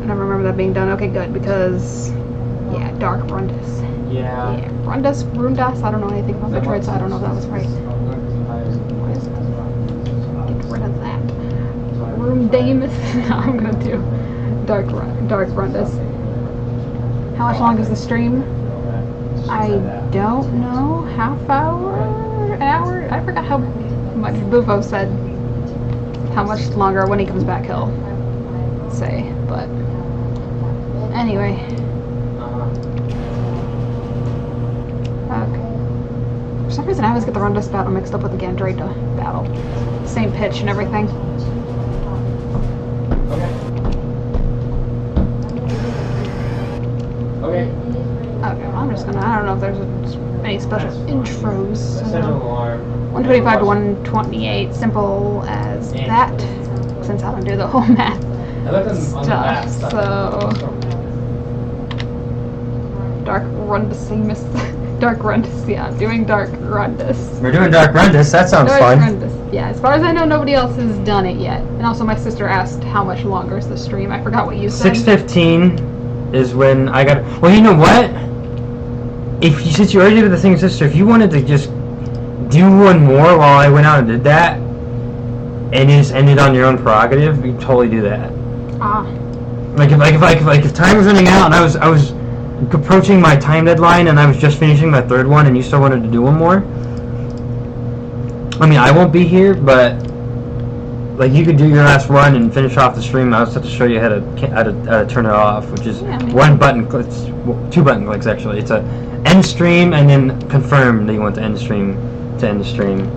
I don't remember that being done. Okay, good, because... yeah, Dark Rundus. Yeah. Yeah, Rundus, I don't know anything about Metroid, so I don't know if that was right. Get rid of that. Damus. No, I'm gonna do Dark Rundus. How much long is the stream? I don't know. Half hour? An hour? I forgot how much Bufo said. How much longer when he comes back he'll say, but anyway. Okay. For some reason I always get the Rundus battle mixed up with the Gandreta battle. Same pitch and everything. Okay. Okay, well, I'm just gonna, I don't know if there's any special intros. 125 to 128, simple as that, since I don't do the whole math stuff, so... Dark Rundus, Dark Rundus, yeah, doing Dark Rundus. We're doing Dark Rundus, that sounds fun. Rundus. Yeah, as far as I know, nobody else has done it yet. And also my sister asked how much longer is the stream. I forgot what you said. 6:15 is when I got... Well, you know what? Since you already did the thing, sister, if you wanted to just do one more while I went out and did that, and just ended on your own prerogative, you totally do that. Ah. Like if time was running out and I was approaching my time deadline and I was just finishing my third one and you still wanted to do one more, I mean, I won't be here, but like you could do your last run and finish off the stream. I'll just have to show you how to turn it off, which is one button click, two button clicks actually. It's a end stream and then confirm that you want to end stream to end the stream.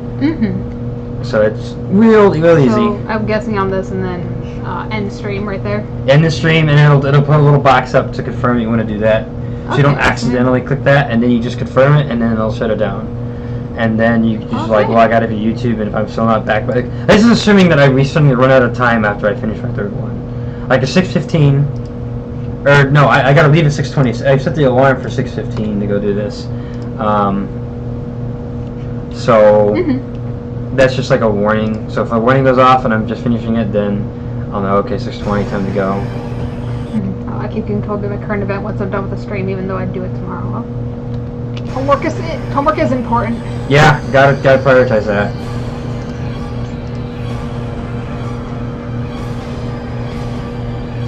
So it's real easy. So I'm guessing on this and then end stream right there. End the stream and it'll put a little box up to confirm you want to do that. So you don't accidentally click that, and then you just confirm it and then it'll shut it down. And then you just like log out of your YouTube, and if I'm still not back, but this is assuming that I recently run out of time after I finish my third one. Like at 6:15, or no, I gotta leave at 6:20. I set the alarm for 6:15 to go do this. So that's just like a warning. So if the warning goes off and I'm just finishing it, then I'll know, okay, 6:20, time to go. Oh, I keep getting told to do my current event once I'm done with the stream, even though I do it tomorrow. Well, homework is important. Yeah, gotta prioritize that.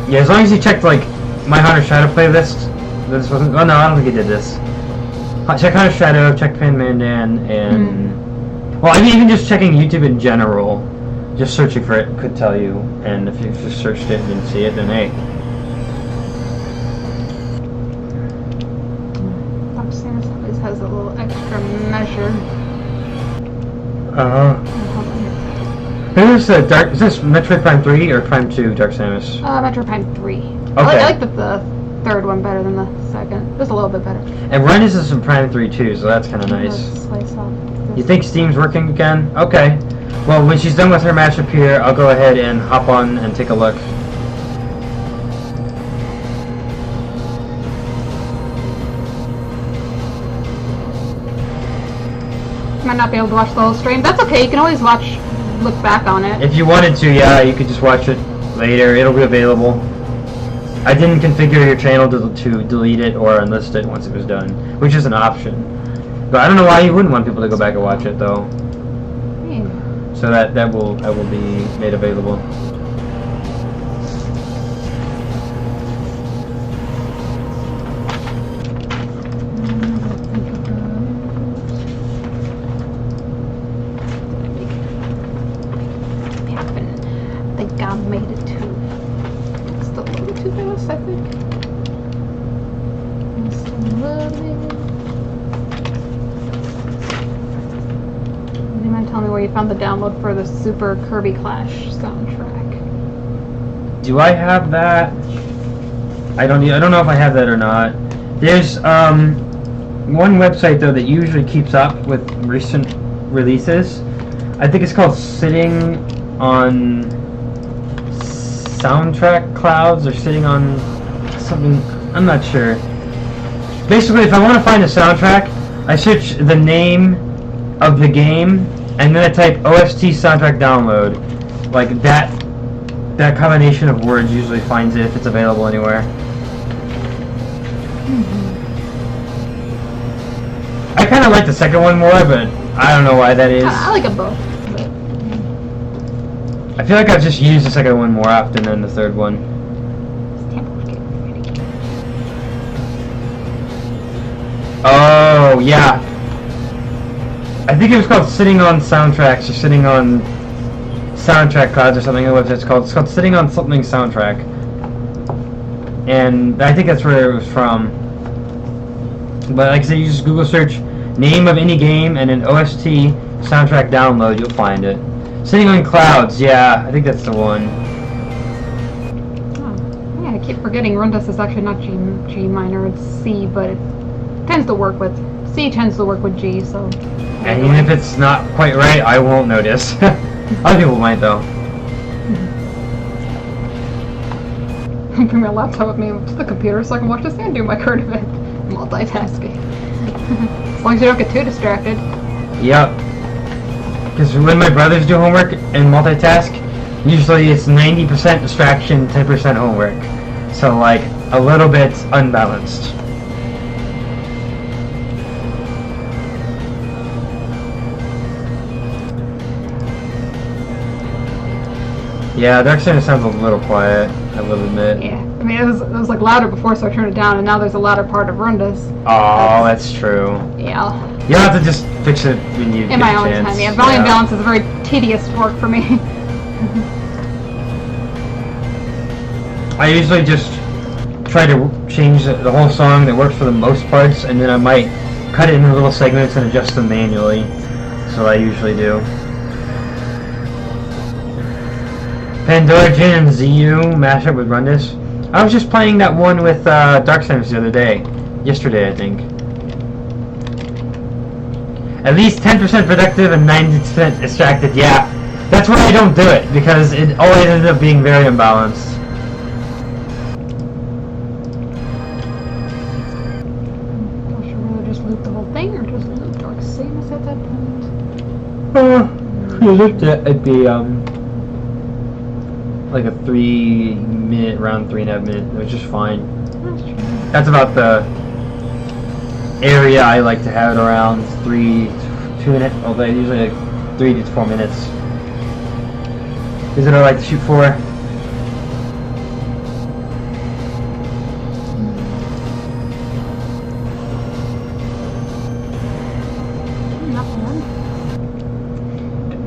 Yeah, as long as you checked like my Hunter Shadow playlist. This wasn't. Oh no, I don't think you did this. Check Hunter Shadow, check Pan Mandan, and well, I mean, even just checking YouTube in general, just searching for it could tell you. And if you just searched it and didn't see it, then hey. Samus always has a little extra measure. Who's Dark? Is this Metroid Prime 3 or Prime 2 Dark Samus? Metroid Prime 3. Okay. I like the third one better than the second. Just a little bit better. And Rundus is from Prime 3 too, so that's kind of nice. You think Steam's working again? Okay. Well, when she's done with her mashup here, I'll go ahead and hop on and take a look. Might not be able to watch the whole stream. That's okay. You can always look back on it. If you wanted to, yeah, you could just watch it later. It'll be available. I didn't configure your channel to delete it or unlist it once it was done, which is an option. But I don't know why you wouldn't want people to go back and watch it though. So that will be made available. I think God made it too. It's still a little too fast, I think. It's still loading. You mind telling me where you found the download for the Super Kirby Clash soundtrack? Do I have that? I don't know if I have that or not. There's one website though that usually keeps up with recent releases. I think it's called Sitting on Soundtrack Clouds or Sitting on something. I'm not sure. Basically, if I want to find a soundtrack, I search the name of the game and then I type OST soundtrack download. Like that combination of words usually finds it if it's available anywhere. I kind of like the second one more, but I don't know why that is. I like them both. I feel like I've just used the second one more often than the third one. Oh, yeah. I think it was called Sitting on Soundtracks or Sitting on Soundtrack Clouds or something. What it's called? It's called Sitting on Something Soundtrack. And I think that's where it was from. But like I said, you just Google search name of any game and an OST soundtrack download, you'll find it. Sitting on Clouds, yeah, I think that's the one. Oh, yeah, I keep forgetting Rundus is actually not G minor, it's C, but it tends to work with C tends to work with G, so. And even if it's not quite right, I won't notice. Other people might though. Bring my laptop with me to the computer so I can watch this and do my current event. Multitasking. As long as you don't get too distracted. Yep. Because when my brothers do homework and multitask, usually it's 90% distraction, 10% homework. So like a little bit unbalanced. Yeah, Darksander sounds a little quiet, I will admit. Yeah, I mean it was like louder before, so I turned it down, and now there's a louder part of Rundus. Oh, that's true. Yeah. You'll have to just fix it when you get In my a own chance. time, yeah. Volume balance is a very tedious work for me. I usually just try to change the whole song that works for the most parts, and then I might cut it into little segments and adjust them manually. That's what I usually do. Pandora Jin and ZU mashup with Rundus. I was just playing that one with Darksiders the other day. Yesterday, I think. At least 10% productive and 90% distracted. Yeah, that's why I don't do it, because it always ends up being very imbalanced. I should really just loop the whole thing, or just loop Dark Samus at that point? You looked at it'd be like a 3-minute round, 3.5 minutes, which is fine. That's true. That's about the area I like to have it around 2 minutes. Although usually like 3 to 4 minutes. Is it I like to shoot for? Not bad.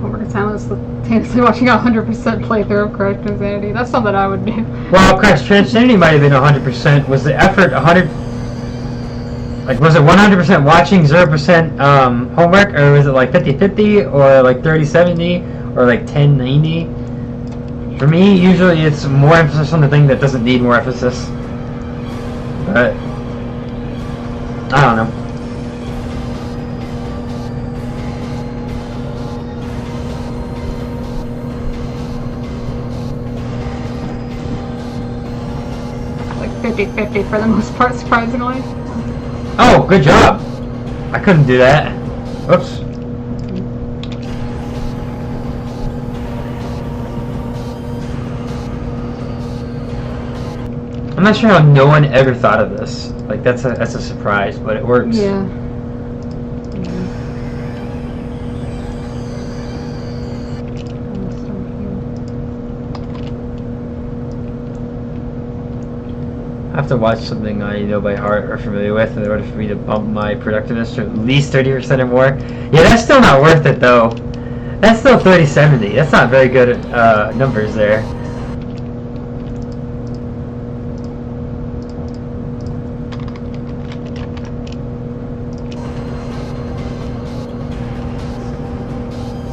Homework assignments simultaneously watching a 100% playthrough of Crash Insanity. That's something I would do. Well, Crash Insanity might have been 100%. Was the effort 100? Like, was it 100% watching, 0% homework, or was it like 50-50, or like 30-70, or like 10-90? For me, usually it's more emphasis on the thing that doesn't need more emphasis. But I don't know. Like 50-50 for the most part, surprisingly. Oh, good job! I couldn't do that. Whoops. I'm not sure how no one ever thought of this. Like that's a surprise, but it works. Yeah. I have to watch something I know by heart or familiar with in order for me to bump my productiveness to at least 30% or more. Yeah, that's still not worth it though. That's still 30-70. That's not very good numbers there.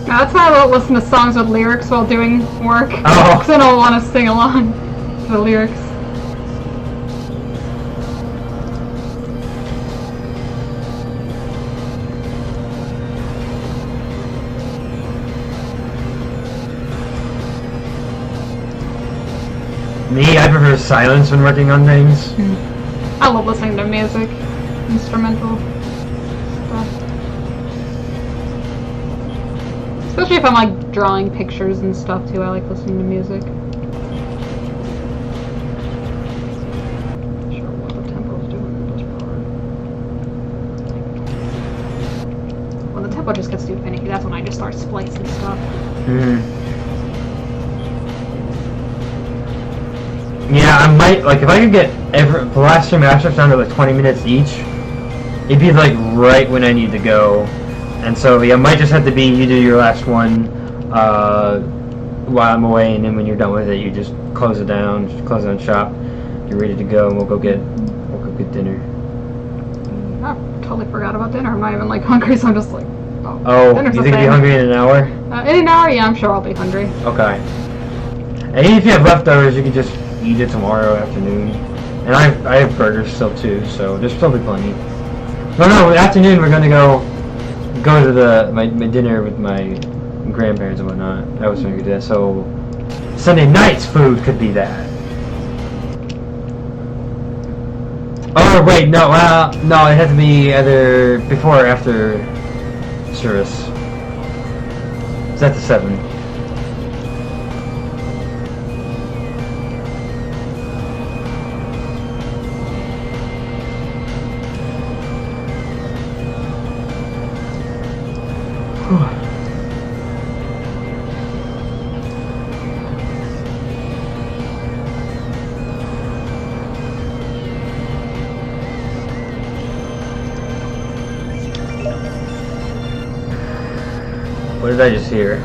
That's why I don't listen to songs with lyrics while doing work. Oh. Because I don't want to sing along to the lyrics. Me, I prefer silence when working on things. I love listening to music, instrumental stuff. Especially if I'm like drawing pictures and stuff too, I like listening to music. Not sure what the tempo's doing in this part. When the tempo just gets too finicky, that's when I just start splicing stuff. Yeah, I might, like, if I could get the last 2 mashups down to like 20 minutes each, it'd be like right when I need to go. And so, yeah, it might just have to be you do your last one while I'm away, and then when you're done with it, you just close it down shop. You're ready to go, and we'll go get dinner. I totally forgot about dinner. I'm not even like hungry, so I'm just like, oh, you think you'll be hungry in an hour? In an hour, yeah, I'm sure I'll be hungry. Okay. And even if you have leftovers, you can just eat it tomorrow afternoon. And I have burgers still too, so there's still be plenty. No, afternoon we're gonna go to my dinner with my grandparents and whatnot. I was gonna do that. So Sunday night's food could be that. Oh wait, no, no, it had to be either before or after service. It's at the 7. What did I just hear?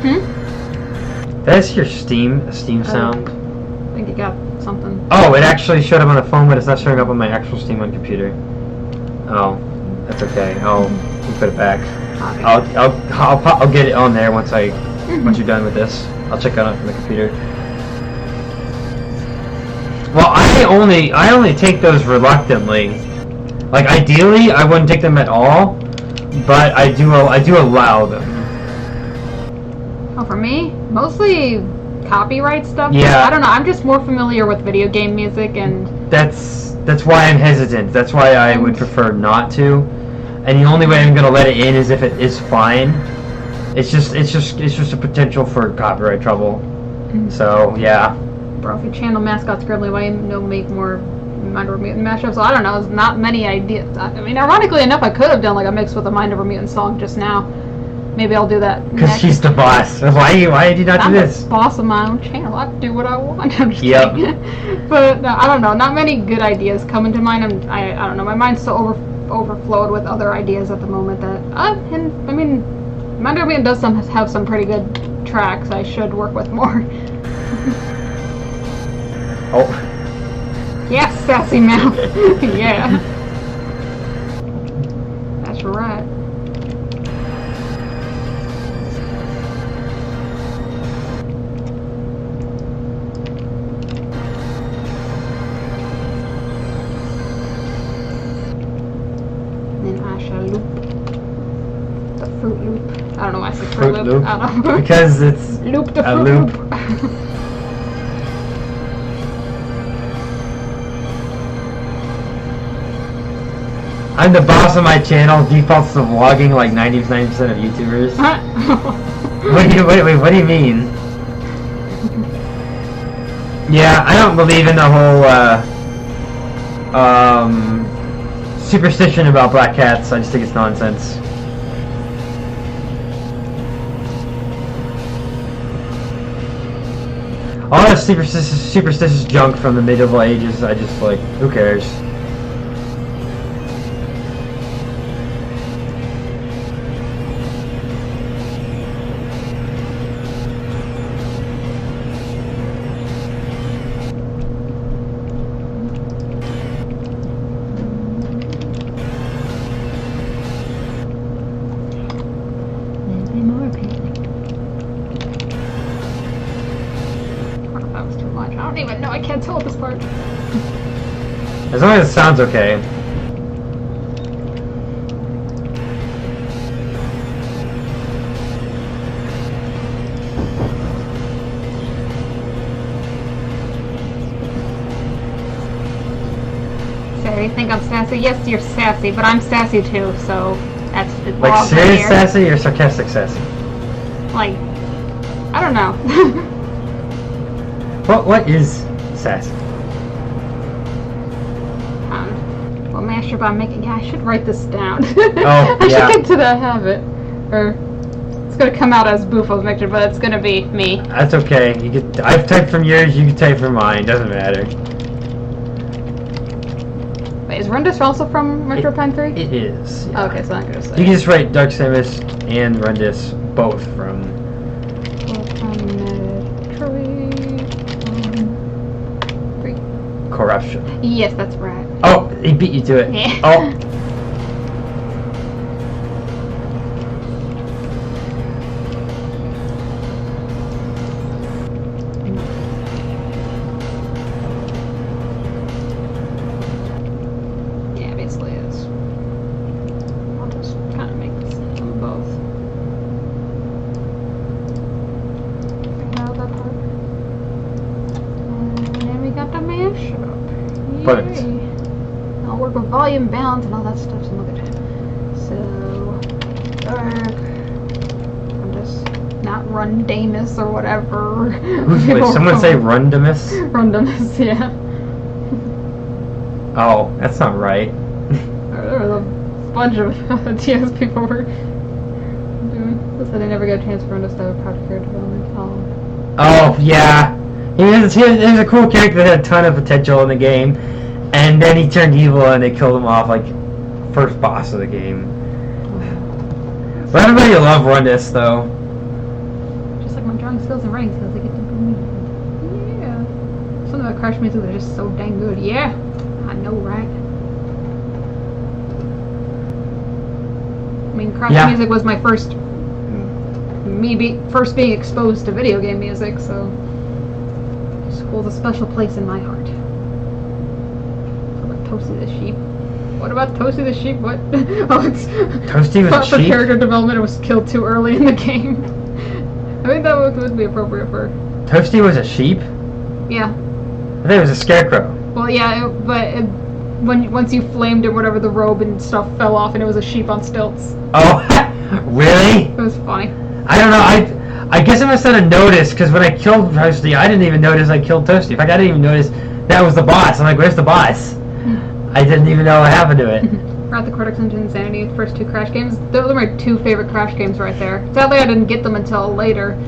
Did I just hear steam sound? I think you got something. Oh, it actually showed up on the phone, but it's not showing up on my actual Steam on computer. Oh, that's okay. I'll put it back. Okay. I'll get it on there once once you're done with this. I'll check out it from the computer. Well, I only take those reluctantly. Like ideally, I wouldn't take them at all, but I do allow them. Oh, for me, mostly copyright stuff. Yeah. I don't know. I'm just more familiar with video game music, and that's why I'm hesitant. That's why I would prefer not to. And the only way I'm gonna let it in is if it is fine. It's just a potential for copyright trouble. So yeah. Bro, if you channel Mascot Scribbly, why don't make more Mind Over Mutant mashups? So I don't know. There's not many ideas. I mean, ironically enough, I could have done like a mix with a Mind Over Mutant song just now. Maybe I'll do that. Because she's the boss. Why did you not do this? I'm the boss of my own channel. I can do what I want. I'm just kidding. But I don't know. Not many good ideas come into mind. I don't know. My mind's so overflowed with other ideas at the moment that and I mean, Mind Over Mutant does have some pretty good tracks. I should work with more. Oh. Yes, sassy mouth. Yeah. That's right. Then I shall loop the Fruit Loop. I don't know why I said Fruit Loop. I don't know. Because it's loop the a Fruit loop. Loop. I'm the boss of my channel. Defaults to vlogging like 99% of YouTubers. What do you mean? Yeah, I don't believe in the whole superstition about black cats. I just think it's nonsense. All that superstitious junk from the medieval ages, I just like, who cares? I don't even know. I can't tell at this part. As long as it sounds okay. So you think I'm sassy? Yes, you're sassy, but I'm sassy too. So that's like serious sassy or sarcastic sassy? Like, I don't know. What is sassy? What mashup I'm making? Yeah, I should write this down. Oh, I yeah. should get to that habit. Or It's gonna come out as Bufosmixes, but it's gonna be me. That's okay. You could. I've typed from yours. You can type from mine. Doesn't matter. Wait, is Rundus also from Metro Prime 3? It is. Yeah. Okay, so I'm gonna say. You can just write Dark Samus and Rundus both from. Corruption. Yes, that's right. Oh, he beat you to it. Yeah. Oh. Yeah, basically it is. I'll just kind of make this on both. Out that part. And then we got the mashup. Perfect. Yay. I'll work with volume bounds and all that stuff, so look at it. So, dark. I'm just not Rundamus or whatever. Wait, someone say Rundamus? Rundamus, yeah. Oh, that's not right. There was a bunch of TS people were doing. They said they never got a chance for Rundus to have a product for development. Oh, yeah. He was a cool character that had a ton of potential in the game, and then he turned evil and they killed him off, like, first boss of the game. But everybody love Rundus, though. Just like my drawing skills and writing skills, I get to do me. Yeah. Some of the Crash music are just so dang good. Yeah. I know, right? I mean, Crash music was my first being exposed to video game music, so it holds a special place in my heart. What about Toasty the sheep? What about Toasty the sheep? What? Oh, it's Toasty was a for sheep? character development. It was killed too early in the game. I think that would be appropriate for. Toasty was a sheep? Yeah. I think it was a scarecrow. Well, yeah, once you flamed it, whatever, the robe and stuff fell off, and it was a sheep on stilts. Oh, really? It was funny. I don't know. I guess I must have noticed, because when I killed Toasty, I didn't even notice I killed Toasty. In fact, I didn't even notice that was the boss. I'm like, where's the boss? I didn't even know what happened to it. Wrath of Cortex and Insanity, the first two Crash games. Those are my two favorite Crash games right there. Sadly, I didn't get them until later.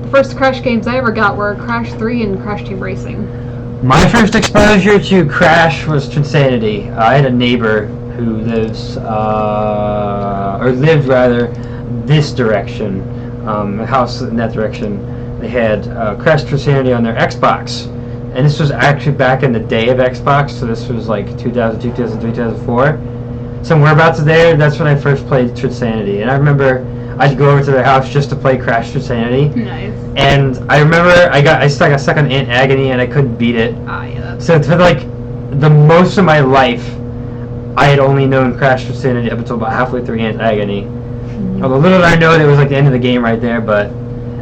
The first Crash games I ever got were Crash 3 and Crash Team Racing. My first exposure to Crash was Insanity. I had a neighbor who lived this direction, a house in that direction. They had Crash Insanity on their Xbox. And this was actually back in the day of Xbox, so this was like 2002, 2003, 2004. So whereabouts there, that's when I first played Insanity. And I remember I'd go over to their house just to play Crash Insanity. Nice. And I remember I got stuck on Ant Agony and I couldn't beat it. Ah, yeah, that's... So for like the most of my life, I had only known Crash Insanity up until about halfway through Ant Agony. Although little did I know that it was like the end of the game right there, but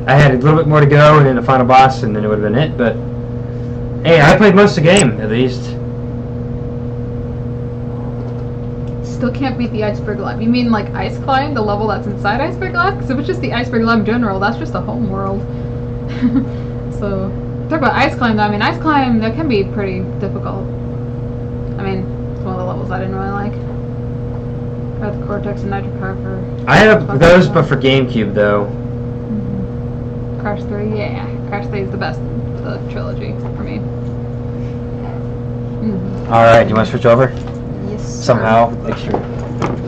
I had a little bit more to go and then the final boss and then it would have been it, but hey, I played most of the game, at least. Still can't beat the Iceberg Lab. You mean like Ice Climb, the level that's inside Iceberg Lab? Because if it's just the Iceberg Lab in general, that's just a home world. So, talk about Ice Climb though. I mean, Ice Climb, that can be pretty difficult. I mean, it's one of the levels I didn't really like. Got the Cortex and Nitro Car for... I had those, but for GameCube, though. Mm-hmm. Crash 3, yeah. Crash 3 is the best of the trilogy for me. Mm-hmm. Alright, do you want to switch over? Yes, sir. Somehow. Make sure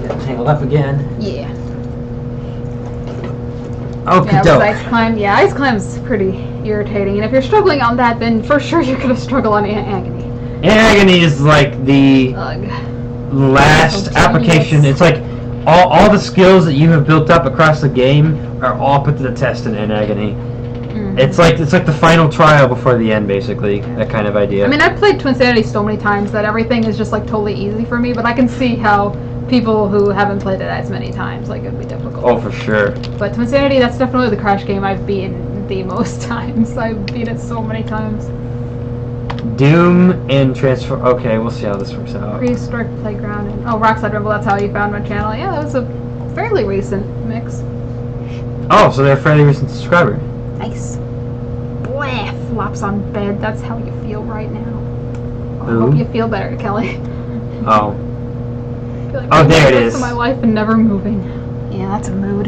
get tangled up again. Yeah. Okay, Yeah, with Ice Climb. Yeah, Ice Climb's pretty irritating. And if you're struggling on that, then for sure you're going to struggle on Agony. Agony is like the last application. It's like all the skills that you have built up across the game are all put to the test in Agony. Mm-hmm. It's like the final trial before the end, basically. That kind of idea. I mean, I've played Twinsanity so many times that everything is just like totally easy for me, but I can see how people who haven't played it as many times, like, it'd be difficult. Oh, for sure. But Twinsanity, that's definitely the Crash game I've beaten the most times. I've beat it so many times. Doom and Transfer. Okay, we'll see how this works out. Prehistoric Playground and Rockside Rumble, that's how you found my channel. Yeah, that was a fairly recent mix. Oh, so they're a fairly recent subscriber. Nice. Boy, flops on bed, that's how you feel right now. I Ooh. hope you feel better, Kelly. Oh. I feel like Oh, there it the rest is. of my life and never moving. Yeah, that's a mood.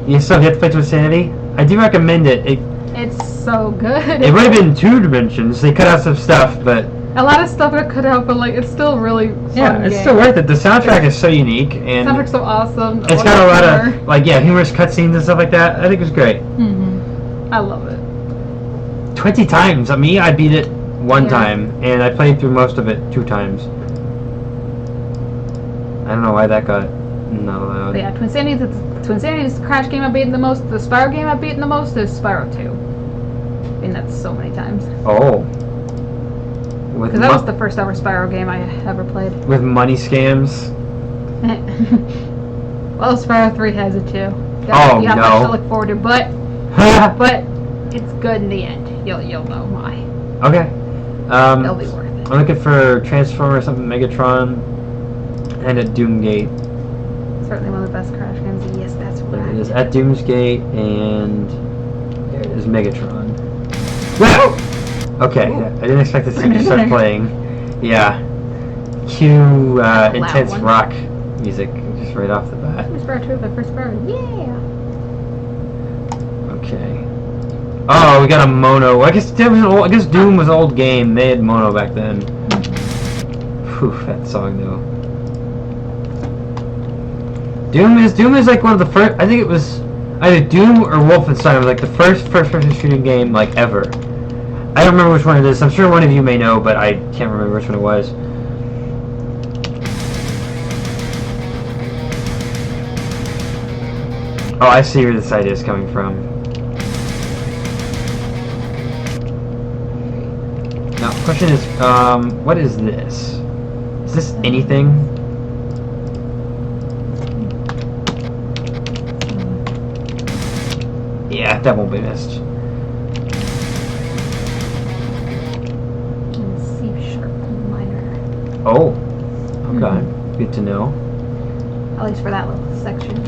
You still get to play Twinsanity? I do recommend it. It's so good. It would have been 2 dimensions. They cut out some stuff, but a lot of stuff got cut out, but like it's still really fun it's game. still worth it. The soundtrack is so unique, and the soundtrack's so awesome. It's got a lot of like humorous cutscenes and stuff like that. I think it was great. I love it. 20 times. Me, I beat it 1 time, and I played through most of it 2 times. I don't know why that got not allowed. But yeah, Twinsanity is the Crash game I've beaten the most. The Spyro game I've beaten the most is Spyro 2. And that's so many times. Oh. Because that was the first ever Spyro game I ever played. With money scams? Well, Spyro 3 has it too. You Oh, have no. much to look forward to, but it's good in the end. You'll know why. Okay. It'll be worth it. I'm looking for Transformer, something Megatron, and at Doomgate. Certainly one of the best Crash games. Yes, that's There right. it is, at Doomsgate, and there it is, Megatron. Wow! Okay, Ooh. I didn't expect this thing to start playing. Yeah. Cue intense one. rock music just right off the bat. Spyro 2, the first Spyro. Yeah! Okay. Oh, we got a mono. I guess Doom was an old game. They had mono back then. Phew, that song though. Doom is like one of the first. I think it was either Doom or Wolfenstein. It was like the first-person shooting game like ever. I don't remember which one it is. I'm sure one of you may know, but I can't remember which one it was. Oh, I see where this idea is coming from. Now, the question is, what is this? Is this anything? Yeah, that won't be missed. C# minor. Oh, okay. Good to know. At least for that little section.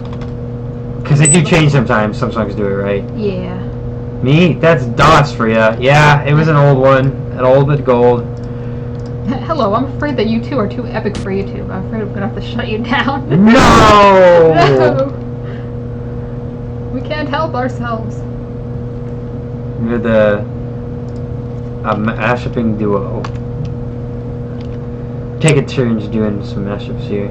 Because they do change sometimes. Some songs do it right. Yeah. Me? That's DOS for ya. Yeah, it was an old one. An old but gold. Hello, I'm afraid that you two are too epic for YouTube. I'm afraid I'm gonna have to shut you down. No! No! We can't help ourselves. You're the mashupping duo. Taking turns doing some mashups here.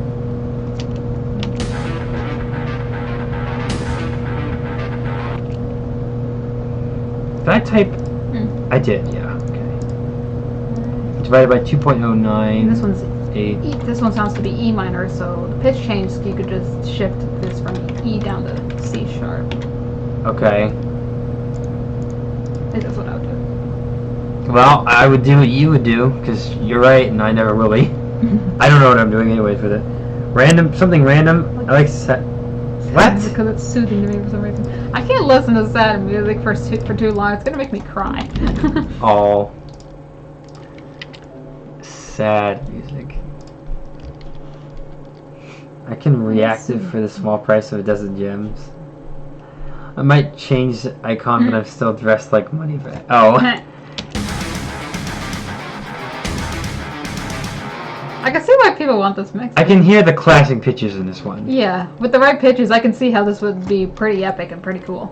Did I type? I did, yeah. Okay. Divided by 2.09. This one's 8. This one sounds to be E minor, so the pitch change, you could just shift this from E down to C#. Okay. I think that's what I would do. Well, I would do what you would do, because you're right, and I never will be. I don't know what I'm doing anyways with it. Something random. I like set. What? Because it's soothing to me for some reason. I can't listen to sad music for too long. It's gonna make me cry. Oh. Sad music. I can reactive for the small price of a dozen gems. I might change the icon, but I'm still dressed like money for that. Oh. I can see why people want this mix. I can hear the clashing pitches in this one. Yeah, with the right pitches, I can see how this would be pretty epic and pretty cool.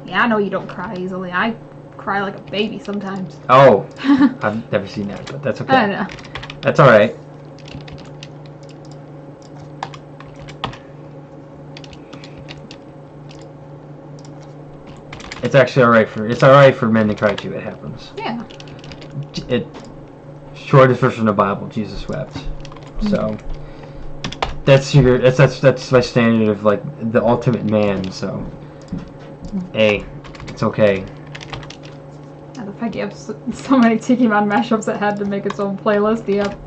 Yeah, I know you don't cry easily. I cry like a baby sometimes. Oh. I've never seen that, but that's okay. I know. That's alright. It's actually alright for men to cry too. It happens. Yeah. Shortest version of the Bible, Jesus wept. So that's my standard of like the ultimate man. So hey, it's okay. And the fact you have so many Tiki Man mashups that had to make its own playlist. Yep.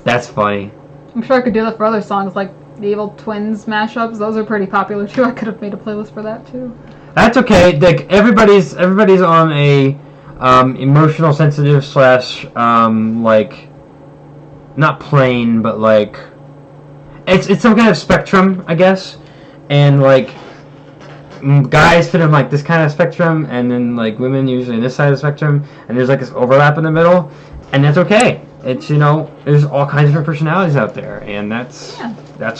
That's funny. I'm sure I could do that for other songs like the Evil Twins mashups. Those are pretty popular too. I could have made a playlist for that too. That's okay. Like everybody's on a emotional sensitive / like not plane, but like it's some kind of spectrum, I guess. And like guys fit in like this kind of spectrum, and then like women usually in this side of the spectrum, and there's like this overlap in the middle, and that's okay. It's, you know, there's all kinds of different personalities out there, and that's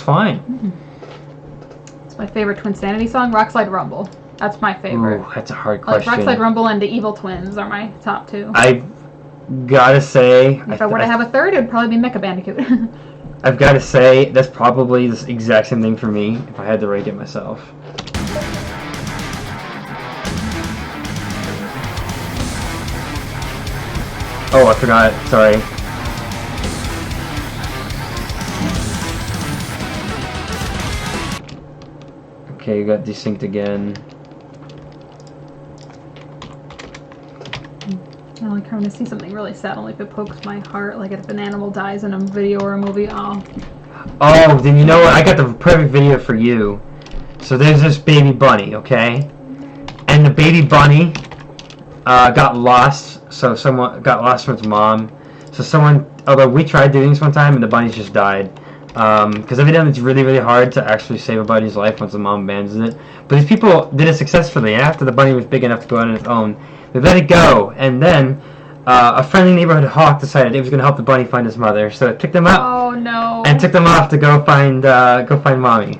fine. Mm-hmm. My favorite Twinsanity song, Rockslide Rumble. That's my favorite. Ooh, that's a hard Like question. Rockslide Rumble and the Evil Twins are my top two. I've gotta say... If I were to have a third, it would probably be Mecha Bandicoot. I've gotta say, that's probably the exact same thing for me, if I had to rate it myself. Oh, I forgot. Sorry. Okay, you got desynced again. I like when I see something really sad, only if it pokes my heart, like if an animal dies in a video or a movie. Oh. Oh, then you know what? I got the perfect video for you. So there's this baby bunny, okay? And the baby bunny got lost. So someone got lost from its mom. So someone, although we tried doing this one time and the bunny just died. Because evidently it's really, really hard to actually save a bunny's life once the mom abandons it. But these people did it successfully. And after the bunny was big enough to go out on its own, they let it go. And then a friendly neighborhood hawk decided it was going to help the bunny find his mother. So it picked them up. Oh no. And took them off to go find mommy.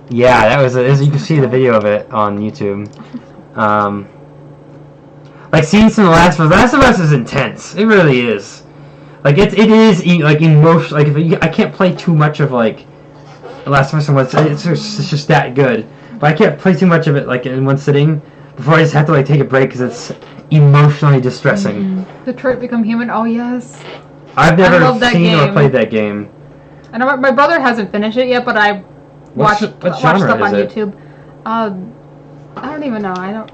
Yeah, that was you can see the video of it on YouTube. Like seeing some Last of Us is intense. It really is. Like it is like emotional. Like I can't play too much of like The Last of Us in one sitting. It's just that good. But I can't play too much of it like in one sitting before I just have to like take a break because it's emotionally distressing. Detroit Become Human. Oh yes. I've never seen or played that game. I know my brother hasn't finished it yet, but I watched stuff on YouTube. I don't even know. I don't.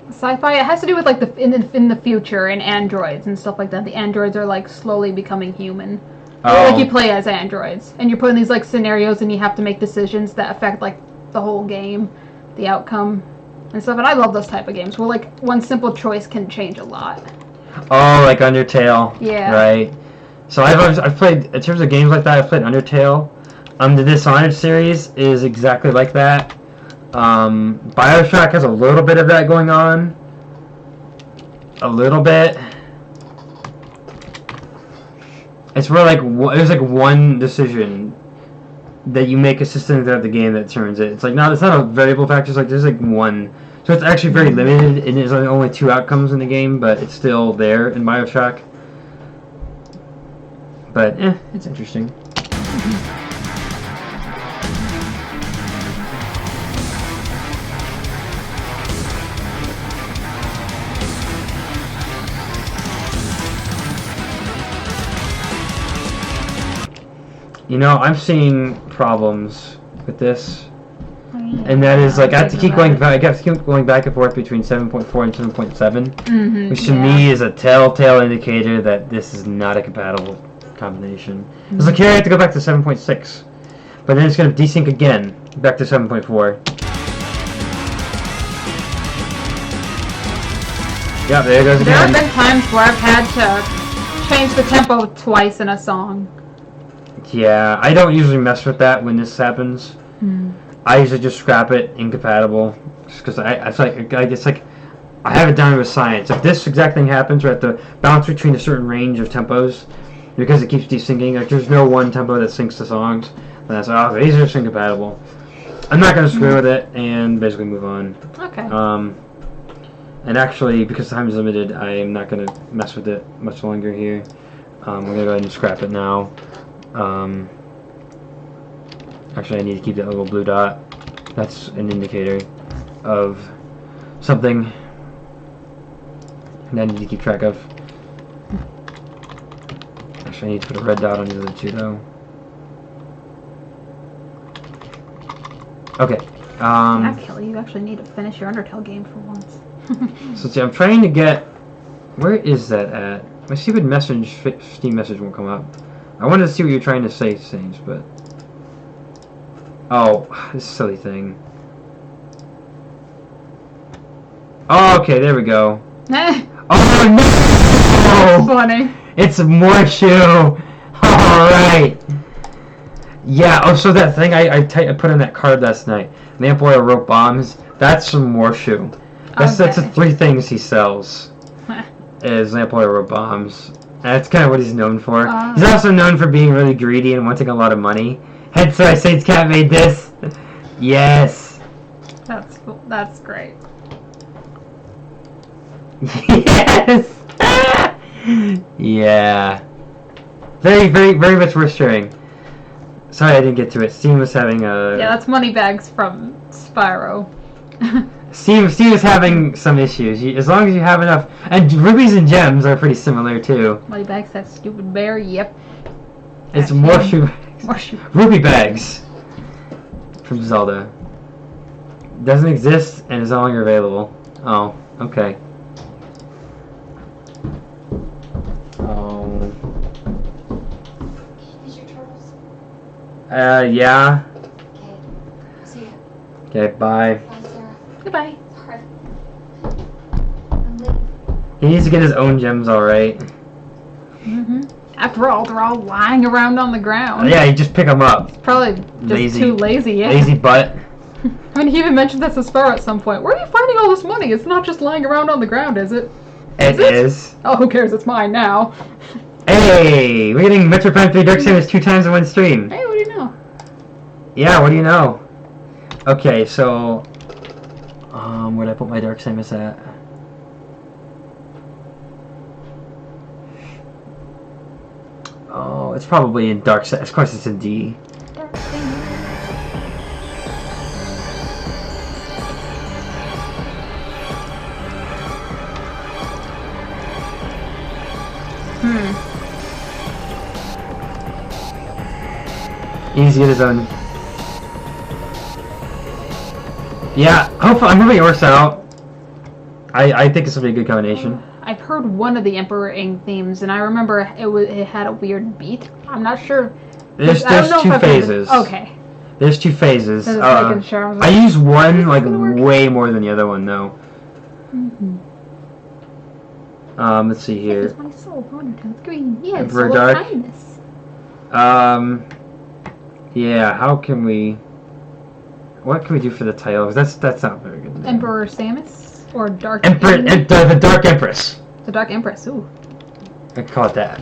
Sci-fi. It has to do with like in the future and androids and stuff like that. The androids are like slowly becoming human. Oh. Like you play as androids, and you're put in these like scenarios, and you have to make decisions that affect like the whole game, the outcome, and stuff. And I love those type of games where like one simple choice can change a lot. Oh, like Undertale. Yeah. Right. So I've played, in terms of games like that, I've played Undertale. The Dishonored series is exactly like that. Bioshock has a little bit of that going on. A little bit. It's where like there's like one decision that you make consistent throughout the game that turns it. It's like it's not a variable factor. It's like there's like one. So it's actually very limited, and there's only two outcomes in the game, but it's still there in Bioshock. But it's interesting. You know, I'm seeing problems with this. And that is like I have to keep going back. I have to keep going back and forth between 7.4 and 7.7, which to me is a telltale indicator that this is not a compatible combination. It's like here I have to go back to 7.6, but then it's going to desync again back to 7.4. Yeah, there it goes again. There have been times where I've had to change the tempo twice in a song. Yeah, I don't usually mess with that when this happens. I usually just scrap it, incompatible, just because it's like I have it down with science. If this exact thing happens, we have to bounce between a certain range of tempos because it keeps desyncing. Like there's no one tempo that syncs the songs. And that's like, oh, these are just incompatible. I'm not gonna screw with it and basically move on. Okay. And actually, because time is limited, I am not gonna mess with it much longer here. I'm gonna go ahead and scrap it now. Actually, I need to keep that little blue dot. That's an indicator of something that I need to keep track of. Actually, I need to put a red dot on the other two, though. Okay. Kelly, you actually need to finish your Undertale game for once. So, see, I'm trying to get... Where is that at? My stupid Steam message won't come up. I wanted to see what you're trying to say, Saints, but... Oh, this silly thing. Oh, okay, there we go. Oh, no! Funny. It's more shoe! Alright! Yeah, oh, so that thing I put in that card last night. Lamp oil, rope bombs. That's some more shoe. That's the three things he sells. Is lamp oil, rope bombs. And that's kind of what he's known for. He's also known for being really greedy and wanting a lot of money. Hence why Saints Cat made this. Yes. That's great. Yes. Yeah. Very much worth sharing. Sorry I didn't get to it. Steam was having a... Yeah, that's Moneybags from Spyro. Steam is having some issues. As long as you have enough... And rubies and gems are pretty similar, too. Moneybags, that stupid bear, yep. It's Actually, more shoe bags. Ruby bags. From Zelda. Doesn't exist and is no longer available. Oh, okay. Oh. Is your turtles? Yeah. Okay. See ya. Okay, bye. Bye, Sarah. Goodbye. Sorry. I'm late. He needs to get his own gems, alright. After all, they're all lying around on the ground. Yeah, you just pick them up. Probably just Lazy. too lazy, yeah. Lazy butt. I mean, he even mentioned that to Sparrow at some point. Where are you finding all this money? It's not just lying around on the ground, is it? It is. Oh, who cares? It's mine now. Hey! We're getting Metro Prime 3 Dark Samus 2 times in one stream. Hey, what do you know? Yeah, what do you know? Okay, so... where'd I put my Dark Samus at? Oh, it's probably in Dark Samus. Of course it's in D. He needs to get his own. Yeah, hopefully I'm moving Orsa out. I think this will be a good combination. I've heard one of the Emperor Ing themes, and I remember it had a weird beat. I'm not sure. There's I don't know two if I've heard it. phases. Okay. There's two phases. Just making sure. I was I like, use one like gonna work? way more than the other one though. Let's see here. It's my soul, Wondertown's green. Yeah, it's Emperor soul of Dark. kindness. Yeah. How can we? What can we do for the title? 'Cause that's not very good. Emperor Samus or Dark Emperor, Ing? the Dark Empress. The Dark Empress. Ooh. I call it that.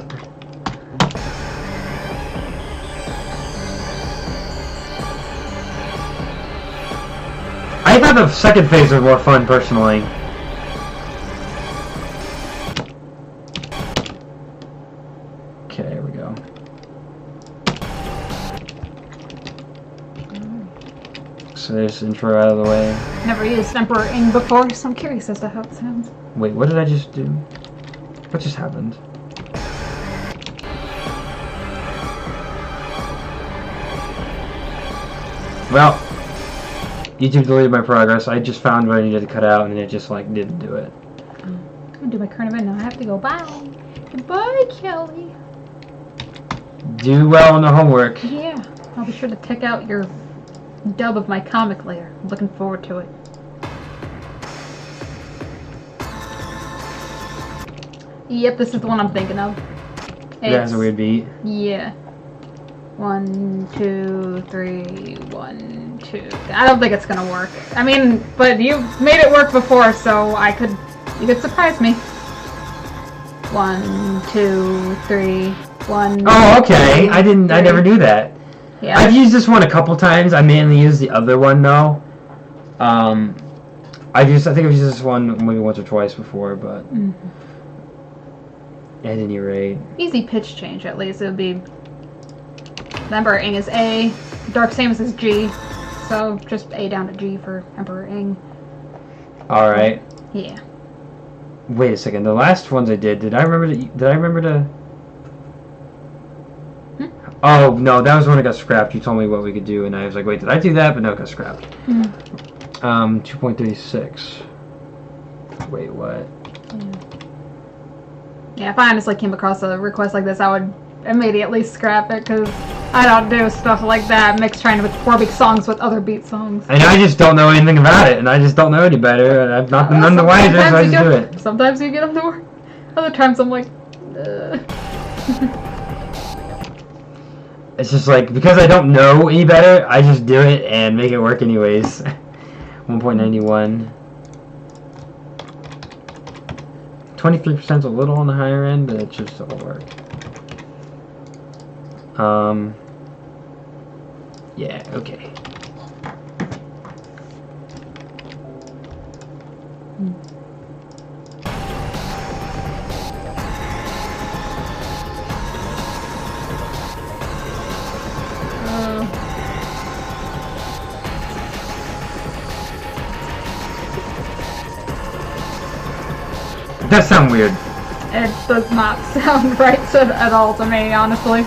I thought the second phase was more fun, personally. Okay, here we go. So there's the intro out of the way. Never used Emperor Ing before, so I'm curious as to how it sounds. Wait, what did I just do? What just happened? Well, YouTube deleted my progress. I just found what I needed to cut out, and it just like didn't do it. I'm gonna do my current event now. I have to go. Bye. Goodbye, Kelly. Do well on the homework. Yeah, I'll be sure to check out your dub of my comic later. I'm looking forward to it. Yep, this is the one I'm thinking of. It has a weird beat. Yeah. 1, 2, 3, 1, 2. I don't think it's gonna work. I mean, but you made it work before, so you could surprise me. 1, 2, 3, 1. Oh, okay. 2, I 3. never knew that. Yeah. I've used this one a couple times. I mainly used the other one though. I think I've used this one maybe once or twice before, but at any rate, Easy pitch change at least. It would be. Emperor Ing is A, Dark Samus is G, so just A down to G for Emperor Ing. all right. Yeah. Wait a second. The last ones I did I remember to? Did I remember to? Oh no, that was when it got scrapped. You told me what we could do, and I was like, wait, did I do that? But no, it got scrapped. 2.36. Wait, what? Yeah, if I honestly came across a request like this, I would immediately scrap it, because I don't do stuff like that, mix trying to make 4 big songs with other beat songs. And I just don't know anything about it, and I just don't know any better, and I'm not none the wiser, so I just do it. Sometimes you get them to work. Other times I'm like, It's just like, because I don't know any better, I just do it and make it work anyways. 1.91. 23% is a little on the higher end, but it just will work. Yeah, okay. It does sound weird. It does not sound right at all to me, honestly.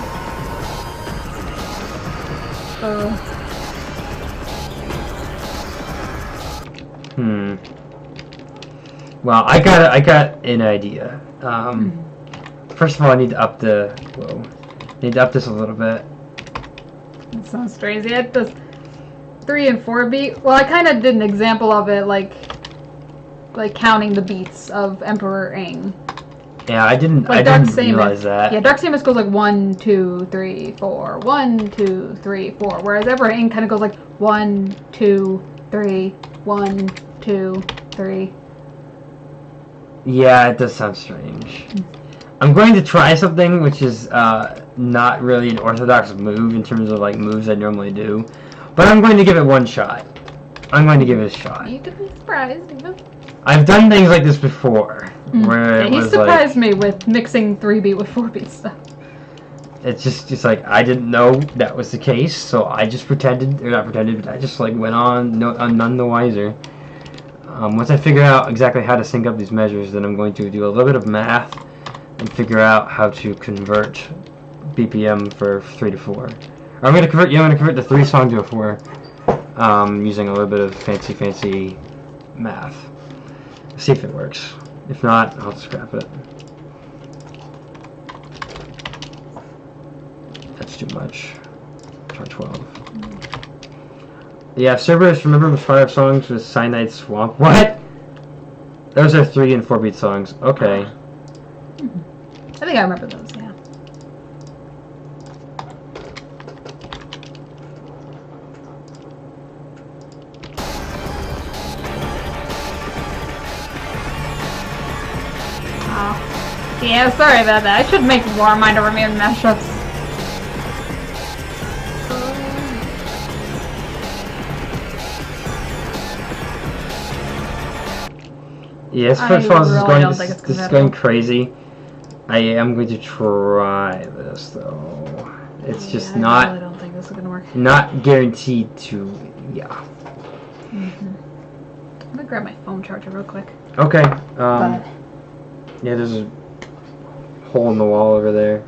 Well, I got an idea. First of all, I need to up the. Whoa. I need to up this a little bit. It sounds crazy. It does 3 and 4 beat. Well, I kind of did an example of it, like counting the beats of Emperor Aang. Yeah, I didn't realize that. Yeah, Dark Samus goes like 1, 2, 3, 4. 1, 2, 3, 4. Whereas Emperor Aang kind of goes like 1, 2, 3, 1, 2, 3. Yeah, it does sound strange. I'm going to try something which is not really an orthodox move in terms of like moves I normally do, but I'm going to give it one shot. I'm going to give it a shot. You could be surprised, even. I've done things like this before, where it he was surprised me with mixing 3-beat with 4-beat stuff. It's just like I didn't know that was the case, so I just pretended, or not pretended, but I just like went on, none the wiser. Once I figure out exactly how to sync up these measures, then I'm going to do a little bit of math and figure out how to convert BPM for 3 to 4. Or I'm going to convert the 3 song to a 4, using a little bit of fancy math. See if it works. If not, I'll scrap it. That's too much. Try 12. Yeah, Cerberus, remember 5 songs with Cyanide Swamp? What? Those are 3 and 4-beat songs. Okay. I think I remember those, yeah. Oh. Yeah, sorry about that. I should make more Mind Over Me and mashups. Yes, first of all, this is going crazy. I am going to try this though. It's just not. I really don't think this is gonna work. Not guaranteed to. Yeah. I'm gonna grab my phone charger real quick. Okay. Yeah, there's a hole in the wall over there.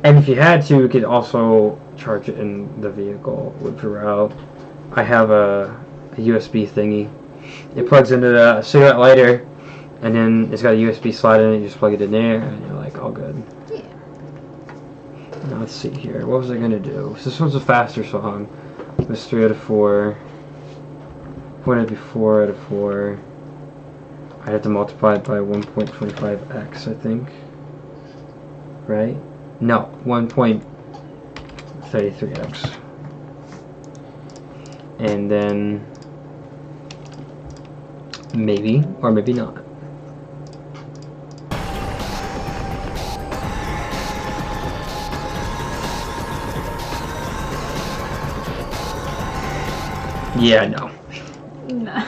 And if you had to, you could also charge it in the vehicle with your route. I have a USB thingy. It plugs into the cigarette lighter, and then it's got a USB slide in it. You just plug it in there, and you're like all good. Yeah. Now let's see here. What was I gonna do? So this one's a faster song. It was 3 out of 4. Wouldn't it be 4 out of 4? I'd have to multiply it by 1.25x, I think. Right? No, 1.33x. And then maybe, or maybe not. Yeah, no. No.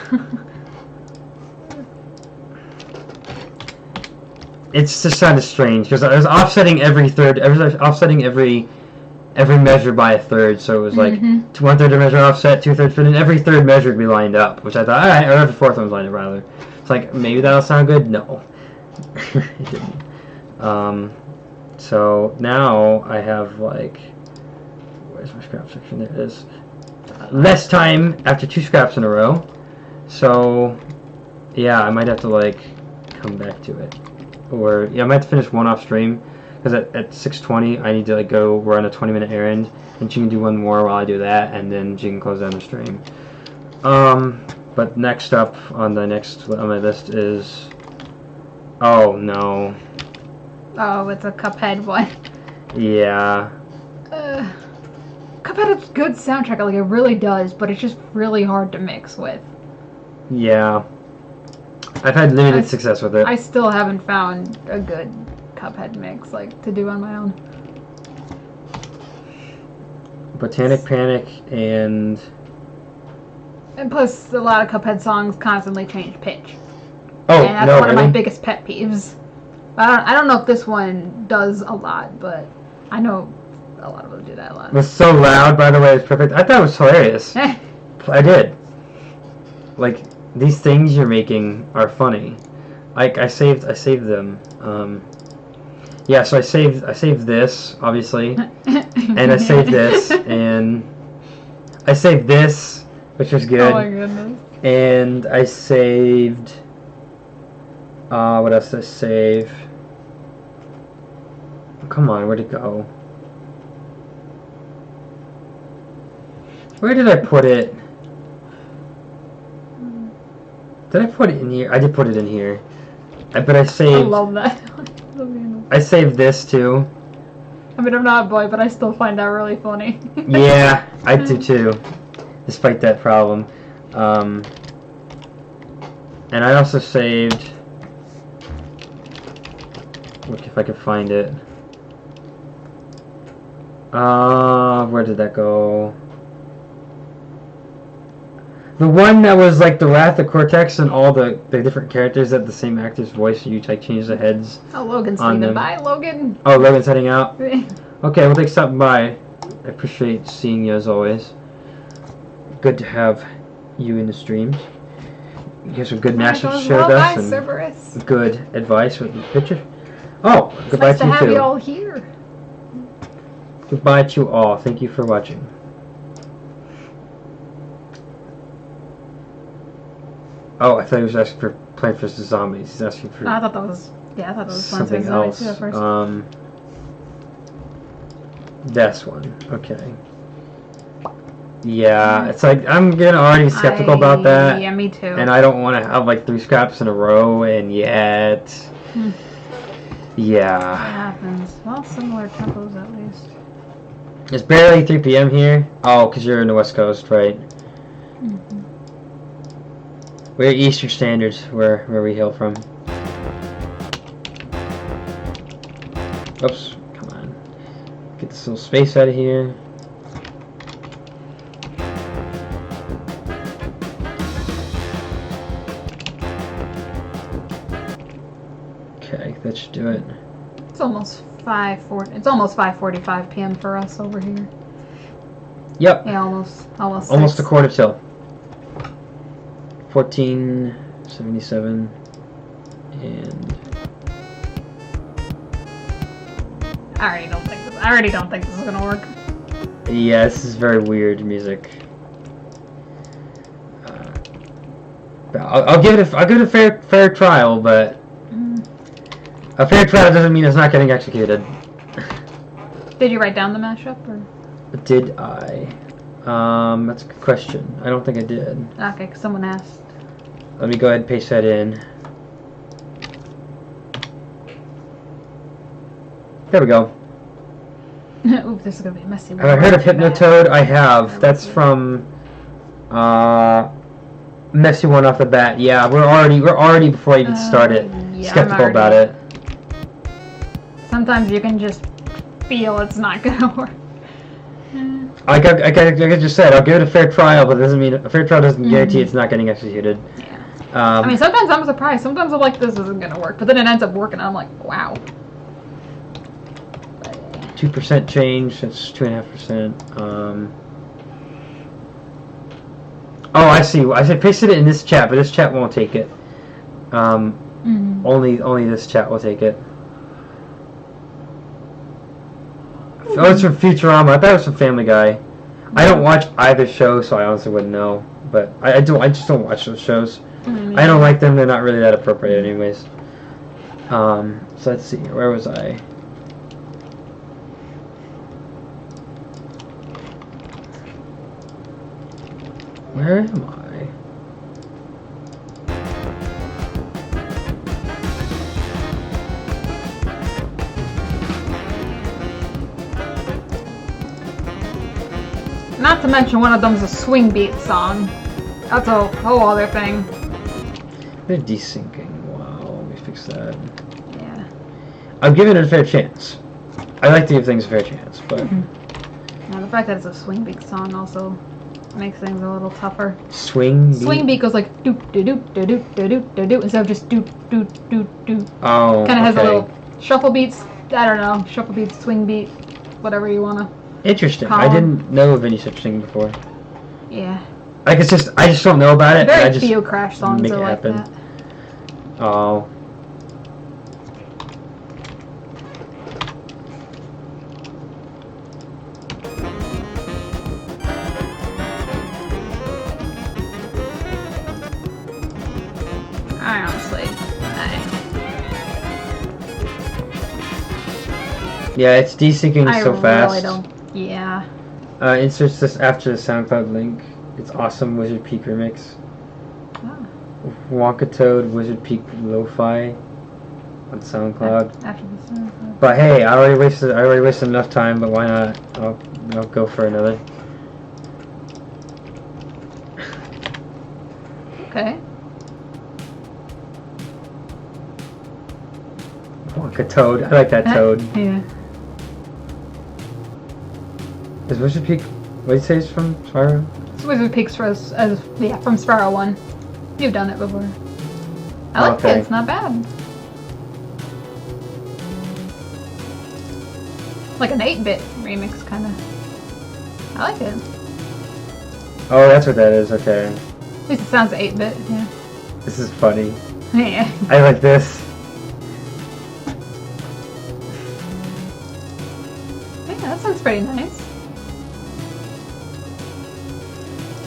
It's just kind of strange because I was offsetting every measure by a third, so it was like 1/3 of measure offset, 2/3, but then every third measure would be lined up, which I thought, alright, or every fourth one was lined up rather. It's like, maybe that'll sound good? No. It didn't. So now I have like, where's my scrap section? There it is. Less time after 2 scraps in a row. So, yeah, I might have to like come back to it. Or, yeah, I might have to finish one off stream. Because at 6:20, I need to like go run a 20-minute errand, and she can do one more while I do that, and then she can close down the stream. But next up on my list is, oh no. Oh, it's a Cuphead one. Yeah. Cuphead has good soundtrack, like it really does, but it's just really hard to mix with. Yeah. I've had limited success with it. I still haven't found a good Cuphead mix like to do on my own. Botanic Panic and plus, a lot of Cuphead songs constantly change pitch. oh And that's no, one of really? my biggest pet peeves. I don't know if this one does a lot, but I know a lot of them do that a lot. It was so loud, by the way. It's perfect. I thought it was hilarious. I did. Like, these things you're making are funny. Like, I saved them. Yeah, so I saved this, obviously, and I saved this, and I saved this, which was good. Oh my goodness. And I saved. What else did I save? Come on, where'd it go? Where did I put it? Did I put it in here? I did put it in here. But I saved. I love that. I saved this too. I mean, I'm not a boy, but I still find that really funny. Yeah, I do too. Despite that problem. And I also saved. Look if I can find it. Where did that go? The one that was like the Wrath of Cortex and all the different characters that the same actor's voice, you like change the heads. Oh, Logan's on leaving. them. Bye, Logan. Oh, Logan's heading out. Okay, well, thanks for stopping by. I appreciate seeing you as always. Good to have you in the streams. You guys have good mashups shared with us and Cerberus. good advice with the picture. Oh, It's goodbye nice to to you have too. you all here. Goodbye to you all. Thank you for watching. Oh, I thought he was asking for Plants vs. Zombies. He's asking for I thought that was something else. At first. This one. Okay. Yeah, it's like I'm getting already skeptical about that. Yeah, me too. And I don't want to have like 3 scraps in a row, and yet, What yeah, happens? Well, similar tempos at least. it's barely 3 p.m. here. Oh, because you're in the West Coast, right? We're Eastern Standards, where we hail from. Oops, come on. Get this little space out of here. Okay, that should do it. It's almost 5:40. It's almost 5:45 p.m. for us over here. Yep. Yeah, almost. Almost 6. a quarter till. 1477 and I already don't think this is gonna work. yeah, this is very weird music. But I'll give it a fair trial, but a fair trial doesn't mean it's not getting executed. Did you write down the mashup or? Did I? That's a good question. I don't think I did. Okay, 'cause someone asked. Let me go ahead and paste that in. There we go. Oops, this is gonna be messy. Have I heard of Hypnotoad? I have. That's from Messy One off the bat. Yeah, we're already before I even started Yeah, skeptical I'm about it. Sometimes you can just feel it's not gonna work. Like I just said, I'll give it a fair trial, but it doesn't mean a fair trial doesn't guarantee it's not getting executed. Yeah. I mean, sometimes I'm surprised. Sometimes I'm like, this isn't gonna work, but then it ends up working, and I'm like, wow. 2% change. That's 2.5%. Oh, I see. I said pasted it in this chat, but this chat won't take it. Only this chat will take it. Oh, it's from Futurama. I thought it was from Family Guy. I don't watch either show, so I honestly wouldn't know. But I just don't watch those shows. I don't like them. They're not really that appropriate, anyways. So let's see. Where was I? Where am I? Not to mention one of them's a swing beat song. That's a whole other thing. They're desyncing. Wow, let me fix that. Yeah. I'm giving it a fair chance. I like to give things a fair chance, but Now, the fact that it's a swing beat song also makes things a little tougher. Swing beat? Swing beat goes like doop doop doop doop doop doop doop instead of just doop doop doop doop. Oh, Kind of has a okay. little shuffle beats. I don't know, shuffle beats, swing beat, whatever you wanna. Interesting. Column. I didn't know of any such thing before. Yeah. Like it's just, I just don't know about it. Very I just few Crash songs make are it like happen. that. Oh. I honestly, Yeah, it's desyncing I so fast. really don't. Yeah. Inserts this after the SoundCloud link. It's awesome Wizard Peak remix. Oh. Wonka Toad Wizard Peak Lo-Fi on SoundCloud. After the SoundCloud. But hey, I already wasted enough time. But why not? I'll go for another. Okay. Wonka Toad. I like that Toad. Yeah. Is Wizard Peak? What do you say it's from Spyro? It's Wizard Peaks from Sparrow 1. You've done it before. I like Okay. it. It's not bad. Like an 8-bit remix, kind of. I like it. Oh, that's what that is. Okay. At least it sounds 8-bit. Yeah. This is funny. Yeah. I like this. Yeah, that sounds pretty nice.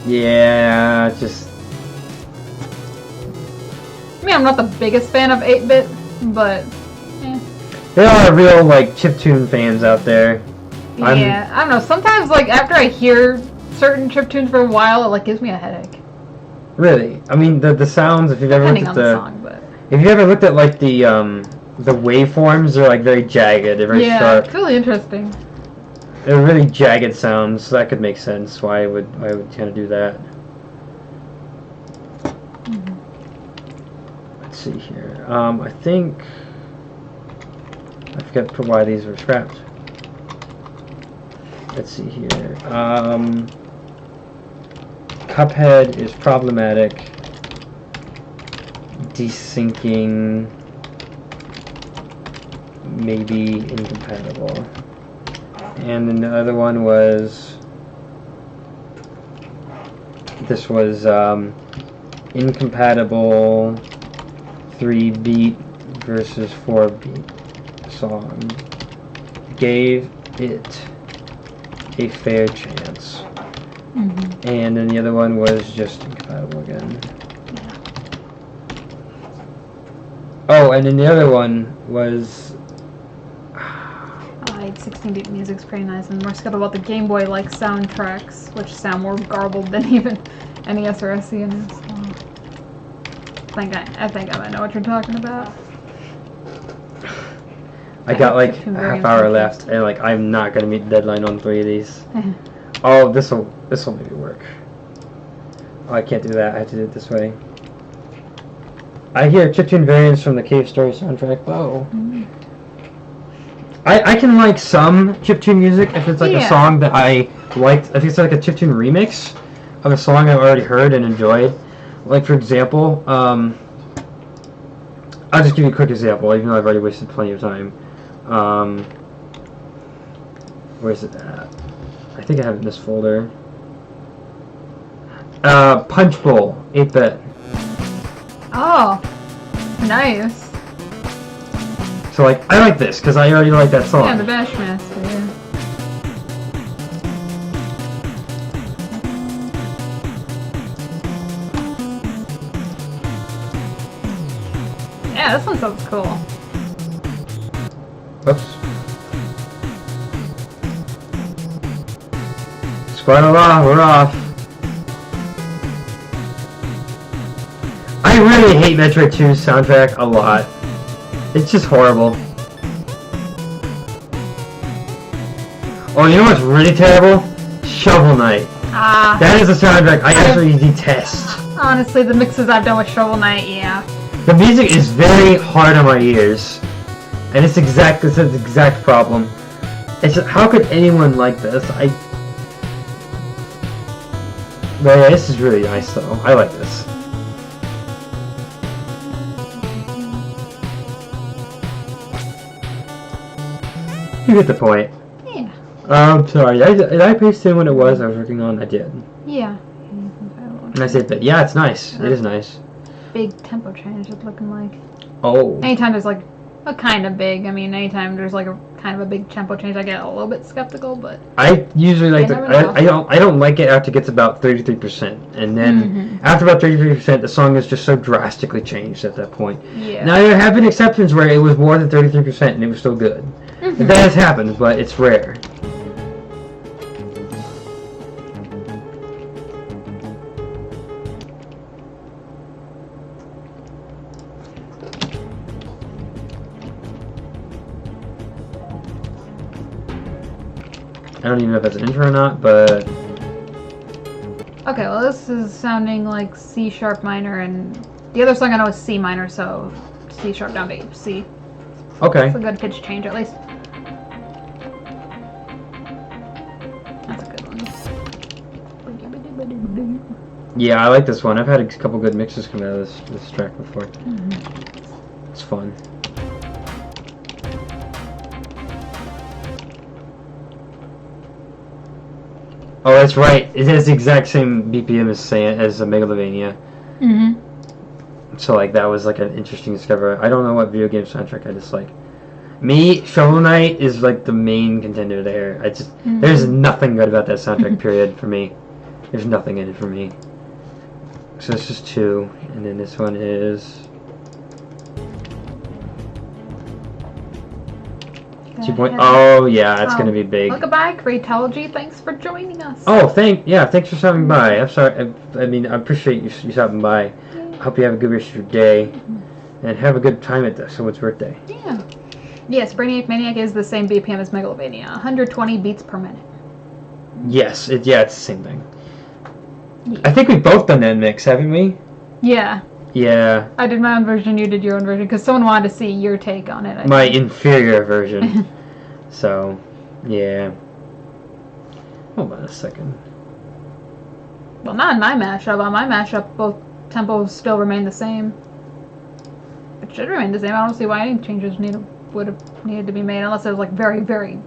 Yeah, just I mean, I'm not the biggest fan of 8-bit, but yeah. there are real like chiptune fans out there. Yeah, I don't know. Sometimes, like after I hear certain chiptunes for a while, it like gives me a headache. Really, I mean the sounds. If you've ever Depending looked on at the song, but if you ever looked at like the waveforms, they're like very jagged, they're very yeah, sharp. it's really interesting. They're really jagged sounds, so that could make sense why I would kind of do that. Let's see here. I think I forgot why these were scrapped. Let's see here. Cuphead is problematic. Desyncing maybe incompatible. And then the other one was, this was incompatible 3-beat versus 4-beat song. Gave it a fair chance. And then the other one was just incompatible again. Oh, and then the other one was 16-bit music's pretty nice, and we're scared about the Game Boy like soundtracks, which sound more garbled than even NES or SNES. So I think I might know what you're talking about. I got like a half hour left, and like I'm not gonna meet the deadline on 3 of these. Oh, this'll maybe work. Oh, I can't do that. I have to do it this way. I hear chiptune variants from the Cave Story soundtrack. Oh. I can like some chiptune music if it's like a song that I liked. If it's like a chiptune remix of a song I've already heard and enjoyed. Like for example, I'll just give you a quick example, even though I've already wasted plenty of time. Where's it at? I think I have it in this folder. Punch Bowl, 8-bit. Oh, nice. So like, I like this because I already like that song. Yeah, the Bashmaster, yeah. Yeah, this one sounds cool. Oops. Squad along, we're off. I really hate Metroid 2's soundtrack a lot. It's just horrible. Oh, you know what's really terrible? Shovel Knight. Ah. That is a soundtrack I absolutely detest. Honestly, the mixes I've done with Shovel Knight, yeah. The music is very hard on my ears, and it's the exact problem. It's just, how could anyone like this? But yeah, this is really nice though. I like this. You get the point. Yeah. I'm sorry. Did I paste in what it was I was working on? I did. Yeah. And I said that. Yeah, it's nice. It is nice. Big tempo change it's looking like. Oh. Anytime there's like a kind of big, I mean, anytime there's like a kind of a big tempo change, I get a little bit skeptical, but I usually like never know. I don't like it after it gets about 33%, and then after about 33%, the song is just so drastically changed at that point. yeah. Now there have been exceptions where it was more than 33% and it was still good. That has happened, but it's rare. I don't even know if that's an intro or not, but Okay, well this is sounding like C sharp minor, and the other song I know is C minor, so C sharp down to C. okay. It's a good pitch change at least. That's a good one. Yeah, I like this one. I've had a couple good mixes come out of this track before. It's fun. Oh, that's right. It has the exact same BPM as Megalovania. So like that was like an interesting discovery. I don't know what video game soundtrack I dislike. Me, Shovel Knight is like the main contender there. I just there's nothing good about that soundtrack. Period for me. There's nothing in it for me. So this is 2, and then this one is 2 point. Oh yeah, it's gonna be big. Goodbye, Creatology. Thanks for joining us. Oh, thanks for stopping by. I'm sorry. I mean, I appreciate you stopping by. I hope you have a good rest of your day, and have a good time at someone's birthday. Yeah. Yes, Brainiac Maniac is the same BPM as Megalovania, 120 beats per minute. Yes, it's the same thing. Yeah. I think we've both done that mix, haven't we? Yeah. Yeah. I did my own version, you did your own version, because someone wanted to see your take on it. My inferior version. So, yeah. Hold on a second. Well, not in my mashup. On my mashup, both tempos still remain the same. It should remain the same. I don't see why any changes would have needed to be made, unless it was like very, very,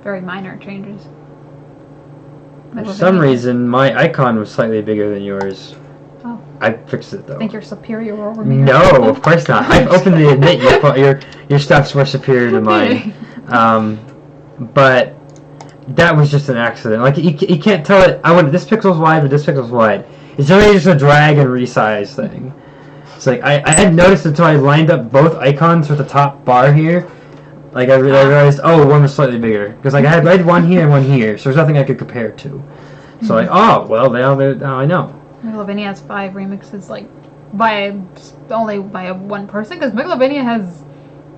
very minor changes. For some reason, my icon was slightly bigger than yours. Oh. I fixed it though. I think you're superior over me. No, of course not. I openly admit your stuff's more superior to mine. But that was just an accident. Like you can't tell it. I went this pixel's wide, but this pixel's wide. It's really just a drag and resize thing. It's like I hadn't noticed until I lined up both icons with the top bar here. Like I realized, oh, one was slightly bigger because like I had one here and one here, so there's nothing I could compare it to. So like, oh well, now I know. Megalovania has 5 remixes, like only by one person, because Megalovania has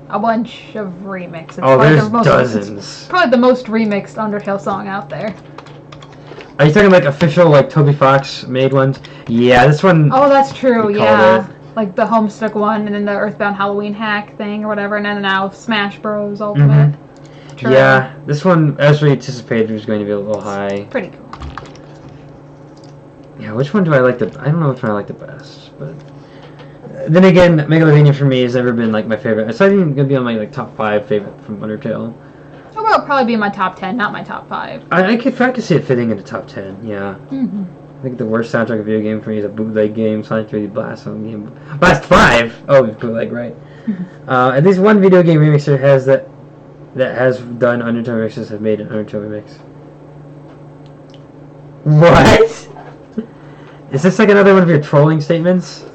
a bunch of remixes. Oh, there's dozens. Probably the most remixed Undertale song out there. Are you talking like official like Toby Fox made ones? Yeah, this one. Oh, that's true. we Yeah, called it. like the Homestuck one, and then the Earthbound Halloween hack thing or whatever, and then now Smash Bros. Ultimate. True. Yeah, this one, as we anticipated, was going to be a little high. Pretty cool. Yeah, which one do I like I don't know which one I like the best, but then again, Megalovania for me has never been like my favorite. It's not even gonna be on my like top 5 favorite from Undertale. Oh, well, it'll probably be in my top 10, not my top 5. I could see it fitting into top 10. Yeah. I think the worst soundtrack of a video game for me is a bootleg game, Sonic 3D Blast game. Blast 5. Oh, it's bootleg, right? At least one video game remixer has that has done Undertale remixes have made an Undertale remix. What? Is this like another one of your trolling statements?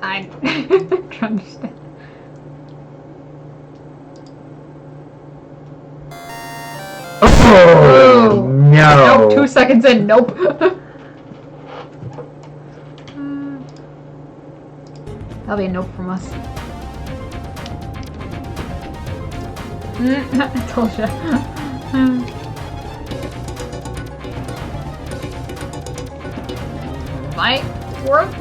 I'm trying to understand. Oh, no. Nope, 2 seconds in, nope. That'll be a nope from us. I told you. Might work.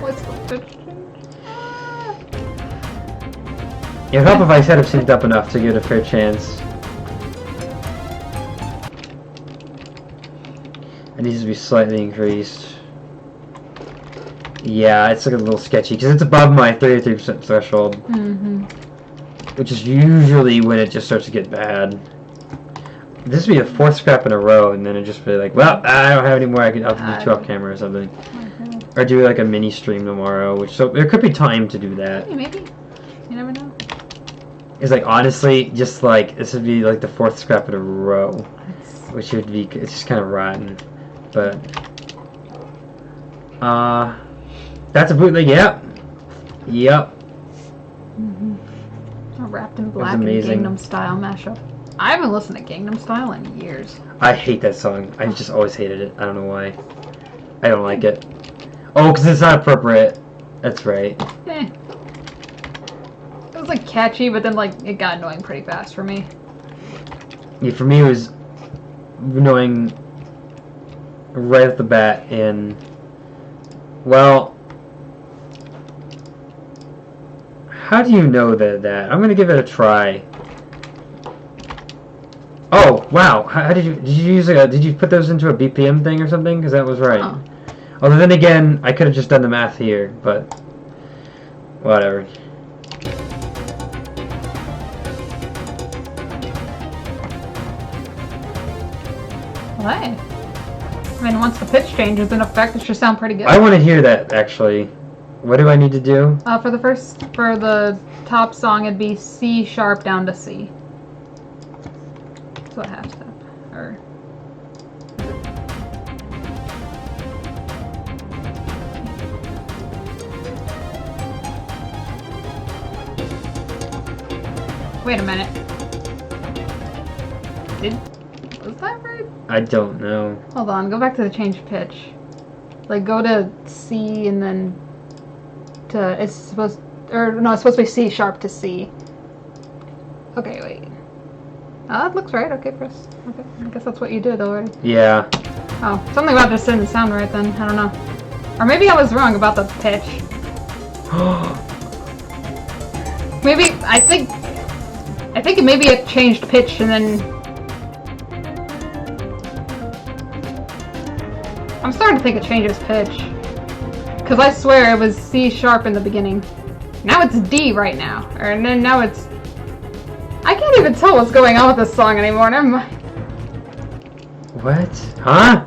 What's the pitch change? It would help if I set up synced up enough to give it a fair chance. It needs to be slightly increased. Yeah, it's looking a little sketchy because it's above my 33% threshold. Which is usually when it just starts to get bad. This would be the 4th scrap in a row, and then it'd just be like, well, I don't have any more. I'll have to do 2 off camera or something. Or do like a mini stream tomorrow, which so there could be time to do that. Maybe. You never know. It's like, honestly, just like, this would be like the 4th scrap in a row. Which would be, it's just kind of rotten. But, that's a bootleg, yep. Yep. Wrapped in black and Gangnam Style mashup. I haven't listened to Gangnam Style in years. I hate that song. I've just always hated it. I don't know why. I don't like it. Oh, because it's not appropriate. That's right. It was like catchy, but then like it got annoying pretty fast for me. Yeah, for me it was annoying right off the bat, and well, how do you know that? I'm gonna give it a try. Oh wow! How did you use did you put those into a BPM thing or something? Because that was right. Oh. Although then again, I could have just done the math here, but whatever. What? I mean, once the pitch change is in effect, it should sound pretty good. I want to hear that actually. What do I need to do? For the top song, it'd be C sharp down to C. So a half step, or. Wait a minute. Was that right? I don't know. Hold on, go back to the change pitch. Like go to C and then it's supposed to be C sharp to C. Okay, wait. Oh, that looks right. Okay, Chris. Okay, I guess that's what you did already. Yeah. Oh, something about this didn't sound right then. I don't know. Or maybe I was wrong about the pitch. Maybe I think maybe it changed pitch and then. I'm starting to think it changes pitch. Because I swear it was C sharp in the beginning. Now it's D right now. And then now it's... I can't even tell what's going on with this song anymore. Never mind. What? Huh?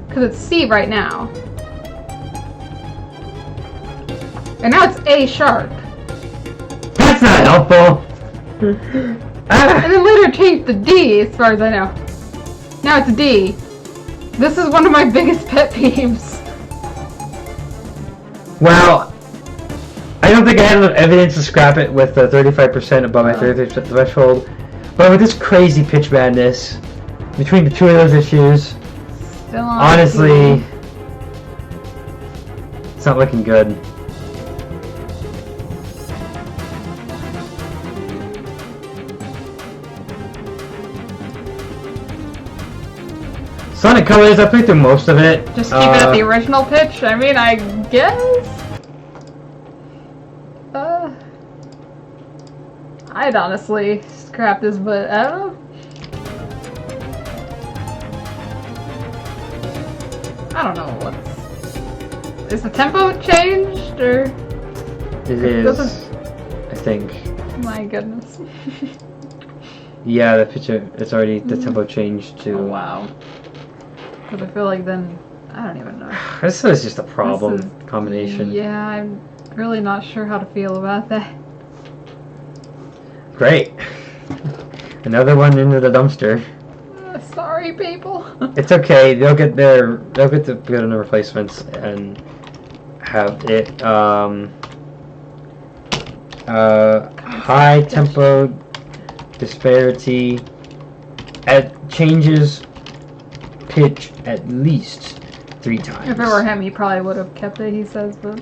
Because it's C right now. And now it's A sharp. That's not helpful! And then later changed to D, as far as I know. Now it's D. This is one of my biggest pet peeves. Well, I don't think I have enough evidence to scrap it with the 35% above my 33% threshold. But with this crazy pitch madness, between the two of those issues, Still on honestly, it's not looking good. Sonic Colors, I played through most of it. Just keep it at the original pitch? I mean, I guess? I'd honestly scrap this, but I don't know. I don't know what's... Is the tempo changed, or...? It is, I think. My goodness. Yeah, the picture, it's already, the tempo changed to... Oh, wow. Because I feel like then, I don't even know. This is just a problem combination. Yeah, I'm really not sure how to feel about that. Great. Another one into the dumpster. Sorry, people. It's okay. They'll get the good on the replacements and have it high tempo disparity changes pitch at least 3 times. If it were him, he probably would have kept it, he says, but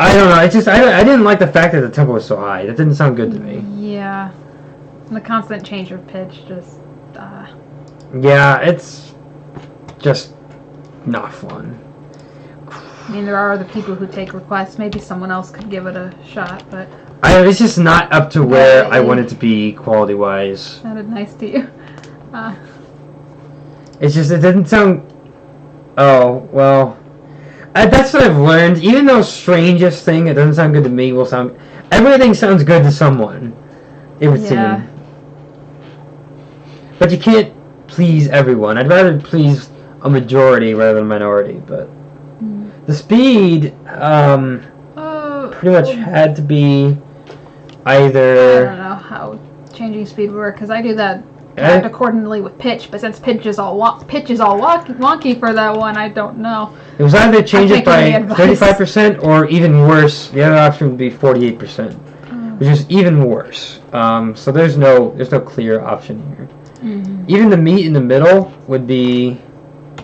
I don't know. It's just I didn't like the fact that the tempo was so high. That didn't sound good to me. Yeah. And the constant change of pitch just Yeah, it's just not fun. I mean, there are other people who take requests. Maybe someone else could give it a shot, but It's just not up to where I want it to be quality-wise. Sounded nice to you. It's just, it didn't sound... Oh, well... that's what I've learned. Even though strangest thing, it doesn't sound good to me, will sound... Everything sounds good to someone, it would seem. But you can't please everyone. I'd rather please a majority rather than a minority, but... The speed, pretty much had to be either... I don't know how changing speed would work, because I do that act accordingly with pitch, but since pitch is all wonky for that one, I don't know. It was either change it by 35% or even worse, the other option would be 48%, which is even worse. So there's no clear option here. Even the meat in the middle would be...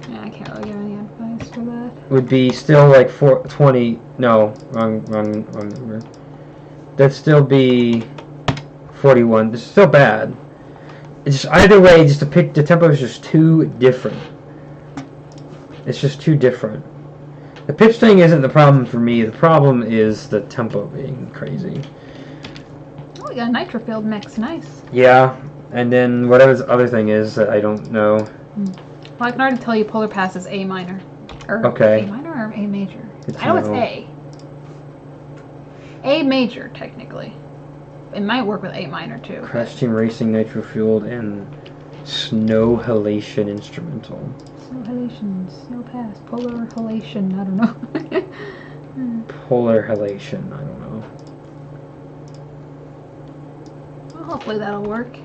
Yeah, I can't really give any advice for that. Would be still like 420. No, wrong number. That'd still be 41. It's still bad. It's just either way. Just the tempo is just too different. It's just too different. The pitch thing isn't the problem for me. The problem is the tempo being crazy. Oh, we got a nitro field mix. Nice. Yeah, and then whatever this other thing is that I don't know. Well, I can already tell you polar pass is A minor. Okay. A minor or A major? Good to I know it's know. A. A major, technically. It might work with A minor, too. Crash Team Racing, Nitro Fueled, and Snow Halation Instrumental. Snow halation, snow pass, polar halation, I don't know. Polar Halation, I don't know. Well, hopefully that'll work.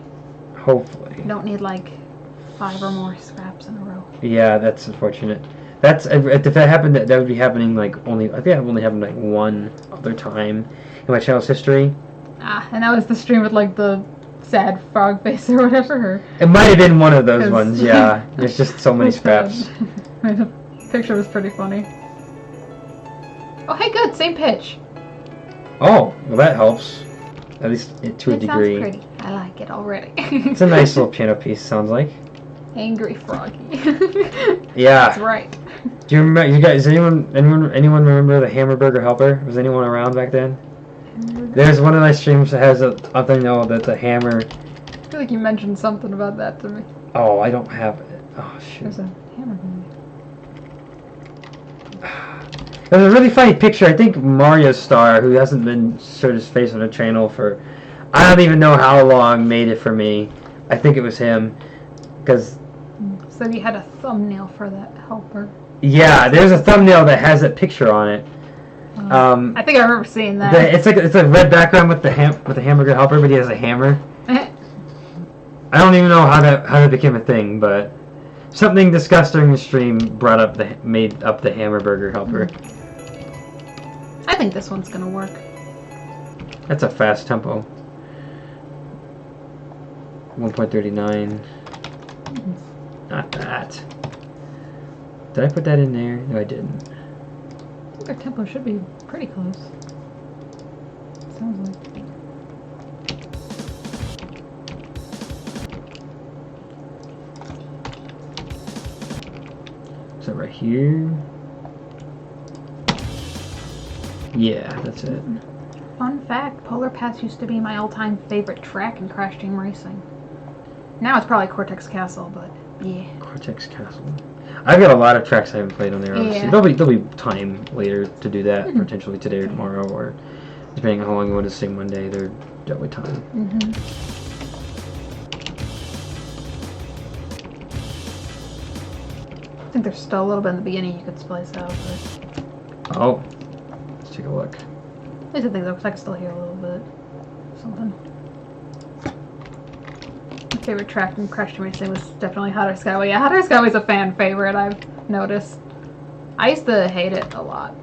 Hopefully. You don't need, like, 5 or more scraps in a row. Yeah, that's unfortunate. That's if that happened, that would be happening like only. I think I've only happened like one other time in my channel's history. And that was the stream with like the sad frog face or whatever. It might have been one of those ones. Yeah, there's just so many scraps. The picture was pretty funny. Oh, hey, good, same pitch. Oh, well that helps, at least to a degree. It sounds pretty. I like it already. It's a nice little piano piece. Sounds like. Angry froggy. Yeah. That's right. Do you remember? You guys? Anyone remember the Hamburger Helper? Was anyone around back then? There's one of my streams that has a thing that's a hammer. I feel like you mentioned something about that to me. Oh, I don't have it. Oh shoot. There's a hammer. There's a really funny picture. I think Mario Star, who hasn't been showed his face on the channel for I don't even know how long, made it for me. I think it was him, because. So you had a thumbnail for that helper. Yeah, there's a thumbnail that has that picture on it. I think I remember seeing that. It's a red background with the hamburger helper, but he has a hammer. I don't even know how that became a thing, but something discussed during the stream made up the hamburger helper. I think this one's gonna work. That's a fast tempo. 1.39. Not that. Did I put that in there? No, I didn't. I think our tempo should be pretty close. Sounds like. So right here. Yeah, that's it. Fun fact, Polar Pass used to be my all-time favorite track in Crash Team Racing. Now it's probably Cortex Castle, but yeah. Cortex Castle. I've got a lot of tracks I haven't played on there, obviously. Yeah. There'll be time later to do that, potentially today or tomorrow, or depending on how long you want to sing one day, there's definitely time. I think there's still a little bit in the beginning you could splice out, but... Oh, let's take a look. At least I think though, because I can still hear a little bit. Something. My favorite track from Crash Team Racing was definitely Hot Air Skyway. Yeah, Hot Air Skyway's a fan favorite, I've noticed. I used to hate it a lot.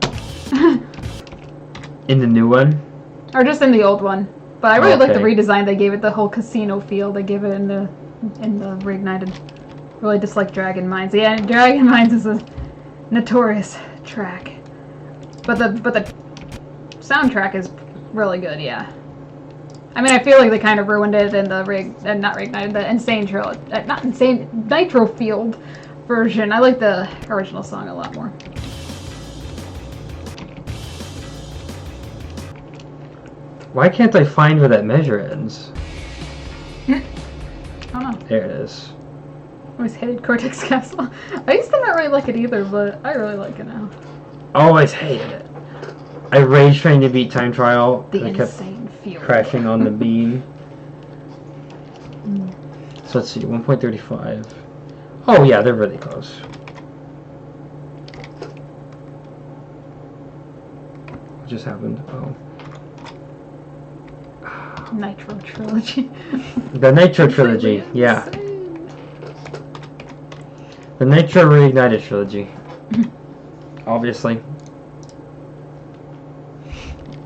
In the new one? Or just in the old one. But I really like the Okay. redesign they gave it, the whole casino feel they gave it in the Reignited. Really dislike Dragon Mines. Yeah, Dragon Mines is a notorious track. But the soundtrack is really good, yeah. I mean, I feel like they kind of ruined it in the the Insane Nitro Field version. I like the original song a lot more. Why can't I find where that measure ends? I don't know. There it is. I always hated Cortex Castle. I used to not really like it either, but I really like it now. Always hated it. I rage trying to beat Time Trial. The I kept insane field. crashing on the beam. So let's see, 1.35. Oh yeah, they're really close. What just happened? Oh. Nitro Trilogy. The Nitro Trilogy, yeah. Insane. The Nitro Reignited Trilogy. Obviously.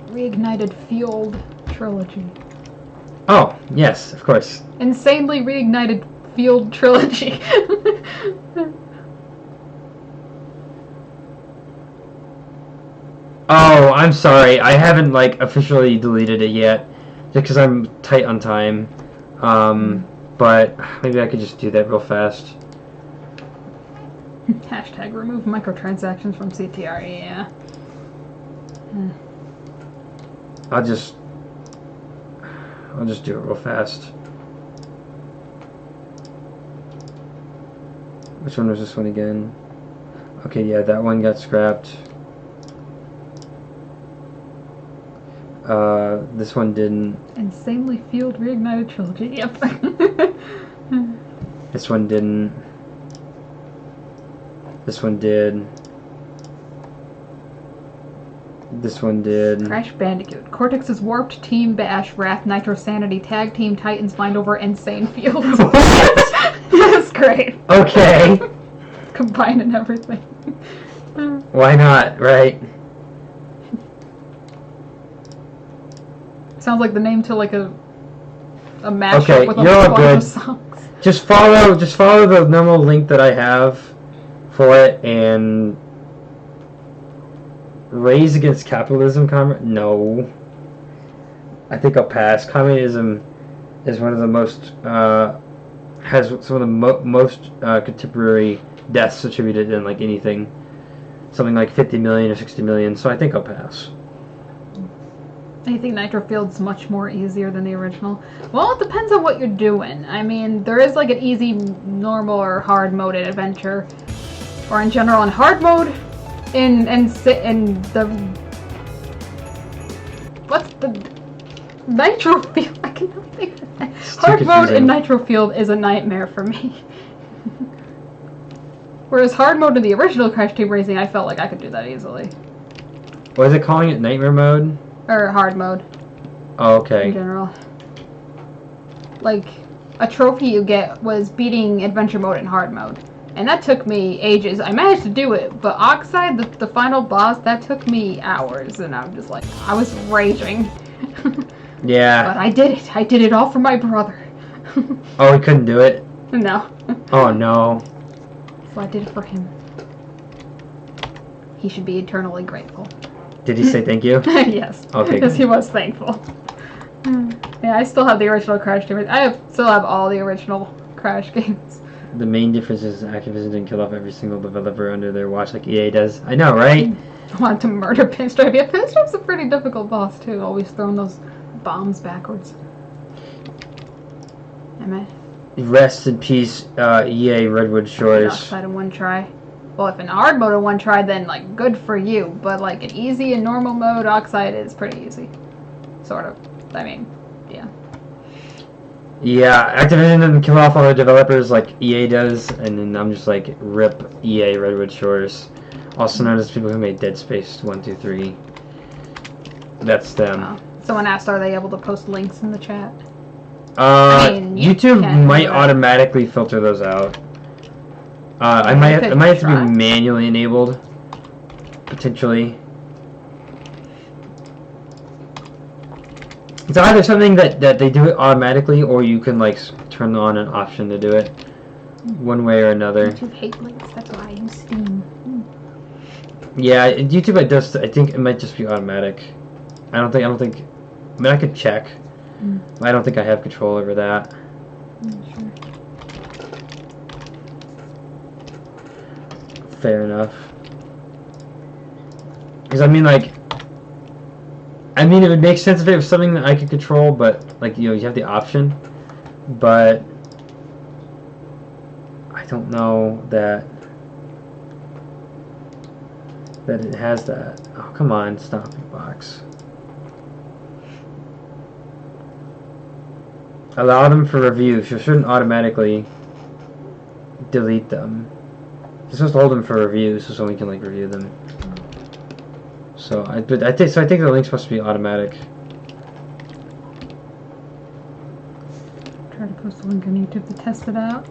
Reignited Field Trilogy. Oh, yes, of course. Insanely reignited Field Trilogy. Oh, I'm sorry. I haven't like officially deleted it yet, just because I'm tight on time. But maybe I could just do that real fast. Hashtag remove microtransactions from CTR, yeah. I'll just do it real fast. Which one was this one again? Okay, yeah, that one got scrapped. This one didn't. Insanely Field Reignited Trilogy, yep. This one didn't. This one did. This one did. Crash Bandicoot. Cortex's Warped, Team Bash, Wrath, Nitro Sanity, Tag Team, Titans, Mind Over, Insane Field. That's great. Okay. Combining everything. Why not, right? Sounds like the name to like a mashup Okay, with a you're all bunch good. of songs. Just follow the normal link that I have for it and raise against capitalism. No, I think I'll pass. Communism is one of the most has some of the most contemporary deaths attributed in like anything, something like 50 million or 60 million. So I think I'll pass. I think Nitro Field's much more easier than the original. Well, it depends on what you're doing. I mean, there is like an easy, normal, or hard mode in Adventure, or in general in hard mode. In the what's the Nitro Field? I cannot think of that. Hard mode in Nitro Field is a nightmare for me. Whereas hard mode in the original Crash Team Racing, I felt like I could do that easily. Was it calling it nightmare mode? Or hard mode. Oh, okay. In general. Like, a trophy you get was beating adventure mode in hard mode. And that took me ages. I managed to do it, but Oxide, the final boss, that took me hours. And I'm just like, I was raging. Yeah. But I did it. I did it all for my brother. Oh, he couldn't do it? No. Oh, no. So I did it for him. He should be eternally grateful. Did he say thank you? Yes. Okay, Because good. he was thankful. Yeah, I still have the original Crash Team. Still have all the original Crash games. The main difference is Activision didn't kill off every single developer under their watch like EA does. I know, right? I wanted to murder Pinstripe. Yeah, Pinstripe's a pretty difficult boss, too. Always throwing those bombs backwards. Am I? Rest in peace, EA Redwood Shores. Outside in one try. Well, if in hard mode in one try, then, like, good for you. But, like, in easy and normal mode, Oxide is pretty easy. Sort of. I mean, yeah. Yeah, Activision doesn't kill off all the developers like EA does, and then I'm just like, rip EA Redwood Shores. Also known as people who made Dead Space 1, 2, 3. That's them. Someone asked, are they able to post links in the chat? YouTube might automatically filter those out. I might have to be manually enabled, potentially. It's either something that they do it automatically, or you can like turn on an option to do it, one way or another. YouTube hate links. That's why I use Steam. Yeah, YouTube it does. I think it might just be automatic. I don't think. I mean, I could check. I don't think I have control over that. Sure. Fair enough. Because I mean, like, I mean, it would make sense if it was something that I could control, but like you have the option. But I don't know that it has that. Oh, come on, stop it, box. Allow them for review. You shouldn't automatically delete them. You're supposed to hold them for review, so someone can like review them. So I think the link's supposed to be automatic. Try to post a link on YouTube to test it out.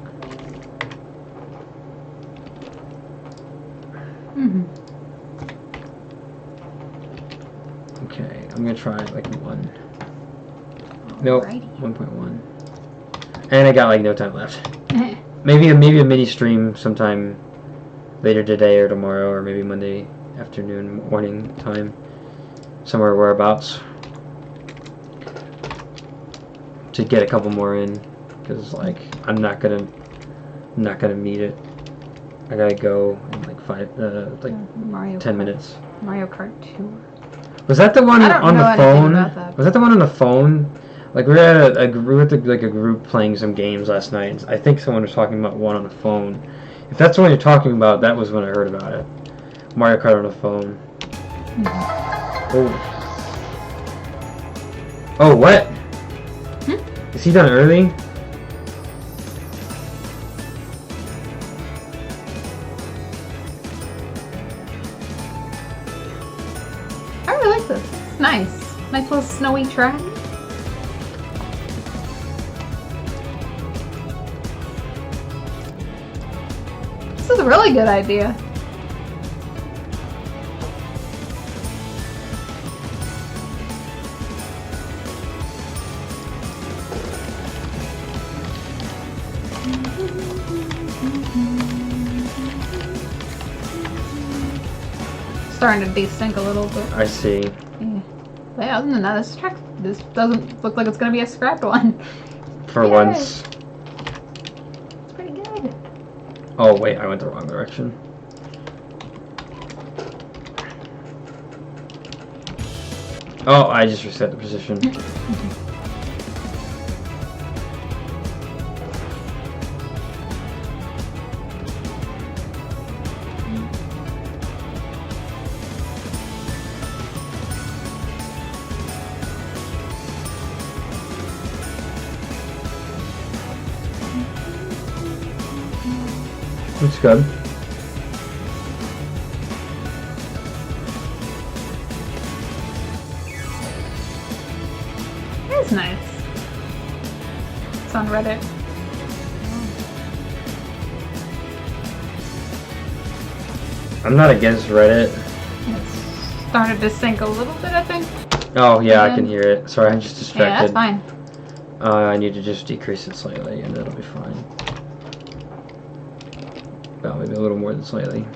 Okay, I'm gonna try like 1. Nope, Alrighty. 1.1. And I got like no time left. maybe a mini stream sometime later today or tomorrow, or maybe Monday afternoon, morning time, somewhere whereabouts, to get a couple more in, because like I'm not gonna meet it. I gotta go in like 10 minutes. Mario Kart 2. Was that the one on the phone? That. Was that the one on the phone? Like we were at a group playing some games last night. And I think someone was talking about one on the phone. If that's the one you're talking about, that was when I heard about it. Mario Kart on the phone. Oh. Oh, what? Is he done early? I really like this. It's nice. Nice little snowy track. This is a really good idea. Starting to desync a little bit. I see. Yeah. But yeah, other than that, this doesn't look like it's gonna be a scrapped one. For Yay. once. It's pretty good. Oh wait, I went the wrong direction. Oh, I just reset the position. Looks good. It's nice. It's on Reddit. I'm not against Reddit. It's started to sync a little bit, I think. Oh yeah, I can hear it. Sorry, I'm just distracted. Yeah, that's fine. I need to just decrease it slightly, and that'll be fine. Well, maybe a little more than slightly.